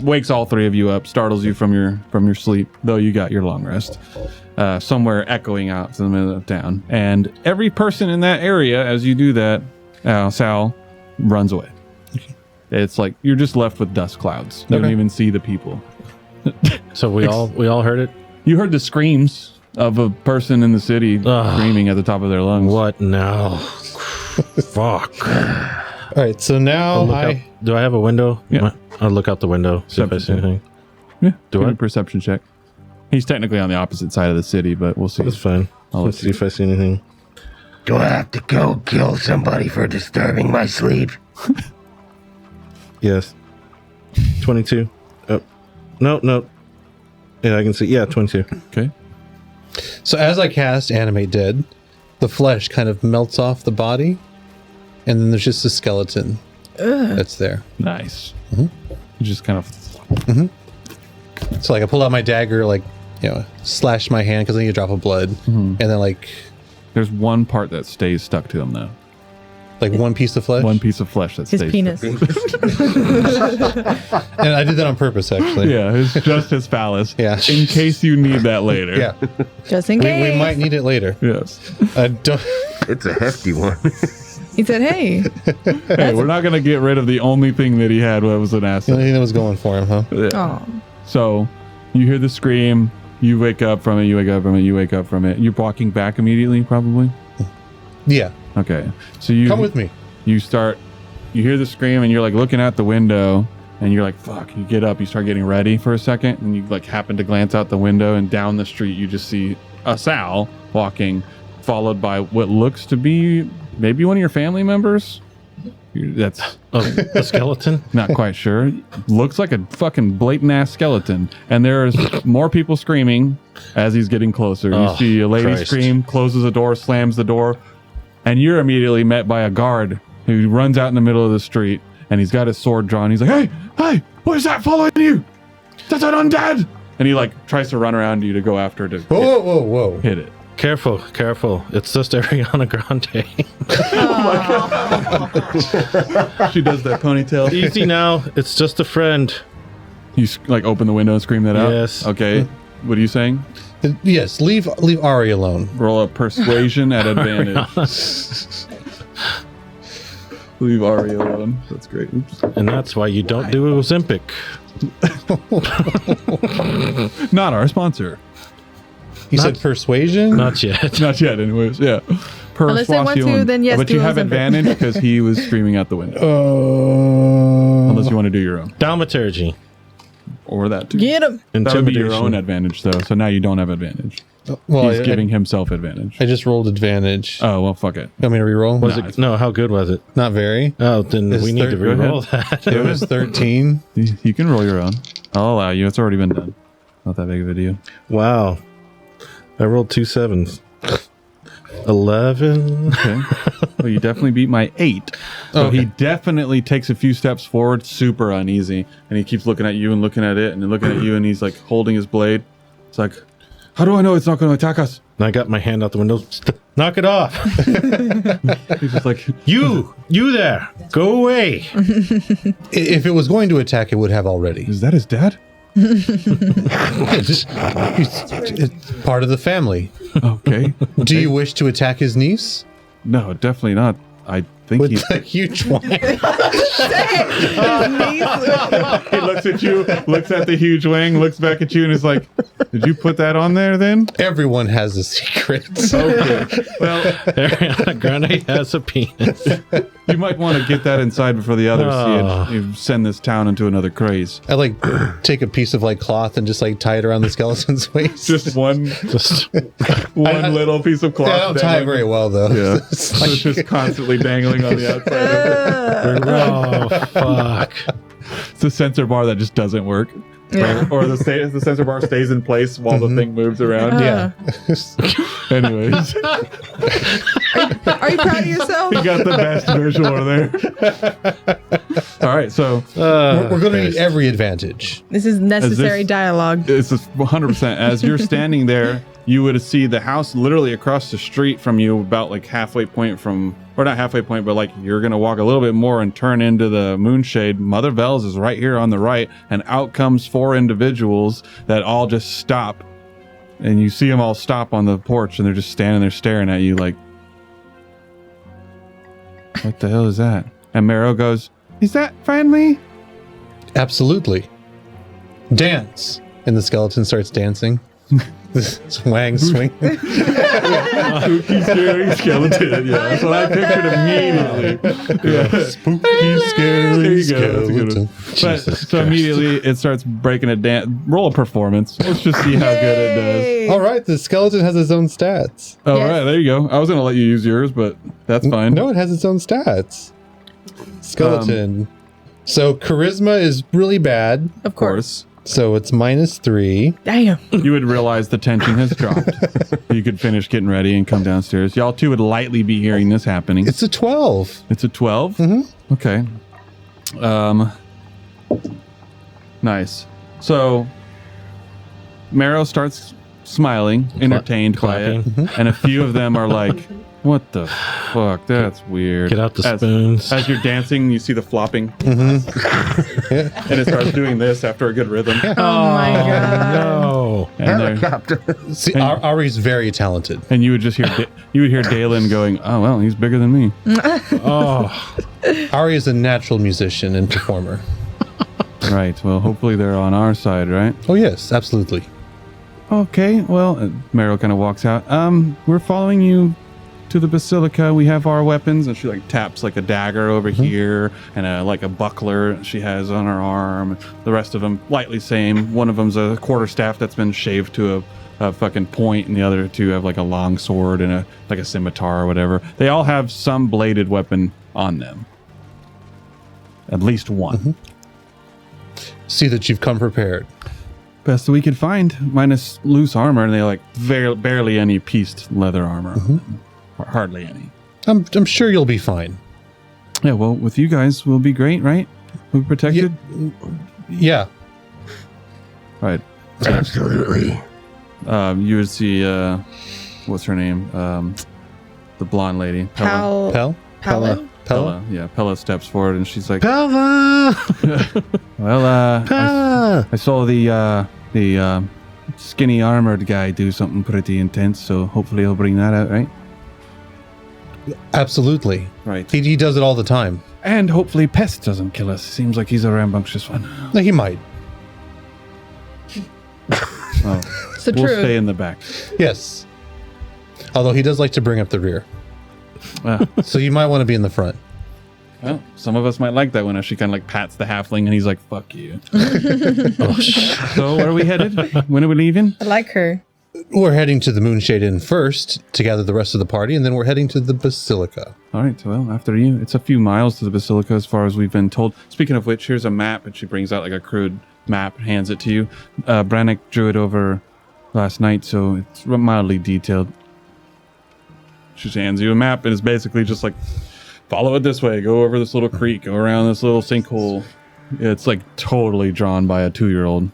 wakes all 3 of you up, startles you from your sleep, though you got your long rest. Somewhere echoing out to the middle of town. And every person in that area, as you do that, Sal runs away. It's like you're just left with dust clouds. You don't even see the people. So we all heard it. You heard the screams of a person in the city screaming at the top of their lungs. What now? Fuck. All right, so now Do I have a window? Yeah. I'll look out the window, see if I see anything. Yeah, Do give I? me a perception check. He's technically on the opposite side of the city, but we'll see. That's fine. Let's see if I see anything. Do I have to go kill somebody for disturbing my sleep? Yes. 22. Oh. No. Yeah, I can see. Yeah, 22. Okay. So as I cast Animate Dead, the flesh kind of melts off the body, and then there's just a skeleton that's there. Nice. You just kind of. So like I pull out my dagger, slash my hand because I need a drop of blood, and then There's one part that stays stuck to him, though. one piece of flesh. One piece of flesh that His stays penis. And I did that on purpose, actually. Yeah, it's just his phallus. Yeah. In case you need that later. Yeah. Just in case. We might need it later. Yes. Don't. It's a hefty one. He said, "Hey, Hey, we're not going to get rid of the only thing that he had that was an The asset. only thing that was going for him, huh? Yeah. oh, So you hear the scream. You wake up from it. You wake up from it. You wake up from it. You're walking back immediately, probably. Yeah. Okay. So you Come with me. You hear the scream and you're like looking out the window and you're like, fuck, you get up, you start getting ready for a second and you happen to glance out the window and down the street you just see a Sal walking, followed by what looks to be maybe one of your family members. That's A skeleton? not quite sure. Looks like a fucking blatant ass skeleton. And there's more people screaming as he's getting closer. You see a lady scream, closes the door, slams the door, and you're immediately met by a guard who runs out in the middle of the street, and he's got his sword drawn. He's like, hey, what is that following you? That's an undead! And he like tries to run around you to go after it. Whoa. Hit it. Careful. It's just Ariana Grande. She does that ponytail. Easy now. It's just a friend. You like open the window and scream that out? Yes. Okay. What are you saying? Yes, leave Ari alone. Roll a persuasion at advantage. Leave Ari alone. That's great. Oops. And that's why you don't do Ozempic. Not our sponsor. You said persuasion? Not yet. Not yet, anyways. Yeah. Unless they want to, then yes, But do you have Ozempic. advantage because he was screaming out the window. Unless you want to do your own. Thaumaturgy. Or that too. Get him. That would be your Intimidation. own advantage, though. So now you don't have advantage. Well, He's giving himself advantage. I just rolled advantage. Oh, well, fuck it. You want me to reroll? Was it? No, how good was it? Not very. Oh, then It's we need to third- go ahead. re-roll that. It was 13. You can roll your own. I'll allow you. It's already been done. Not that big of a deal. Wow. I rolled 2 7s. 11. Okay. Well, you definitely beat my 8. So Okay. he definitely takes a few steps forward, super uneasy. And he keeps looking at you and looking at it and then looking at you, and he's like holding his blade. It's like, how do I know it's not going to attack us? And I got my hand out the window. Knock it off. He's just like, You there. Go away. If it was going to attack, it would have already. is that his dad? It's part of the family. Okay. Do you wish to attack his niece? No, definitely not. I think With he's... the huge one. He looks at you, looks at the huge wing, looks back at you, and is like, did you put that on there then? Everyone has a secret. Okay. Well, Ariana Grande has a penis. you might want to get that inside before the others see it. You send this town into another craze. I like take a piece of like cloth and just like tie it around the skeleton's waist. Just one Just little piece of cloth. I don't tie it very well though. Yeah. It's So it's just constantly dangling on the outside of it. oh fuck. It's a sensor bar that just doesn't work. Yeah. Or the sensor bar stays in place while the thing moves around. yeah. Anyways, Are you proud of yourself? you got the best visual there. All right, so We're going to need every advantage. This is necessary dialogue. it's just 100%. As you're standing there, you would see the house literally across the street from you, about like halfway point from, or not halfway point, but like you're gonna walk a little bit more and turn into the moonshade. Mother Vels is right here on the right, and out comes 4 individuals that all just stop, and you see them all stop on the porch, and they're just standing there staring at you like, what the hell is that? And Mero goes, is that friendly? Absolutely. Dance. And the skeleton starts dancing. Swang, swing. Spooky, scary skeleton. Yeah, that's what I pictured immediately. Yeah. Spooky, There scary you go. That's a good skeleton. one. But so immediately it starts breaking a dance. Roll a performance. Let's just see how good it does. Yay. All right, the skeleton has its own stats. All Yes. right, there you go. I was gonna let you use yours, but that's fine. No, it has its own stats. Skeleton. So charisma is really bad. Of course. So it's -3. Damn. You would realize the tension has dropped. You could finish getting ready and come downstairs. Y'all two would lightly be hearing this happening. It's a 12. It's a 12? Mm-hmm. Okay. Nice. So Mero starts smiling, entertained by it. And a few of them are like, what the fuck? That's weird. Get out the spoons. As you're dancing, you see the flopping. And it starts doing this after a good rhythm. Oh my god. No. And, they're- Helicopter. See, Ari's very talented. and you would just hear Dalen going, oh, well, he's bigger than me. Oh. Ari is a natural musician and performer. Right. Well, hopefully they're on our side, right? Oh, yes, absolutely. Okay. Well, Meryl kind of walks out. We're following you to the basilica. We have our weapons. And she like taps like a dagger over here and like a buckler she has on her arm. The rest of them lightly same. One of them's a quarterstaff that's been shaved to a fucking point, and the other two have like a long sword and a scimitar or whatever. They all have some bladed weapon on them. At least one. Mm-hmm. See that you've come prepared. Best that we could find, minus loose armor, and they like barely any pieced leather armor. Hardly any. I'm sure you'll be fine. Yeah, well, with you guys, we'll be great, right? We'll be protected? Yeah. Right. Absolutely. You would see, what's her name? The blonde lady. Pella. Pella. Yeah, Pella steps forward and she's like, Pella! well, Pella! I saw the skinny armored guy do something pretty intense, so hopefully he'll bring that out, right? Absolutely. Right. He does it all the time. And hopefully Pest doesn't kill us. Seems like he's a rambunctious one. No, he might. Well, It's the we'll truth. stay in the back. Yes. Although he does like to bring up the rear. So you might want to be in the front. Well, some of us might like that when she kind of like pats the halfling and he's like, fuck you. So where are we headed? When are we leaving? I like her. We're heading to the Moonshade Inn first to gather the rest of the party, and then we're heading to the Basilica. All right, well, after you. It's a few miles to the Basilica as far as we've been told. Speaking of which, here's a map, and she brings out like a crude map, hands it to you. Brannick drew it over last night, so it's mildly detailed. She hands you a map, and it's basically just like, follow it this way, go over this little creek, go around this little sinkhole. It's like totally drawn by a 2-year-old.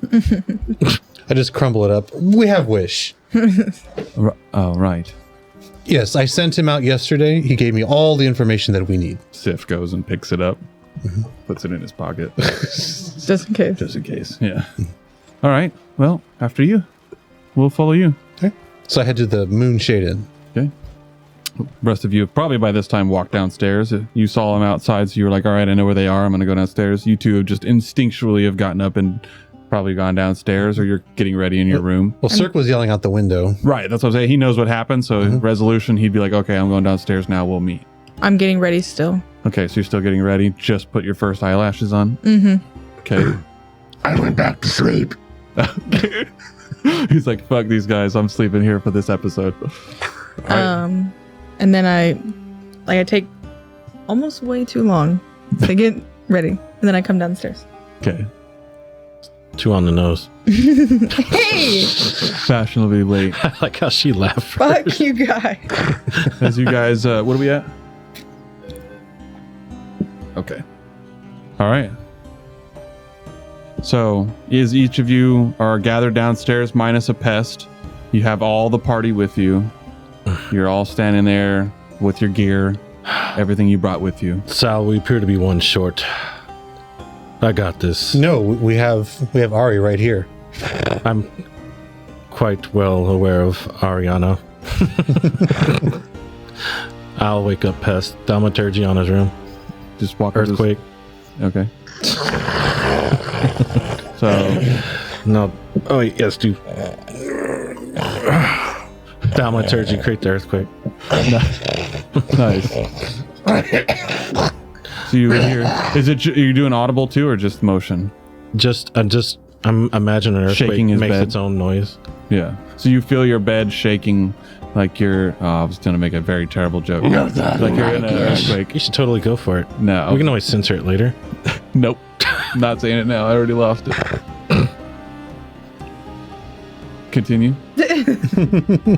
I just crumble it up. We have Wish. Oh, right. Yes, I sent him out yesterday. He gave me all the information that we need. Sif goes and picks it up, puts it in his pocket. Just in case. Just in case, yeah. All right, well, after you. We'll follow you. Okay. So I head to the Moonshade Inn. Okay. Rest of you have probably by this time walked downstairs. You saw them outside, so you were like, all right, I know where they are. I'm going to go downstairs. You two have just instinctually have gotten up and probably gone downstairs, or you're getting ready in your room. Well, Cirque was yelling out the window. Right, that's what I'm saying. He knows what happened, so resolution, he'd be like, okay, I'm going downstairs now. We'll meet. I'm getting ready still. Okay, so you're still getting ready. Just put your first eyelashes on. Okay. I went back to sleep. He's like, fuck these guys. I'm sleeping here for this episode. And then I take almost way too long to get ready. And then I come downstairs. Okay. 2 on the nose. Hey! Fashionably late. I like how she laughed. Fuck you guys. As you guys, what are we at? Okay. All right. So, as each of you are gathered downstairs minus a pest, you have all the party with you. You're all standing there with your gear, everything you brought with you. Sal, we appear to be one short. I got this. No, we have Ari right here. I'm quite well aware of Ariana. I'll wake up Pest. Thaumaturgy on his room. Just walk Earthquake. Okay. So, No. Oh, wait, yes, do. Thaumaturgy, create the earthquake. nice. So you hear, is it, are you doing audible too, or just motion? I'm imagining an earthquake Shaking his makes bed. its own noise. Yeah. So you feel your bed shaking like you're, I was going to make a very terrible joke. No, Daddy, like you're in not an again. earthquake. You should totally go for it. No. We can always censor it later. Nope. Not saying it now. I already lost it. Continue.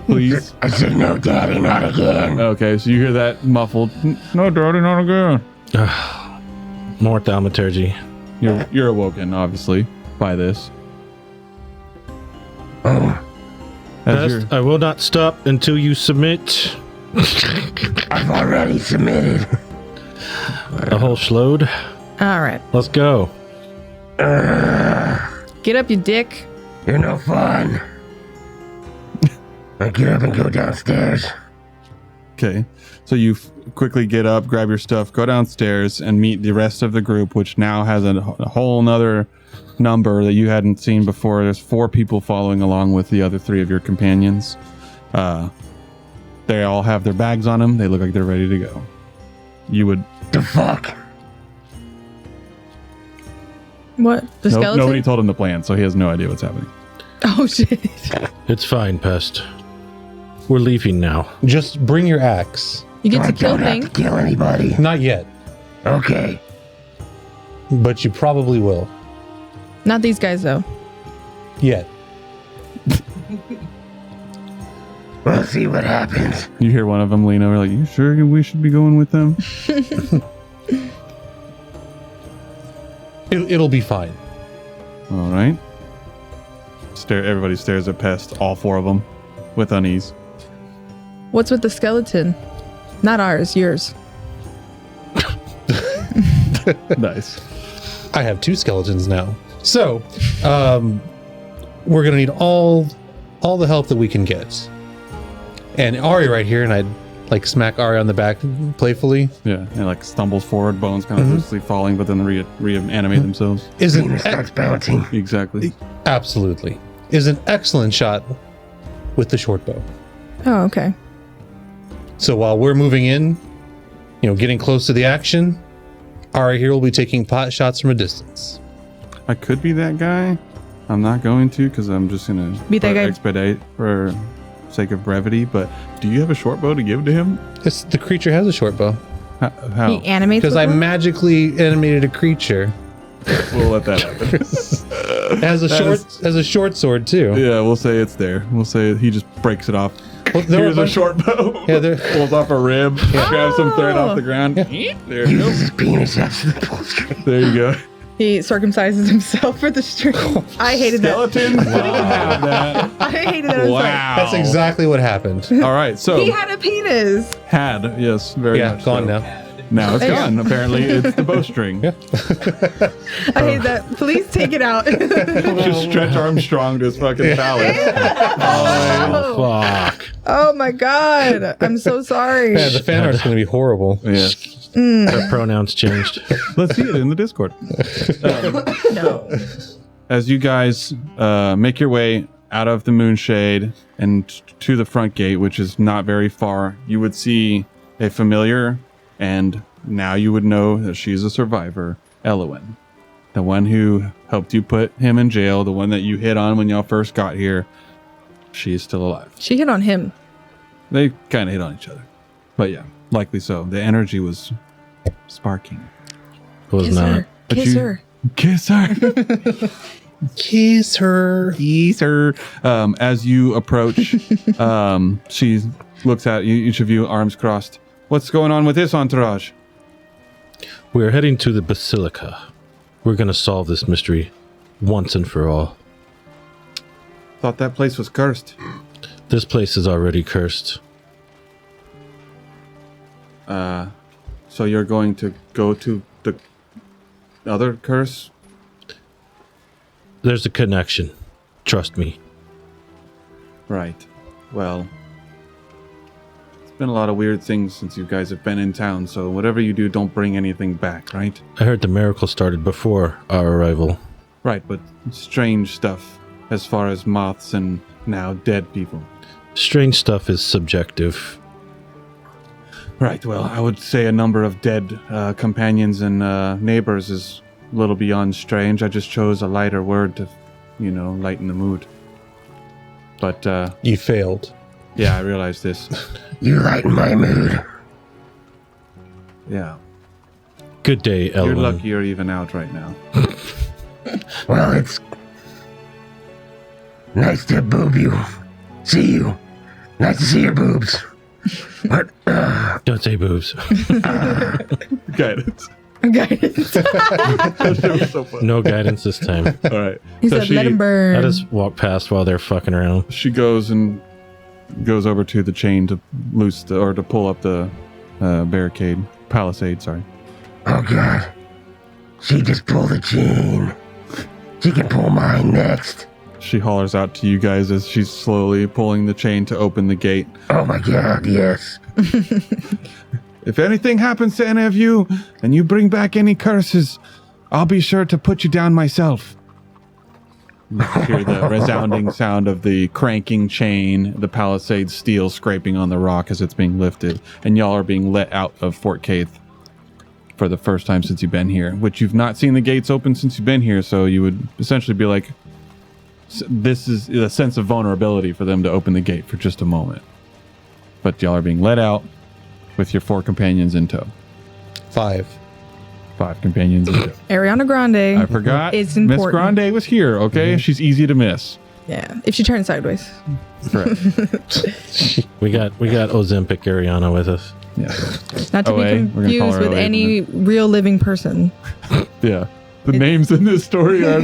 Please. I said, no, Daddy, not again. Okay, so you hear that muffled, no, Daddy, not again. More thaumaturgy. You're awoken, obviously, by this. Oh, As you're- Pest, I will not stop until you submit I've already submitted. a whole Schload. All right. Let's go. Get up, you dick. You're no fun. I get up and go downstairs. Okay, so you quickly get up, grab your stuff, go downstairs, and meet the rest of the group, which now has a whole nother number that you hadn't seen before. There's 4 people following along with the other 3 of your companions. They all have their bags on them. They look like they're ready to go. You would... The fuck? What? The skeleton? Nobody told him the plan, so he has no idea what's happening. Oh, shit. It's fine, Pest. We're leaving now. Just bring your axe. You get I to kill don't have things. to kill anybody. Not yet, Okay. but you probably will. Not these guys, though. Yet. We'll see what happens. You hear one of them lean over like, you sure we should be going with them? It'll be fine. All right. Everybody stares at Pest, all four of them, with unease. What's with the skeleton? Not ours, yours. Nice. I have 2 skeletons now. So, we're gonna need all the help that we can get. And Ari right here, and I'd like smack Ari on the back playfully. Yeah, and like stumbles forward, bones kind of loosely falling, but then reanimate themselves. Venus starts bouncing. Exactly. Absolutely. Is an excellent shot with the short bow. Oh, okay. So while we're moving in, getting close to the action, Ari here will be taking pot shots from a distance. I could be that guy. I'm not going to because I'm just going Be that to guy. expedite for sake of brevity. But do you have a short bow to give to him? The creature has a short bow. How? He animates Because with I them? magically animated a creature. We'll let that happen. It has a short sword too. Yeah, we'll say it's there. We'll say he just breaks it off. Well, there were Here's a bunch- short bow. Yeah, there- Pulls off a rib. Grabs some thread off the ground. There He you go. uses his penis as the pullstring. There you go. He circumcises himself for the string. I hated that. Skeletons don't have that. I hated that. I'm sorry. Wow. That's exactly what happened. All right, so He had a penis. had, yes, very Yeah, much gone so. now. Now it's Yeah. gone. Apparently, it's the bowstring. I hate that. Please take it out. Just stretch Armstrong to his fucking phallus. Oh, fuck. Oh my god. I'm so sorry. Yeah, the fan art's going to be horrible. Yes. Their pronouns changed. Let's see it in the Discord. No. As you guys make your way out of the moonshade and to the front gate, which is not very far, you would see a familiar, and now you would know that she's a survivor, Elowen. The one who helped you put him in jail, the one that you hit on when y'all first got here. She is still alive. She hit on him. They kind of hit on each other. But yeah, likely so. The energy was sparking. Was Kiss not. her. But Kiss you- her. Kiss her. Kiss her. Kiss her. As you approach, she looks at you, each of you, arms crossed. What's going on with this entourage? We're heading to the Basilica. We're going to solve this mystery once and for all. Thought that place was cursed. This place is already cursed. So you're going to go to the other curse? There's a connection. Trust me. Right. Well, it's been a lot of weird things since you guys have been in town, so whatever you do, don't bring anything back, right? I heard the miracle started before our arrival. Right, but strange stuff as far as moths and now dead people. Strange stuff is subjective. Right, well, I would say a number of dead companions and neighbors is a little beyond strange. I just chose a lighter word to, lighten the mood. But, You failed. yeah, I realized this. You lighten my mood. Yeah. Good day, You're Elwyn. lucky you're even out right now. Well, it's nice to boob you. See you. Nice to see your boobs. But, Don't say boobs. Guidance. Guidance. That shit was so fun. No guidance this time. All right. He said, let him burn. I just walk past while they're fucking around. She goes over to the chain to to pull up the palisade, sorry. oh god. She just pulled the chain. She can pull mine next. She hollers out to you guys as she's slowly pulling the chain to open the gate. Oh my god, yes. If anything happens to any of you and you bring back any curses, I'll be sure to put you down myself. You hear the resounding sound of the cranking chain, the palisade steel scraping on the rock as it's being lifted, and y'all are being let out of Fort Caith for the first time since you've been here, which you've not seen the gates open since you've been here, so you would essentially be like this is a sense of vulnerability for them to open the gate for just a moment. But y'all are being let out with your 4 companions in tow. 5 companions in tow. Ariana Grande. I forgot. It's Miss important. Grande was here, okay? She's easy to miss. Yeah, if she turns sideways. Correct. We got Ozempic Ariana with us. Yeah. Not to OA, be we're gonna call confused her with OA any real living person. Yeah. The names in this story are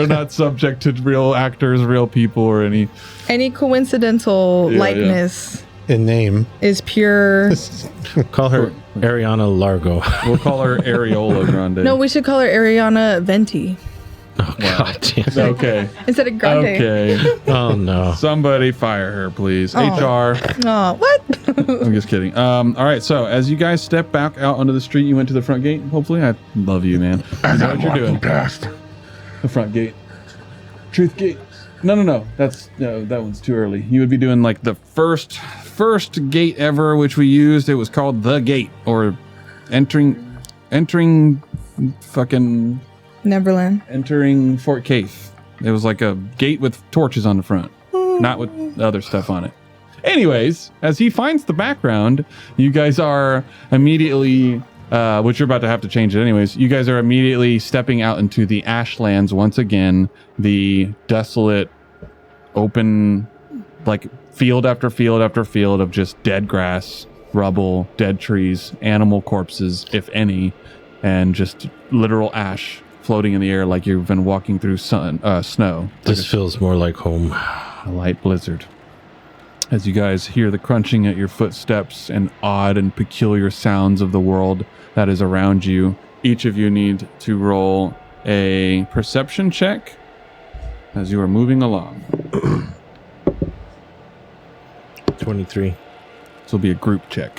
not subject to real actors, real people, or any. Any coincidental likeness in name is pure. Call her Ariana Largo. We'll call her Areola Grande. No, we should call her Ariana Venti Oh, God damn it. Okay. instead of Grande. Okay. Oh, no. Somebody fire her, please. Oh. HR. Oh, what? I'm just kidding. All right. So as you guys step back out onto the street, you went to the front gate. Hopefully, I love you, man. You know what you're doing. Past. The front gate. Truth gate. No. That one's too early. You would be doing like the first gate ever, which we used. It was called the gate, or entering fucking Neverland. entering Fort Caith. It was like a gate with torches on the front, not with other stuff on it. Anyways, as he finds the background, you guys are immediately, which you're about to have to change it anyways, you guys are immediately stepping out into the Ashlands once again, the desolate, open, like field after field after field of just dead grass, rubble, dead trees, animal corpses, if any, and just literal ash floating in the air like you've been walking through snow. This feels more like home. A light blizzard. As you guys hear the crunching at your footsteps and odd and peculiar sounds of the world that is around you, each of you need to roll a perception check as you are moving along. 23. This will be a group check.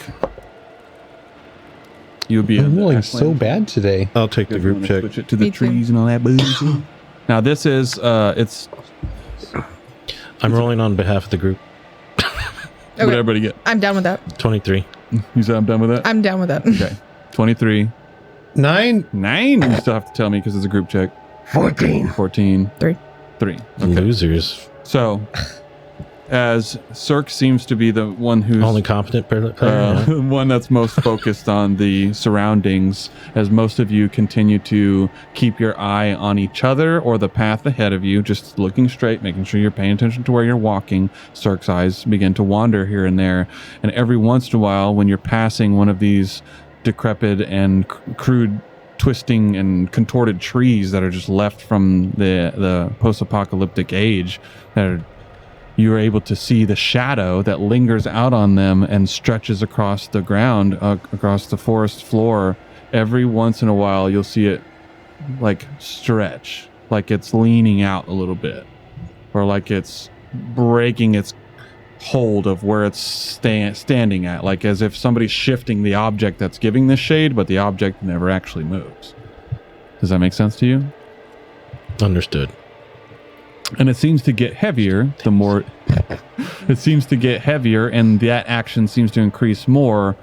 You'll be I'm in the rolling Ashland. so bad today. I'll take the If you group wanna check. Switch it to the Me too. trees and all that bullshit. Now this is it's I'm rolling on behalf of the group. what everybody get. I'm down with that. 23. You said I'm done with that? I'm down with that. Okay. 23. 9. 9. You still have to tell me because it's a group check. 14. 14. 3. 3. Okay. Losers. So, as Cirque seems to be the one who's Only competent player. Yeah. one that's most focused on the surroundings, as most of you continue to keep your eye on each other or the path ahead of you, just looking straight, making sure you're paying attention to where you're walking. Cirque's eyes begin to wander here and there, and every once in a while, when you're passing one of these decrepit and crude twisting and contorted trees that are just left from the post-apocalyptic age, you are able to see the shadow that lingers out on them and stretches across the ground, across the forest floor. Every once in a while, you'll see it like stretch, like it's leaning out a little bit, or like it's breaking its hold of where it's standing at, like as if somebody's shifting the object that's giving the shade, but the object never actually moves. Does that make sense to you? Understood. And it seems to get heavier the more it seems to get heavier, and that action seems to increase more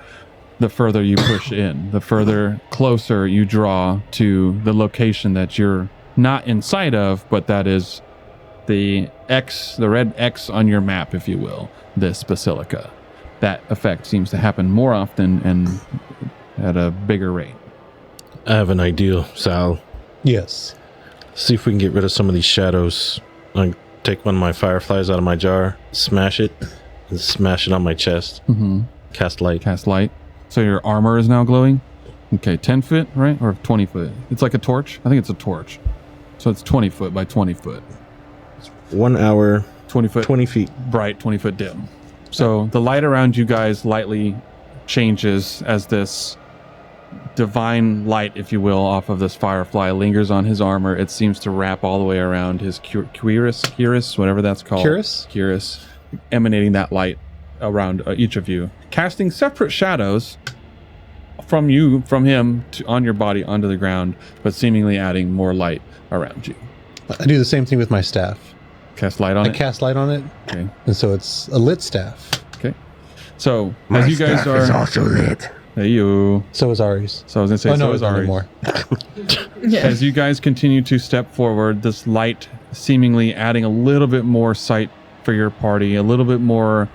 the further you push in, the further closer you draw to the location that you're not in sight of, but that is the red X on your map, if you will, this basilica. That effect seems to happen more often and at a bigger rate. I have an idea, Sal. Yes. See if we can get rid of some of these shadows. I take one of my fireflies out of my jar, smash it, and smash it on my chest. Mm-hmm. Cast light. Cast light. So your armor is now glowing? Okay, 10 foot, right? Or 20 foot? It's like a torch? I think it's a torch. So it's 20 foot by 20 foot. 1 hour, 20 foot 20 feet. bright, 20 foot dim. So the light around you guys lightly changes as this divine light, if you will, off of this firefly lingers on his armor. It seems to wrap all the way around his cuirass, whatever that's called. Cuirass, emanating that light around each of you, casting separate shadows from him on your body onto the ground, but seemingly adding more light around you. I do the same thing with my staff. Cast light on I it. cast light on it, Okay. and so it's a lit staff. Okay. So My as you guys staff is are, also lit. hey you. So is Ari's. So I was gonna say, Oh no, so it's is not Ari. anymore. Yeah. As you guys continue to step forward, this light seemingly adding a little bit more sight for your party, a little bit more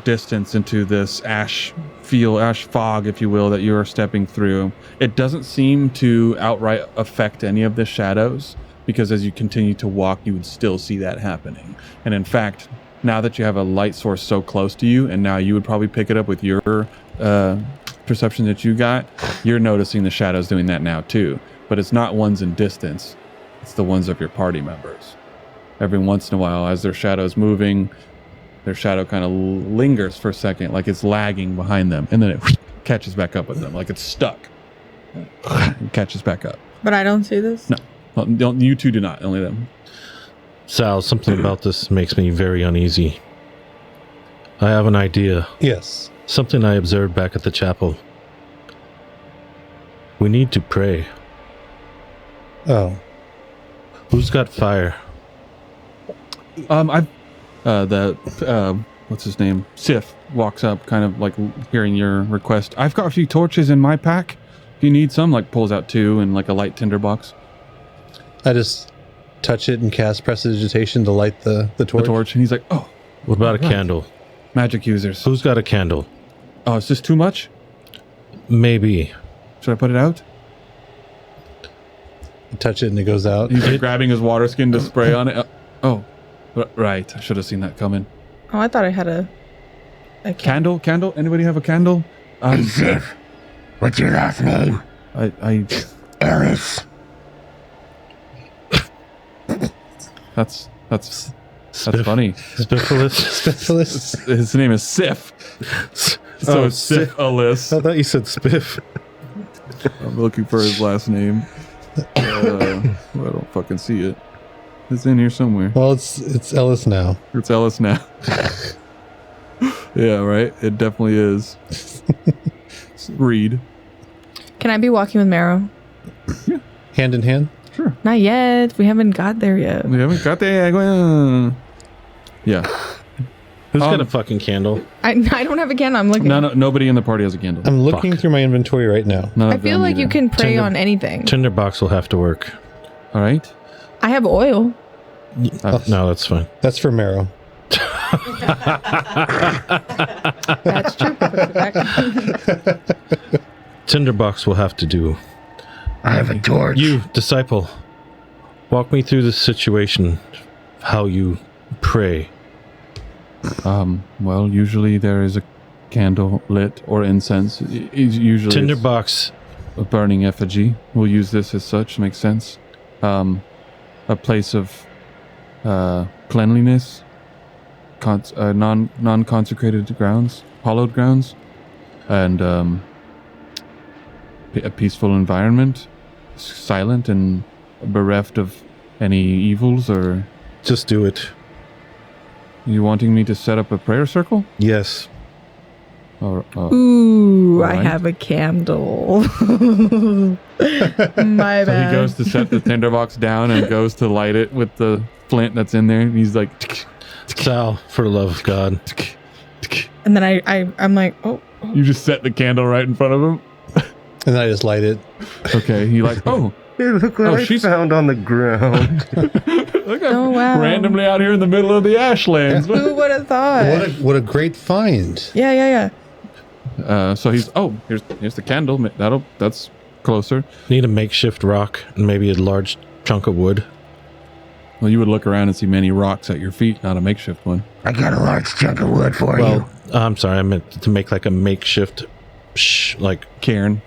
distance into this ash fog, if you will, that you are stepping through. It doesn't seem to outright affect any of the shadows, because as you continue to walk, you would still see that happening. And in fact, now that you have a light source so close to you, and now you would probably pick it up with your perception that you got, you're noticing the shadows doing that now too. But it's not ones in distance, it's the ones of your party members. Every once in a while, as their shadow's moving, their shadow kind of lingers for a second, like it's lagging behind them, and then it catches back up with them, like it's stuck. It catches back up. But I don't see this? No. Well, you two do not, only them. Sal, something about this makes me very uneasy. I have an idea. Yes. Something I observed back at the chapel. We need to pray. Oh. Who's got fire? What's his name? Sif walks up, kind of like hearing your request. I've got a few torches in my pack. If you need some, like pulls out 2 and like a light tinderbox. I just touch it and cast prestidigitation to light the torch. The torch, and he's like, oh. What about a candle? Magic users. Who's got a candle? Oh, is this too much? Maybe. Should I put it out? I touch it and it goes out. He's like grabbing his water skin to spray on it. Oh, right. I should have seen that coming. Oh, I thought I had a candle. Candle? Anybody have a candle? Hey, Sif. What's your last name? I Ellis. That's funny. Spiffilus? His name is Sif. So it's Sif Ellis. I thought you said Spiff. I'm looking for his last name. I don't fucking see it. It's in here somewhere. Well, it's Ellis now. It's Ellis now. Yeah, right? It definitely is. Reed. Can I be walking with Marrow? Yeah. Hand in hand? Sure. Not yet. We haven't got there yet. We haven't got there. Yeah. Who's got a fucking candle? I don't have a candle. I'm looking. No, nobody in the party has a candle. I'm looking through my inventory right now. I feel like you can pray on anything. Tinderbox will have to work. All right. I have oil. No, that's fine. That's for Marrow. That's true. Tinderbox will have to do. I have a torch. You, disciple, walk me through the situation, how you pray. Well, usually there is a candle lit or incense. Usually Tinderbox. A burning effigy. We'll use this as such. Makes sense. A place of cleanliness, non-consecrated grounds, hallowed grounds, and a peaceful environment, silent and bereft of any evils. Or just do it. You wanting me to set up a prayer circle? Yes. Ooh, right. I have a candle. My bad. So he goes to set the tinderbox down and goes to light it with the flint that's in there. And he's like, Sal, for the love of God. And then I'm like, oh. You just set the candle right in front of him. And then I just light it. Okay, he like, oh. Hey, look what I found on the ground. Look, Oh, wow. randomly out here in the middle of the Ashlands. Who would have thought? What a great find. Yeah. So he's, here's the candle. That's closer. Need a makeshift rock and maybe a large chunk of wood. Well, you would look around and see many rocks at your feet, not a makeshift one. I got a large chunk of wood for you. I'm sorry, I meant to make like a makeshift Cairn.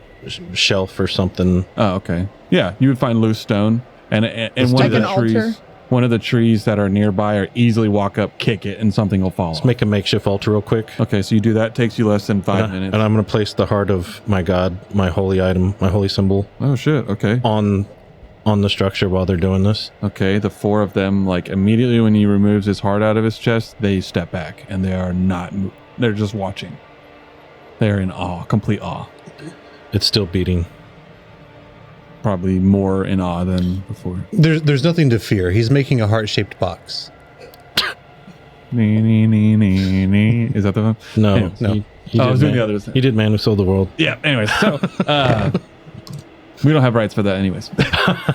Shelf or something. Oh, okay. Yeah, you would find loose stone, and one of the trees. Altar. One of the trees that are nearby are easily walk up, kick it, and something will fall. Let's make a makeshift altar real quick. Okay, so you do that. Takes you less than 5 minutes. And I'm going to place the heart of my god, my holy item, my holy symbol. Oh shit. Okay. On the structure while they're doing this. Okay. The 4 of them, like immediately when he removes his heart out of his chest, they step back and they are not. They're just watching. They're in awe, complete awe. It's still beating. Probably more in awe than before. There's nothing to fear. He's making a heart-shaped box. Is that the one? No. Anyways. He I was did doing the others. He did Man Who Sold the World. Yeah. Anyways, so We don't have rights for that anyways. I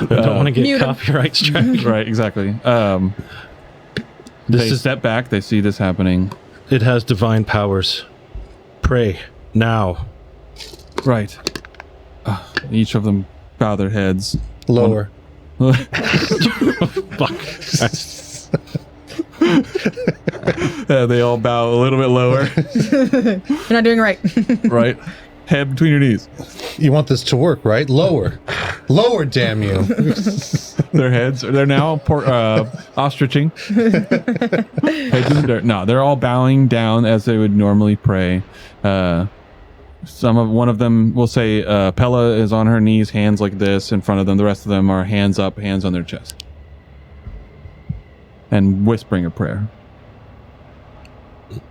don't want to get copyright strike. Right, exactly. They step back. They see this happening. It has divine powers. Pray now. Right. Each of them bow their heads. Lower. Fuck. They all bow a little bit lower. You're not doing right. Right. Head between your knees. You want this to work, right? Lower. Lower, damn you. Their heads, they're now ostriching. Heads in the dirt. No, they're all bowing down as they would normally pray. One of them will say, Pella is on her knees, hands like this in front of them. The rest of them are hands up, hands on their chest. And whispering a prayer.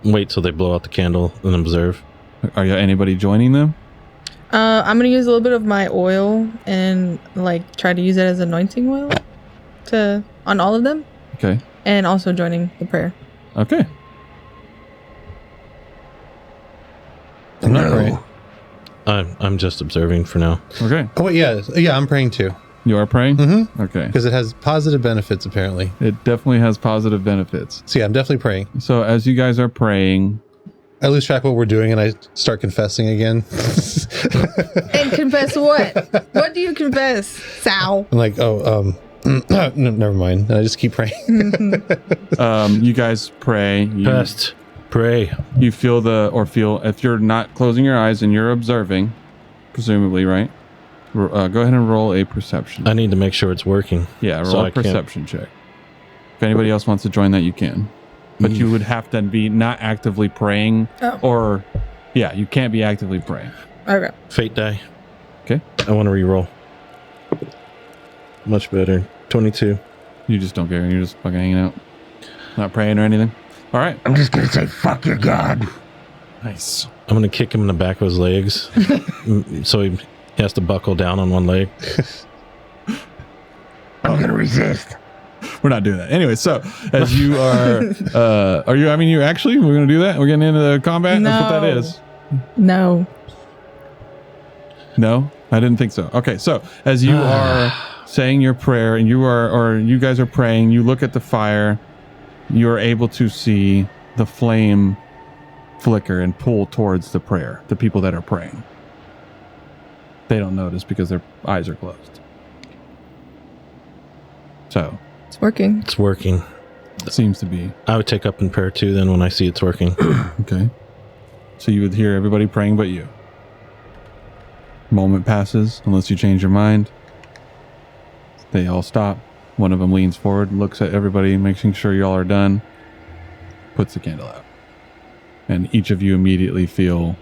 Wait till they blow out the candle and observe. Are you anybody joining them? I'm gonna use a little bit of my oil and like try to use it as anointing oil on all of them. Okay. And also joining the prayer. Okay. I'm not praying. I'm just observing for now. Okay. Oh, wait, yeah, I'm praying too. You are praying? Mm-hmm. Okay. Because it has positive benefits, apparently. It definitely has positive benefits. So yeah, I'm definitely praying. So as you guys are praying, I lose track of what we're doing and I start confessing again. And confess what? What do you confess, Sal? I'm like, no, never mind. And I just keep praying. you guys pray. Pest. Pray. You feel if you're not closing your eyes and you're observing, presumably, right? Go ahead and roll a perception. I need to make sure it's working. Yeah, roll a perception check. If anybody else wants to join that, you can. But you would have to be not actively praying you can't be actively praying. Okay. Fate die. Okay. I want to re-roll. Much better. 22. You just don't care. You're just fucking hanging out. Not praying or anything. All right. I'm just gonna say, fuck your god. Nice. I'm going to kick him in the back of his legs. So he has to buckle down on one leg. I'm gonna resist. We're not doing that. Anyway, so as you are we're going to do that? We're getting into the combat? No. That's what that is. No. No? I didn't think so. Okay, so as you are saying your prayer and you guys are praying, you look at the fire, you are able to see the flame flicker and pull towards the prayer, the people that are praying. They don't notice because their eyes are closed. So It's working. It's working. it seems to be. I would take up in prayer too then when I see it's working. Okay. So you would hear everybody praying but you. Moment passes, unless you change your mind. They all stop. One of them leans forward, looks at everybody, making sure y'all are done, puts the candle out. And each of you immediately feel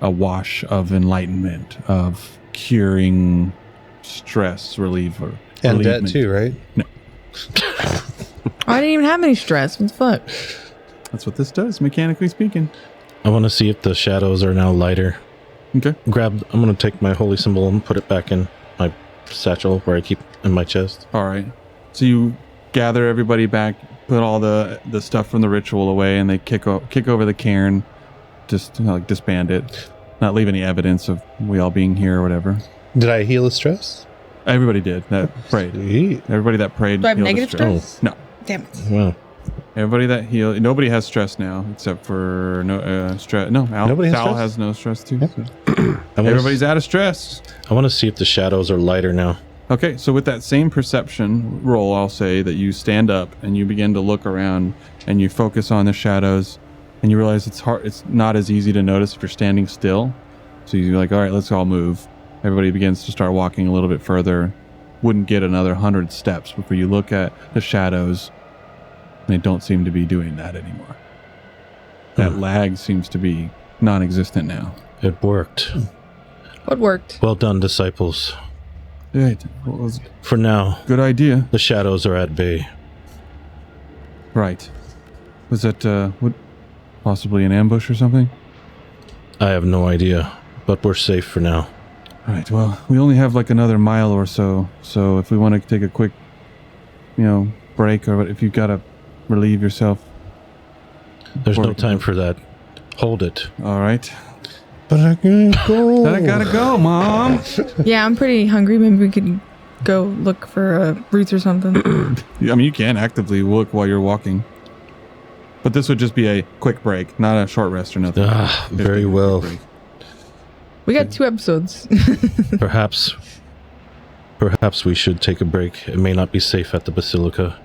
a wash of enlightenment, of curing stress reliever. And debt too, right? No. I didn't even have any stress. What the fuck? That's what this does, mechanically speaking. I want to see if the shadows are now lighter. Okay. I'm going to take my holy symbol and put it back in my satchel where I keep in my chest. All right. So you gather everybody back, put all the stuff from the ritual away, and they kick over the cairn, just disband it, not leave any evidence of we all being here or whatever. Did I heal the stress? Everybody did that prayed. Sweet. Everybody that prayed. Do I have healed the negative stress? No. Damn it. Wow. Everybody that healed. Nobody has stress now except for stress. No, Al. Nobody has Sal stress? has no stress too. Yeah. So. Everybody's out of stress. I want to see if the shadows are lighter now. Okay, so with that same perception roll, I'll say that you stand up and you begin to look around and you focus on the shadows and you realize it's hard. It's not as easy to notice if you're standing still. So you're like, all right, let's all move. Everybody begins to start walking a little bit further. Wouldn't get another 100 steps before you look at the shadows and they don't seem to be doing that anymore. That lag seems to be non-existent now. It worked. What worked? Well done, disciples. Right. Well, it was a For now, good idea. the shadows are at bay. Right. Was that possibly an ambush or something? I have no idea, but we're safe for now. Right, well, we only have like another mile or so if we want to take a quick, break, or if you've got to relieve yourself. There's no time for that. Hold it. All right. But I can't go. But I gotta go, Mom. Yeah, I'm pretty hungry. Maybe we could go look for roots or something. I mean, you can actively look while you're walking. But this would just be a quick break, not a short rest or nothing. Very well. We got 2 episodes. Perhaps we should take a break. It may not be safe at the Basilica.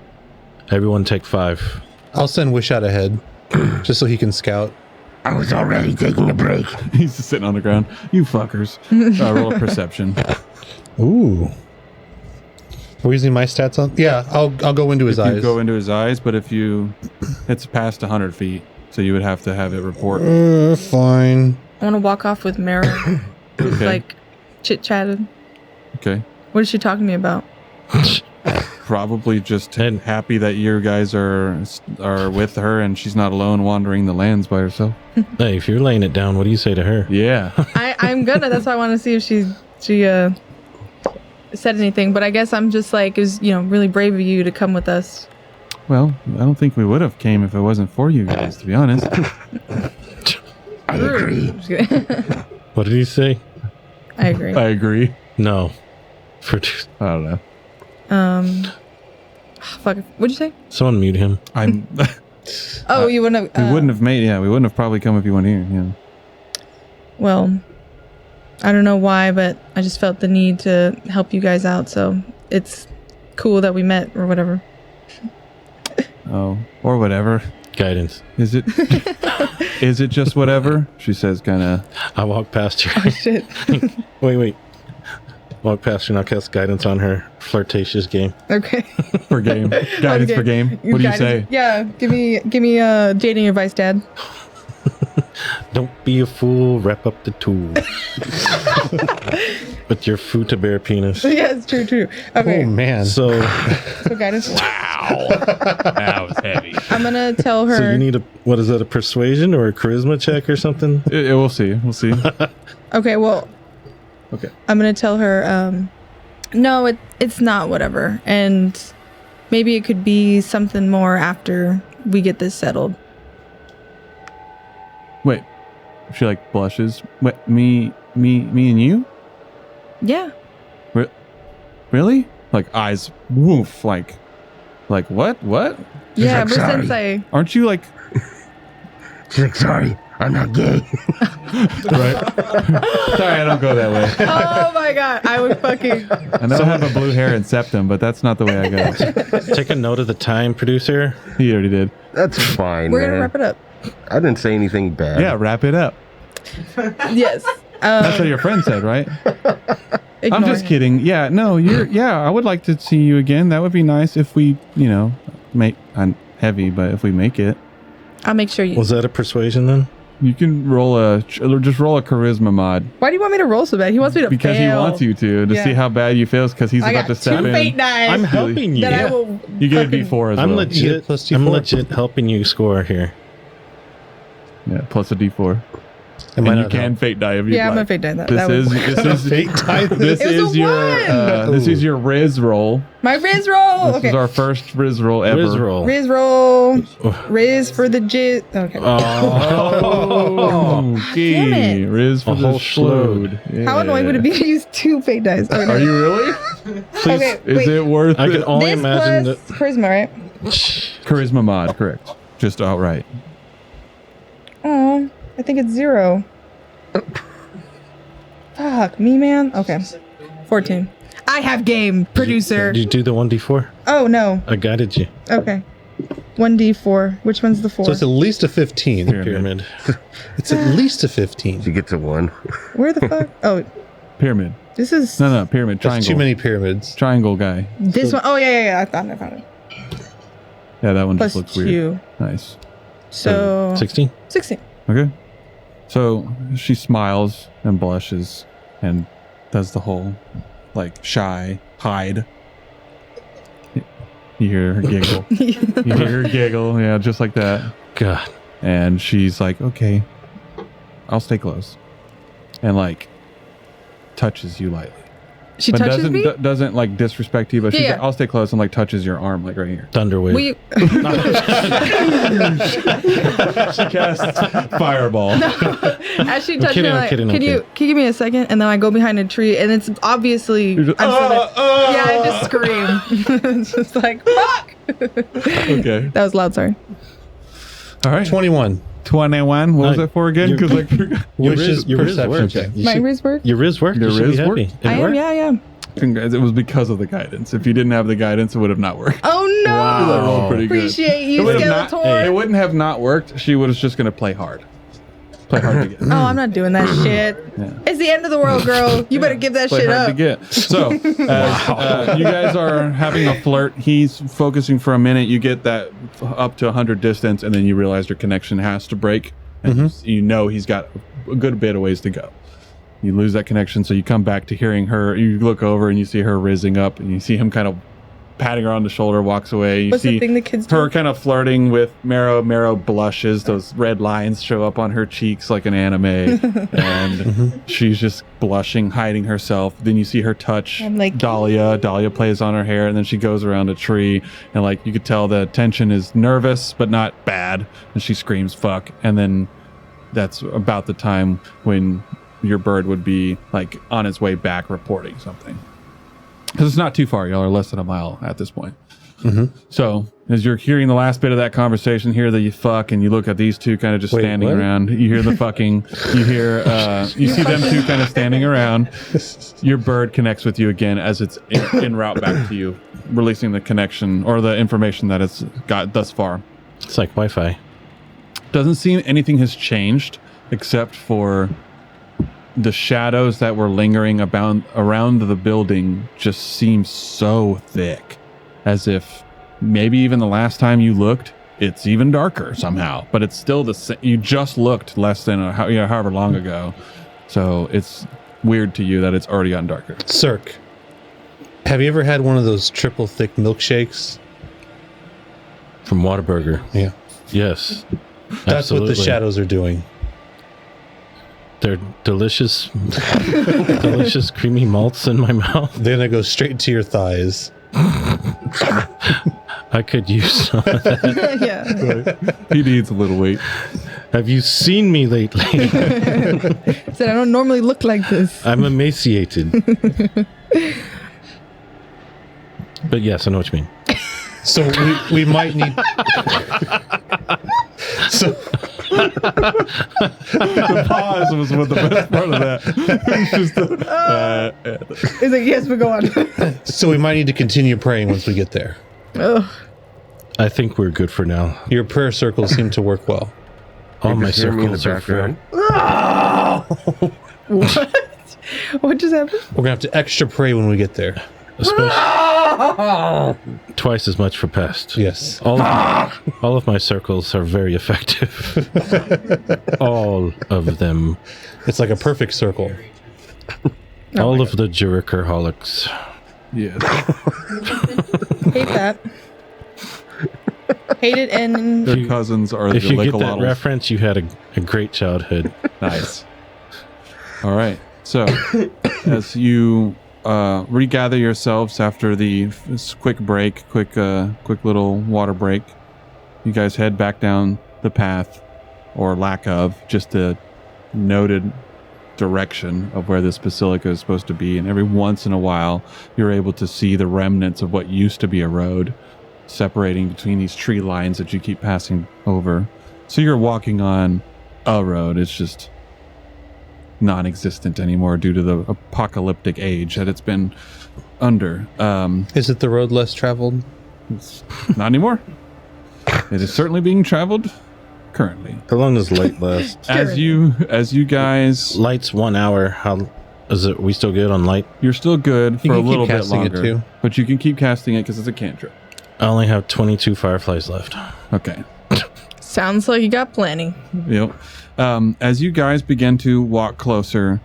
Everyone take 5. I'll send Wish out ahead, just so he can scout. I was already taking a break. He's just sitting on the ground. You fuckers. Roll a perception. Ooh. We're using my stats on? Yeah, I'll go into his eyes. You go into his eyes, but if you... It's past 100 feet, so you would have to have it report. Fine. I want to walk off with Mara, who's Okay. like chit-chatted. Okay. What is she talking to me about? Probably just And- happy that you guys are with her and she's not alone wandering the lands by herself. Hey, if you're laying it down, what do you say to her? Yeah. I'm gonna. That's why I want to see if she said anything. But I guess I'm just like, it was really brave of you to come with us. Well, I don't think we would have came if it wasn't for you guys, to be honest. I agree. Just kidding. What did he say? I agree. I agree. No. I don't know. Fuck. What'd you say? Someone mute him. I'm. Oh, you wouldn't have. We wouldn't have made. Yeah, we wouldn't have probably come if you weren't here. Yeah. Well, I don't know why, but I just felt the need to help you guys out. So it's cool that we met or whatever. Oh, or whatever. Guidance. Is it? Is it just whatever? She says, kind of. I walk past you. Oh shit. Wait. Walk past you and I'll cast guidance on her flirtatious game. Okay. For game. Guidance for game. What do you say? Yeah, give me dating advice, Dad. Don't be a fool, wrap up the tool. With your foot-to-bear penis. Yeah, it's true. Okay, Oh, man. So guidance. That was heavy. I'm gonna tell her. so you need a, what is that, a persuasion or a charisma check or something? We'll see. We'll see. Okay, well. Okay. I'm gonna tell her. No, it's not whatever, and maybe it could be something more after we get this settled. Wait. She like blushes. Wait, me and you? Yeah. Really? Like eyes woof. Like what? What? Yeah, like, but sorry. since I. Aren't you like? She's like, sorry, I'm not gay. Right. Sorry, I don't go that way. Oh my god, I would fucking. I know I have a blue hair and septum, but that's not the way I go. Take a note of the time, producer. He already did. That's fine, We're man. gonna wrap it up. I didn't say anything bad. Yeah, wrap it up. Yes. That's what your friend said, right? I'm just him. kidding. Yeah, no, I would like to see you again. That would be nice if we, make heavy, but if we make it. I'll make sure you. Was that a persuasion then? You can just roll a charisma mod Why do you want me to roll so bad? He wants me to because fail. he wants you to Yeah. see how bad you feel because he's I about got to step 2 in. fate dice. I'm helping you. That I will. You get a fucking- D4 as I'm well. You get legit. plus I'm D4. legit helping you score here. Yeah, plus a D4. It might And you not can help. fate die if you Yeah, I'm like. gonna fate die that. This That is was- this is Fate die this. It was a this is your Riz roll. My Riz roll. This Okay. is our first Riz roll ever. Riz roll. Riz roll. Riz for the jizz. Okay. Oh, damn okay. it. Riz for A the whole Schload. How annoying would it be to use 2 fate dice? Okay, Are you really? Okay, Is wait. it worth I it? can only This imagine plus that. charisma, right? Charisma mod, correct. Just outright. Oh, I think it's 0. Fuck me, man. Okay. 14. I have game, producer. Did you do the 1d4? Oh, no. I guided you. Okay. 1d4. Which one's the 4? So it's at least a 15. Pyramid. It's at least a 15. She gets a 1. Where the fuck? Oh, Pyramid. this is No, pyramid. Triangle. That's too many pyramids. Triangle guy. this one. Oh, yeah. I found it. Yeah, that one Plus just looks 2. weird. Nice. So 16? 16. Okay. So she smiles and blushes and does the whole like shy hide. You hear her giggle. You hear her giggle, yeah, just like that. God. And she's like, okay, I'll stay close. And like touches you lightly. She but touches me? doesn't like disrespect you, but she's Yeah. like, I'll stay close and like touches your arm like right here. Thunderwave. We, She casts fireball. as she touches kidding, me, I'm like, kidding, can I'm you give me a second? And then I go behind a tree, and it's obviously You're just, I'm yeah, I just scream. It's just like fuck. Okay. That was loud. Sorry. All right. 21. 21. What was No, it for again? you're- Because like Your Which is Riz perception works. check. You My should- Riz work. Your Riz worked. Your You should Riz be worked? happy. It I am. worked? Yeah. congrats. It was because of the guidance. If you didn't have the guidance, it would have not worked. Oh no! That rolled pretty good. Appreciate you, It would have Skeletor. not. It wouldn't have not worked. She was just gonna play hard. Play hard to get. Oh, I'm not doing that shit. Yeah. It's the end of the world, girl. You better give that Play shit hard up. to get. So, as you guys are having a flirt, he's focusing for a minute. You get that up to 100 distance, and then you realize your connection has to break, and you know he's got a good bit of ways to go. You lose that connection, so you come back to hearing her. You look over and you see her rizzing up, and you see him kind of patting her on the shoulder, walks away. You What's see the thing the kids do? her kind of flirting with Marrow. Marrow blushes. Those red lines show up on her cheeks like an anime. And she's just blushing, hiding herself. Then you see her touch I'm like- Dhalia. Dhalia plays on her hair, and then she goes around a tree. And like you could tell the tension is nervous, but not bad. And she screams, fuck. And then that's about the time when your bird would be like on its way back reporting something. Because it's not too far. Y'all are less than a mile at this point. So as you're hearing the last bit of that conversation, hear the you fuck, and you look at these two kind of just Wait, standing what? around. You hear the fucking. You hear. You see them two kind of standing around. Your bird connects with you again as it's en route back to you, releasing the connection or the information that it's got thus far. It's like Wi-Fi. Doesn't seem anything has changed except for the shadows that were lingering around the building just seem so thick, as if maybe even the last time you looked, it's even darker somehow. But it's still the same. You just looked less than however long ago, so it's weird to you that it's already gotten darker. Cirque, have you ever had one of those triple thick milkshakes? From Whataburger. Yeah. Yes. That's Absolutely. what the shadows are doing. They're delicious, delicious creamy malts in my mouth. They're going to go straight to your thighs. I could use some of that. Yeah. He needs a little weight. Have you seen me lately? Said I don't normally look like this. I'm emaciated. But yes, I know what you mean. So we might need... So The pause was what the best part of that. It's just It's like yes, but go on. so we might need to continue praying once we get there. Ugh. I think we're good for now. Your prayer circles seem to work well. All my Hear me in the circles are background. What? What just happened? We're going to have to extra pray when we get there. especially twice as much for pest. Yes. All of my circles are very effective. All of them. It's like a perfect circle. All of the Jerichoholics. yes. Hate that. Hate it and Their cousins are If the you get that Lickaloddles. reference, you had a great childhood. Nice. All right. So, as you regather yourselves after this quick break, quick little water break, you guys head back down the path, or lack of, just a noted direction of where this basilica is supposed to be. And every once in a while, you're able to see the remnants of what used to be a road separating between these tree lines that you keep passing over. So you're walking on a road. It's just non-existent anymore due to the apocalyptic age that it's been under. Is it the road less traveled? Not anymore. It is certainly being traveled currently. How long does light last? As you guys, Light's 1 hour. How is it? We still good on light? you're still good You for a can keep little bit casting it longer, too. but you can keep casting it because it's a cantrip. I only have 22 fireflies left. Okay. sounds like you got plenty. Yep. As you guys begin to walk closer,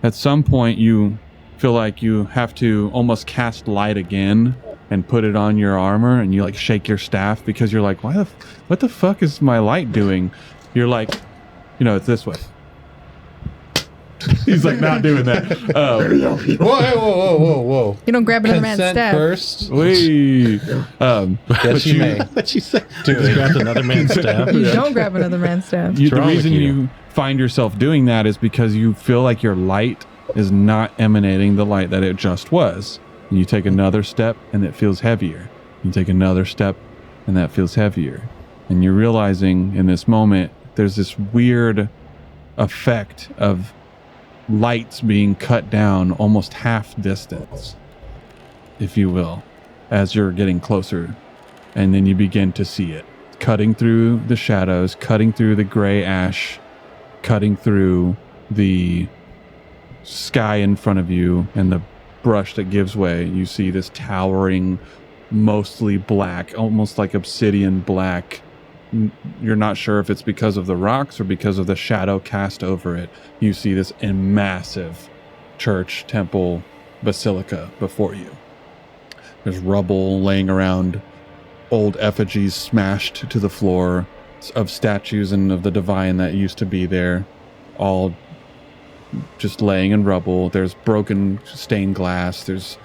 at some point you feel like you have to almost cast light again and put it on your armor, and you like shake your staff because you're like, what the fuck is my light doing? You're like, it's this way. He's like not doing that. Whoa. You don't grab another man's Consent staff. first. Wait. Yes, you may. What'd you say? Just grabbed another man's staff. You don't grab another man's staff. The wrong with reason you? you find yourself doing that is because you feel like your light is not emanating the light that it just was. And you take another step and it feels heavier. You take another step and that feels heavier. And you're realizing in this moment there's this weird effect of lights being cut down almost half distance, if you will, as you're getting closer. And then you begin to see it cutting through the shadows, cutting through the gray ash, cutting through the sky in front of you and the brush that gives way. You see this towering, mostly black, almost like obsidian black. You're not sure if it's because of the rocks or because of the shadow cast over it. You see this massive church, temple, basilica before you. There's rubble laying around, old effigies smashed to the floor of statues and of the divine that used to be there, all just laying in rubble. There's broken stained glass. There's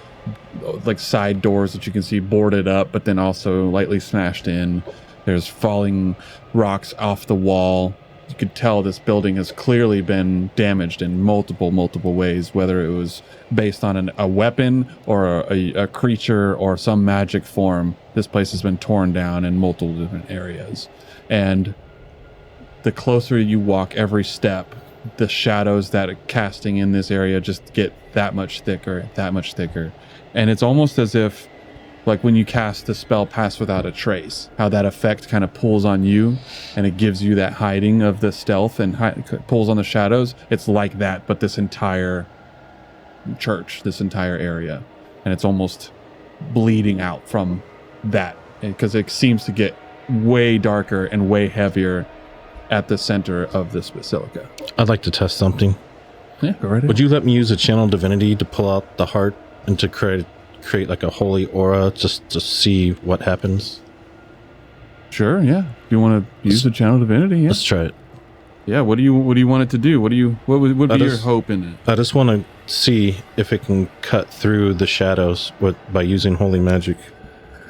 like side doors that you can see boarded up, but then also lightly smashed in. There's falling rocks off the wall. You could tell this building has clearly been damaged in multiple ways, whether it was based on a weapon or a creature or some magic form. This place has been torn down in multiple different areas. And the closer you walk every step, the shadows that are casting in this area just get that much thicker. And it's almost as if, like when you cast the spell Pass Without a Trace, how that effect kind of pulls on you and it gives you that hiding of the stealth and pulls on the shadows. It's like that, but this entire church, this entire area. And it's almost bleeding out from that because it seems to get way darker and way heavier at the center of this basilica. I'd like to test something. Yeah, go right ahead. Would you let me use a channel divinity to pull out the heart and to create like a holy aura just to see what happens? Sure, yeah. If you want to use the channel divinity, yeah. Let's try it. Yeah, what do you want it to do? What would be your hope in it? I just want to see if it can cut through the shadows by using holy magic.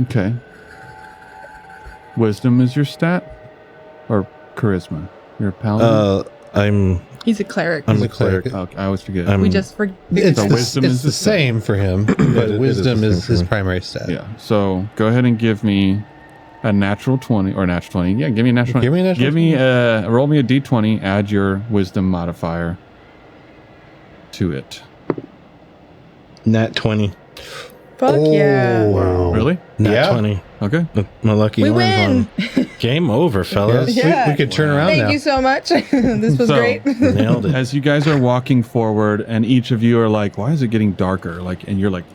Okay. Wisdom is your stat? Or charisma? You're a paladin? He's a cleric. I'm a cleric. Okay, I always forget. We just forget. It's, So wisdom it's is the the stat. same for him, but wisdom is his primary stat. Yeah. So go ahead and give me a natural 20 or natural 20. Yeah, give me a natural 20. Give me a natural Give me roll me a d20, add your wisdom modifier to it. Nat 20. Fuck yeah. Wow. Really? Nat Yeah. 20. Okay. My lucky We orange win. one. Game over, fellas. Yes, Yeah. we could turn around Thank now. you so much. This was So- great. Nailed it. As you guys are walking forward and each of you are like, why is it getting darker? Like, and you're like,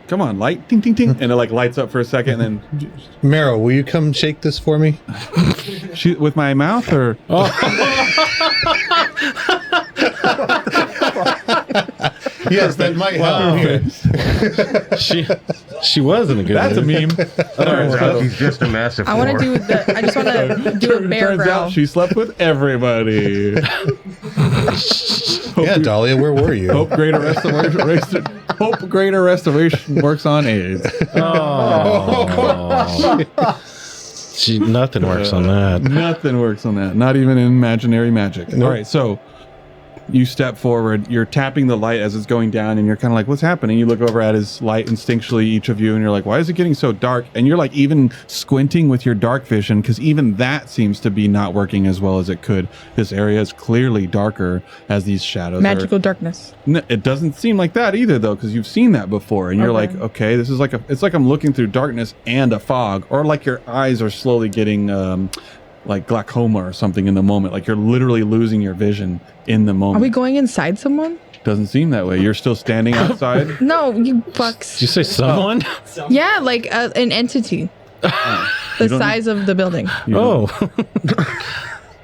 come on, light, ting, ting, ting. And it like lights up for a second and then Meryl, will you come shake this for me? with my mouth or? Yes, that might help here. She was in a good That's a mood. meme. Turns out he's just a massive I want to whore. I just want to do a bear Turns growl. out she slept with everybody. Yeah, Dahlia, where were you? Hope greater restoration works on AIDS. Nothing works on that. Nothing works on that. Not even in imaginary magic. All right, so you step forward. You're tapping the light as it's going down, and you're kind of like, "What's happening?" You look over at his light instinctually, each of you, and you're like, "Why is it getting so dark?" And you're like, even squinting with your dark vision, because even that seems to be not working as well as it could. This area is clearly darker as these shadows. Magical darkness. It doesn't seem like that either, though, because you've seen that before, and you're Okay. like, okay, this is like it's like I'm looking through darkness and a fog, or like your eyes are slowly getting like glaucoma or something in the moment, like you're literally losing your vision in the moment. Are we going inside someone? Doesn't seem that way. You're still standing outside. No, you Did fucks. you say someone? Yeah, like an entity. The You don't- size of the building. You know, Oh.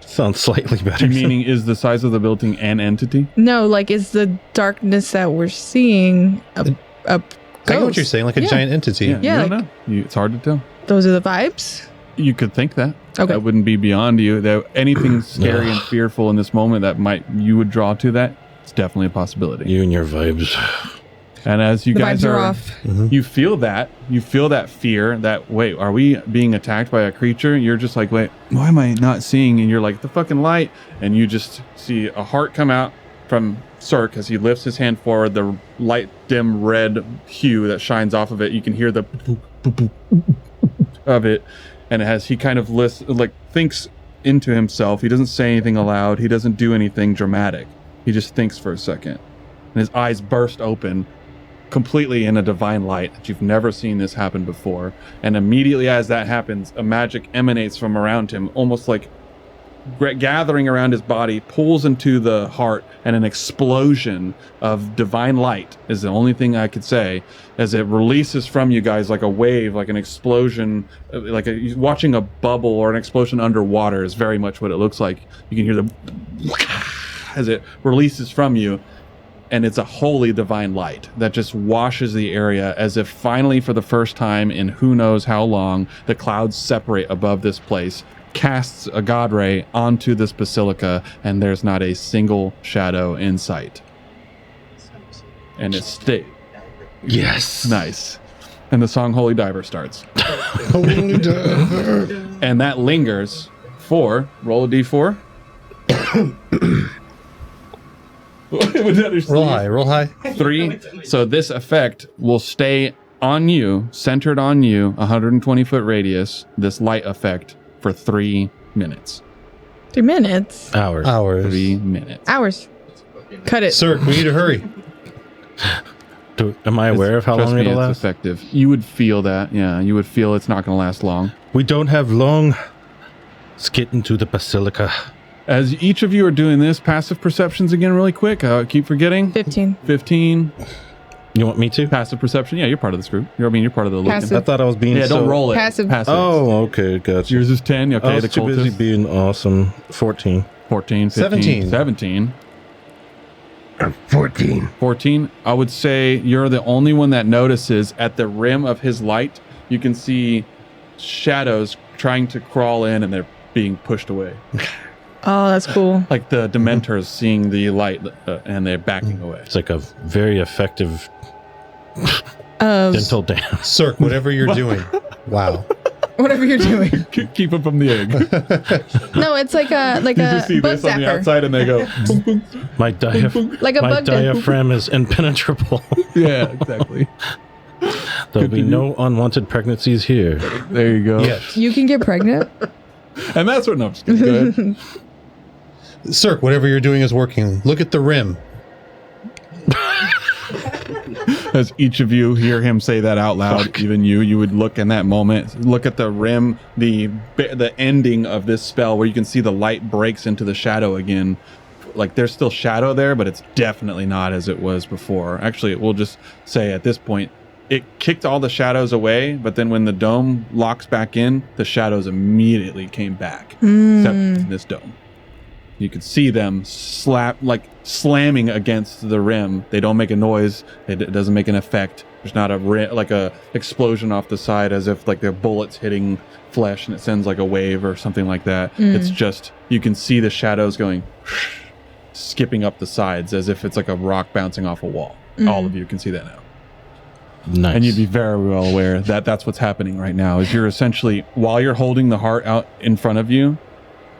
Sounds slightly better. meaning is the size of the building an entity? No, like is the darkness that we're seeing a I get what ghost? you're saying, like a Yeah. giant entity. Yeah, Yeah, you don't like- know. It's hard to tell. Those are the vibes. You could think that. Okay. That wouldn't be beyond you. That anything scary and fearful in this moment that you would draw to that. It's definitely a possibility. You and your vibes. And as you The guys vibes are are off. you feel that fear that, wait, are we being attacked by a creature? You're just like, wait, why am I not seeing? And you're like, the fucking light. And you just see a heart come out from Cirque as he lifts his hand forward, the light dim red hue that shines off of it. You can hear the boop, boop, boop, of it. And as he kind of thinks into himself, he doesn't say anything aloud. He doesn't do anything dramatic. He just thinks for a second. And his eyes burst open completely in a divine light that you've never seen this happen before. And immediately as that happens, a magic emanates from around him, almost like gathering around his body, pulls into the heart, and an explosion of divine light is the only thing I could say, as it releases from you guys like a wave, like an explosion, watching a bubble or an explosion underwater is very much what it looks like. You can hear as it releases from you. And it's a holy divine light that just washes the area, as if finally for the first time in who knows how long, the clouds separate above this place, casts a god ray onto this basilica, and there's not a single shadow in sight. And it's Yes. nice. And the song Holy Diver starts. Holy diver. And that lingers for, roll a d4. Roll high. 3. So this effect will stay on you, centered on you, 120-foot radius, this light effect, for 3 minutes. 3 minutes. Hours. 3 minutes. Hours. Cut it. Sir, we need to hurry. Am I aware of how Trust long me, it'll it's last? effective. You would feel that. Yeah, you would feel it's not going to last long. We don't have long. Let's get into the basilica. As each of you are doing this, passive perceptions again really quick. I keep forgetting. 15. 15. You want me to? Passive perception. Yeah, you're part of this group. You're part of the Lucan. Passive. I thought I was being Yeah, don't roll it. Passive. Oh, okay, gotcha. Yours is 10. Okay, I was the too busy cultist. being awesome. 14. 14, 15, 17. 17. 14. 14. I would say you're the only one that notices at the rim of his light, you can see shadows trying to crawl in, and they're being pushed away. Oh, that's cool. Like the Dementors seeing the light and they're backing away. It's like a very effective dental dance. Sir, whatever you're doing. Wow. Whatever you're doing. Keep them from the egg. No, it's like a You just see bug this on the zapper. outside and they go, boom, boom. My Like a bug zapper. diaphragm is impenetrable. Yeah, exactly. There'll be no unwanted pregnancies here. There you go. Yes. You can get pregnant. And that's what, no, I'm just kidding. Go ahead. Sir, whatever you're doing is working. Look at the rim. As each of you hear him say that out loud, even you would look in that moment, look at the rim, the ending of this spell where you can see the light breaks into the shadow again. Like there's still shadow there, but it's definitely not as it was before. Actually, we'll just say at this point, it kicked all the shadows away, but then when the dome locks back in, the shadows immediately came back, except in this dome. You could see them slamming against the rim. They don't make a noise. It doesn't make an effect. There's not a explosion off the side as if like they're bullets hitting flesh and it sends like a wave or something like that. It's just, you can see the shadows going skipping up the sides as if it's like a rock bouncing off a wall. All of you can see that now. Nice. And you'd be very well aware that that's what's happening right now. Is you're essentially, while you're holding the heart out in front of you,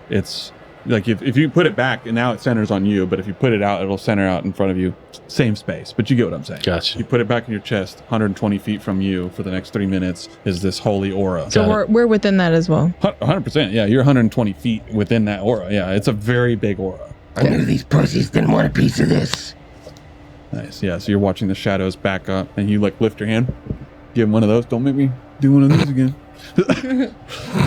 it's like if you put it back and now it centers on you, but if you put it out, it'll center out in front of you, same space. But you get what I'm saying. Gotcha. You put it back in your chest, 120 feet from you for the next 3 minutes is this holy aura. So we're within that as well. 100%. Yeah, you're 120 feet within that aura. Yeah, it's a very big aura. I knew these pussies didn't want a piece of this. Nice. Yeah, so you're watching the shadows back up and you like lift your hand, give him one of those. Don't make me do one of these again.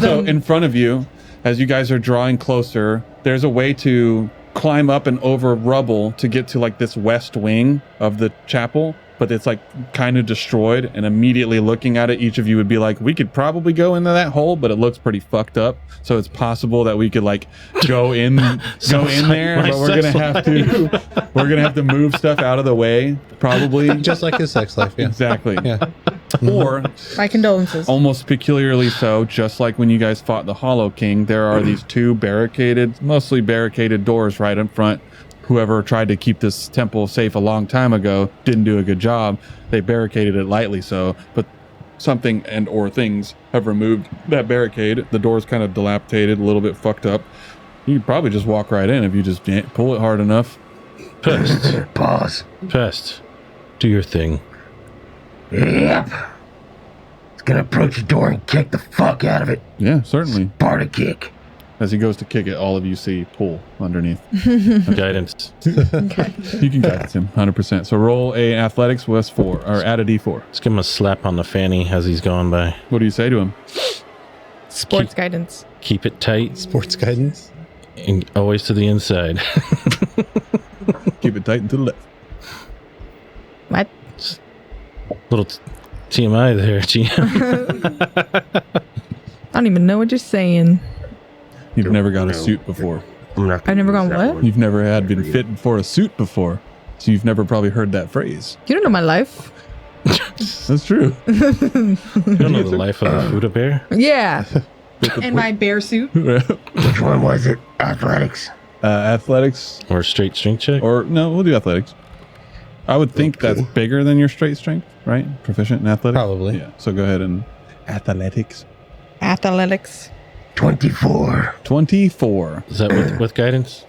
So in front of you, as you guys are drawing closer, there's a way to climb up and over rubble to get to like this west wing of the chapel, but it's like kind of destroyed. And immediately looking at it, each of you would be like, we could probably go into that hole, but it looks pretty fucked up. So it's possible that we could like go in there, but we're gonna have to move stuff out of the way, probably. Just like his sex life. Yeah. Exactly. Yeah. Or My condolences. almost peculiarly so, just like when you guys fought the Hollow King, there are these two mostly barricaded doors right in front. whoever tried to keep this temple safe a long time ago didn't do a good job. They barricaded it lightly so, but something and or things have removed that barricade. The door's kind of dilapidated, a little bit fucked up. You could probably just walk right in if you just pull it hard enough. Pest. Pause. Pest. Do your thing. Yep. It's gonna approach the door and kick the fuck out of it. Yeah, certainly. Sparta kick. As he goes to kick it, all of you see pull underneath. Guidance. Okay. You can guide him 100%. So roll a athletics with 4 or add a d4. Let's give him a slap on the fanny as he's going by. What do you say to him? Sports guidance. Keep it tight Sports guidance. and always to the inside. Keep it tight and to the left. What? Little TMI there, GM. I don't even know what you're saying. You've never got a suit before. I'm not I've never gone what? You've never been fitted for a suit before. So you've never probably heard that phrase. You don't know my life. That's true. You don't know the life of a Fuda bear? Yeah. And my bear suit. Which one was it? Athletics. Athletics. Or a straight string check? Or no, we'll do athletics. I would think that's bigger than your straight strength, right? Proficient in athletics? Probably. Yeah. So go ahead and athletics. Athletics. 24. 24. Is that with guidance?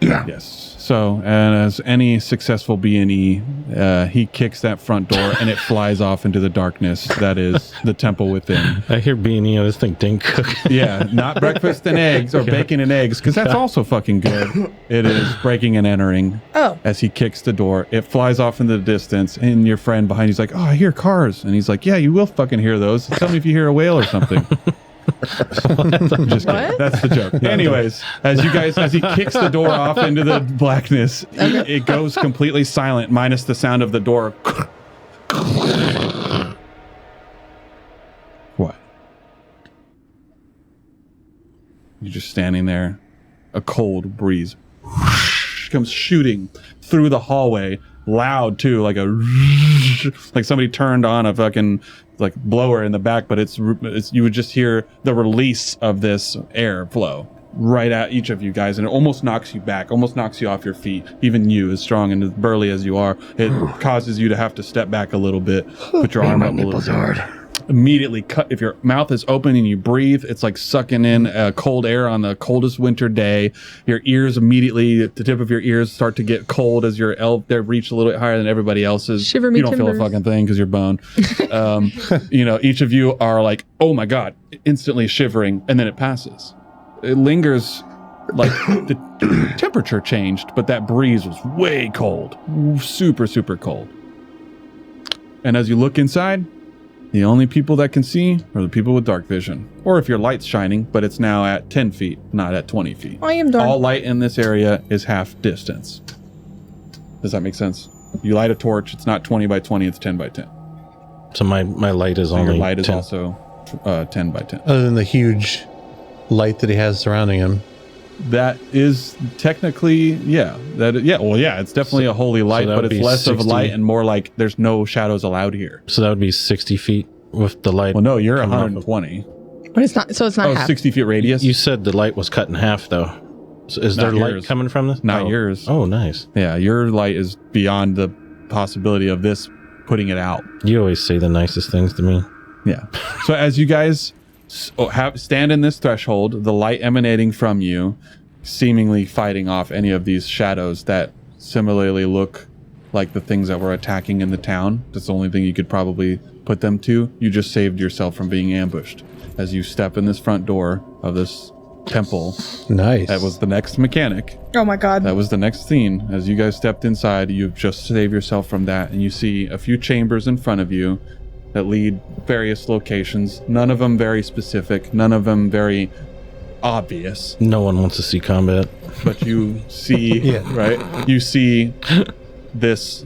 Yeah. Yes. So, and as any successful B&E, he kicks that front door and it flies off into the darkness. That is the temple within. I hear beanie. This thing didn't cook. Yeah, not breakfast and eggs or bacon and eggs, because that's also fucking good. It is breaking and entering. Oh. As he kicks the door, it flies off in the distance, and your friend behind you's like, "Oh, I hear cars," and he's like, "Yeah, you will fucking hear those. Tell me if you hear a whale or something." I'm just kidding. What? That's the joke. Anyways, as he kicks the door off into the blackness, it goes completely silent, minus the sound of the door. What? You're just standing there. A cold breeze comes shooting through the hallway, loud too, like somebody turned on a fucking like blower in the back, but it's you would just hear the release of this air flow right at each of you guys, and it almost knocks you back, almost knocks you off your feet. Even you, as strong and as burly as you are, it causes you to have to step back a little bit, put your arm My up a little nipples bit. hard. Immediately cut. If your mouth is open and you breathe, it's like sucking in cold air on the coldest winter day. Your ears immediately, the tip of your ears start to get cold as your they reach a little bit higher than everybody else's. Shiver me You don't feel a timbers. fucking thing because you're bone. Each of you are like, oh my God, instantly shivering, and then it passes. It lingers, like the temperature changed, but that breeze was way cold, super, super cold. And as you look inside, the only people that can see are the people with dark vision. Or if your light's shining, but it's now at 10 feet, not at 20 feet. I am dark. All light in this area is half distance. Does that make sense? You light a torch, it's not 20 by 20, it's 10 by 10. So my light is And only your light is 10. also 10 by 10. Other than the huge light that he has surrounding him. That is technically, it's definitely a holy light, that but would it's be less of 60. light and more like there's no shadows allowed here. So that would be 60 feet with the light. Well, no, you're coming off of- 120. But it's not, so it's not half. 60 feet radius? You said the light was cut in half, though. So is there Not light yours. coming from this? Not yours. Oh, nice. Yeah, your light is beyond the possibility of this putting it out. You always say the nicest things to me. Yeah. So as you guys stand in this threshold, the light emanating from you, seemingly fighting off any of these shadows that similarly look like the things that were attacking in the town. That's the only thing you could probably put them to. You just saved yourself from being ambushed as you step in this front door of this temple. Nice. That was the next mechanic. Oh my God. That was the next scene. As you guys stepped inside, you've just saved yourself from that, and you see a few chambers in front of you that lead various locations. None of them very specific, none of them very obvious, No one wants to see combat. but you see, right? You see this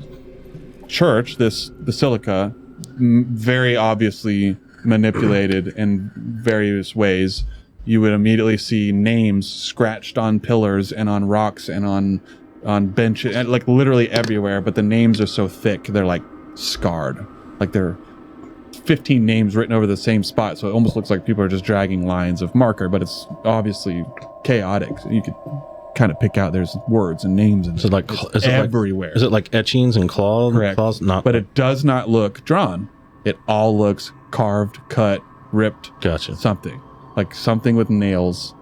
church, this basilica, very obviously manipulated in various ways. You would immediately see names scratched on pillars and on rocks and on benches, and like literally everywhere, but the names are so thick they're like scarred, like they're 15 names written over the same spot, so it almost looks like people are just dragging lines of marker, but it's obviously chaotic. So you could kind of pick out. There's words and names and Is it like it's everywhere. Is it like etchings and claws? Correct. Claws? Not, but it does not look drawn. It all looks carved, cut, ripped. Gotcha. Something like something with nails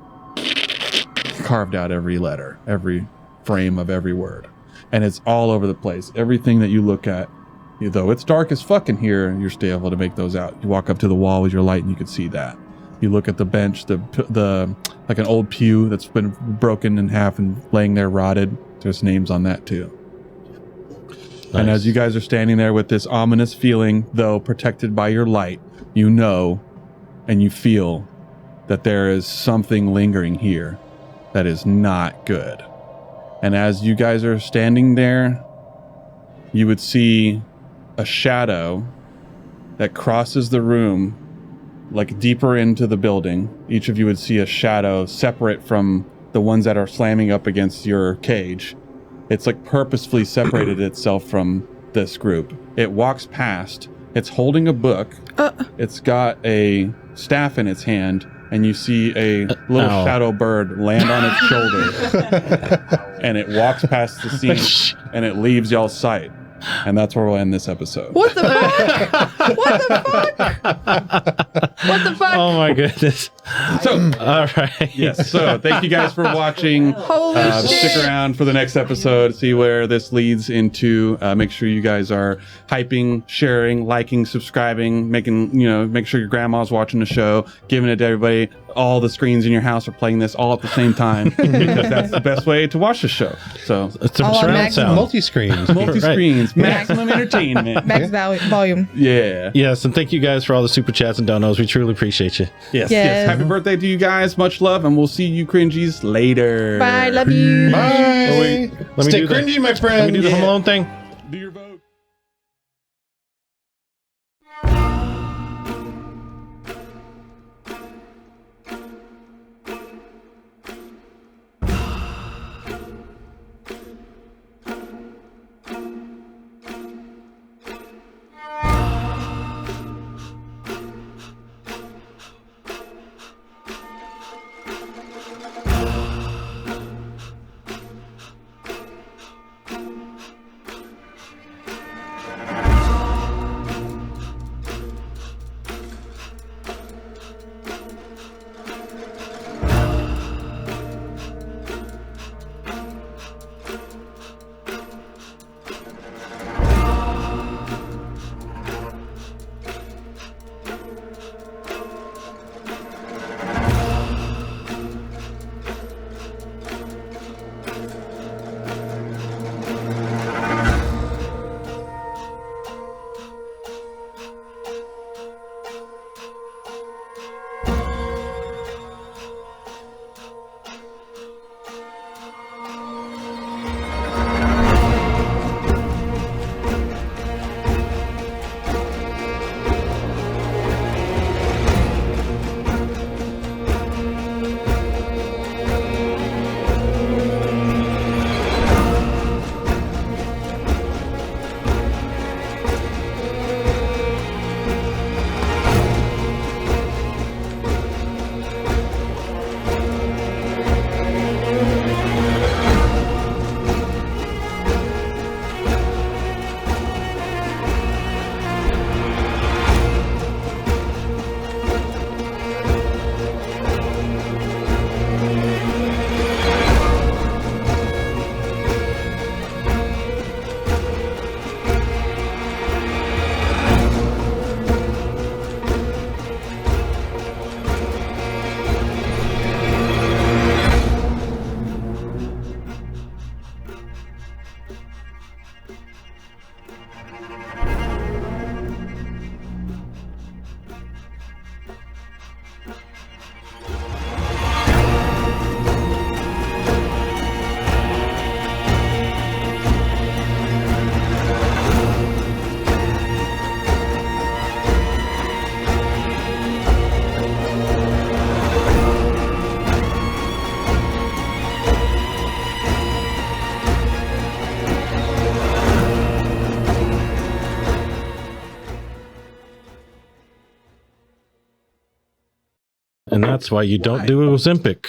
carved out every letter, every frame of every word, and it's all over the place. Everything that you look at, though it's dark as fuck in here, you're still able to make those out. You walk up to the wall with your light and you can see that. You look at the bench, the like an old pew that's been broken in half and laying there rotted. There's names on that too. Nice. And as you guys are standing there with this ominous feeling, though protected by your light, you know and you feel that there is something lingering here that is not good. And as you guys are standing there, you would see a shadow that crosses the room, like deeper into the building. Each of you would see a shadow separate from the ones that are slamming up against your cage. It's like purposefully separated itself from this group. It walks past. It's holding a book. It's got a staff in its hand, and you see a little shadow bird land on its shoulder. And it walks past the scene, and it leaves y'all's sight. And that's where we'll end this episode. What the fuck? What the fuck? What the fuck? Oh my goodness. So, all right. Yes. So, thank you guys for watching. Holy shit. Stick around for the next episode. See where this leads into. Make sure you guys are hyping, sharing, liking, subscribing, make sure your grandma's watching the show, giving it to everybody. All the screens in your house are playing this all at the same time because that's the best way to watch the show. So it's a All on surround max- sound. Multi-screens. Multi-screens, maximum entertainment. Max volume. Yeah. Yes, and thank you guys for all the super chats and donos. We truly appreciate you. Yes. Yes. Happy birthday to you guys. Much love, and we'll see you cringies later. Bye. Love you. Bye. Oh, wait. Let me Stay do the- cringy, my Let friend. me do the Home Alone thing. Do your vote. And that's why you don't do Ozempic.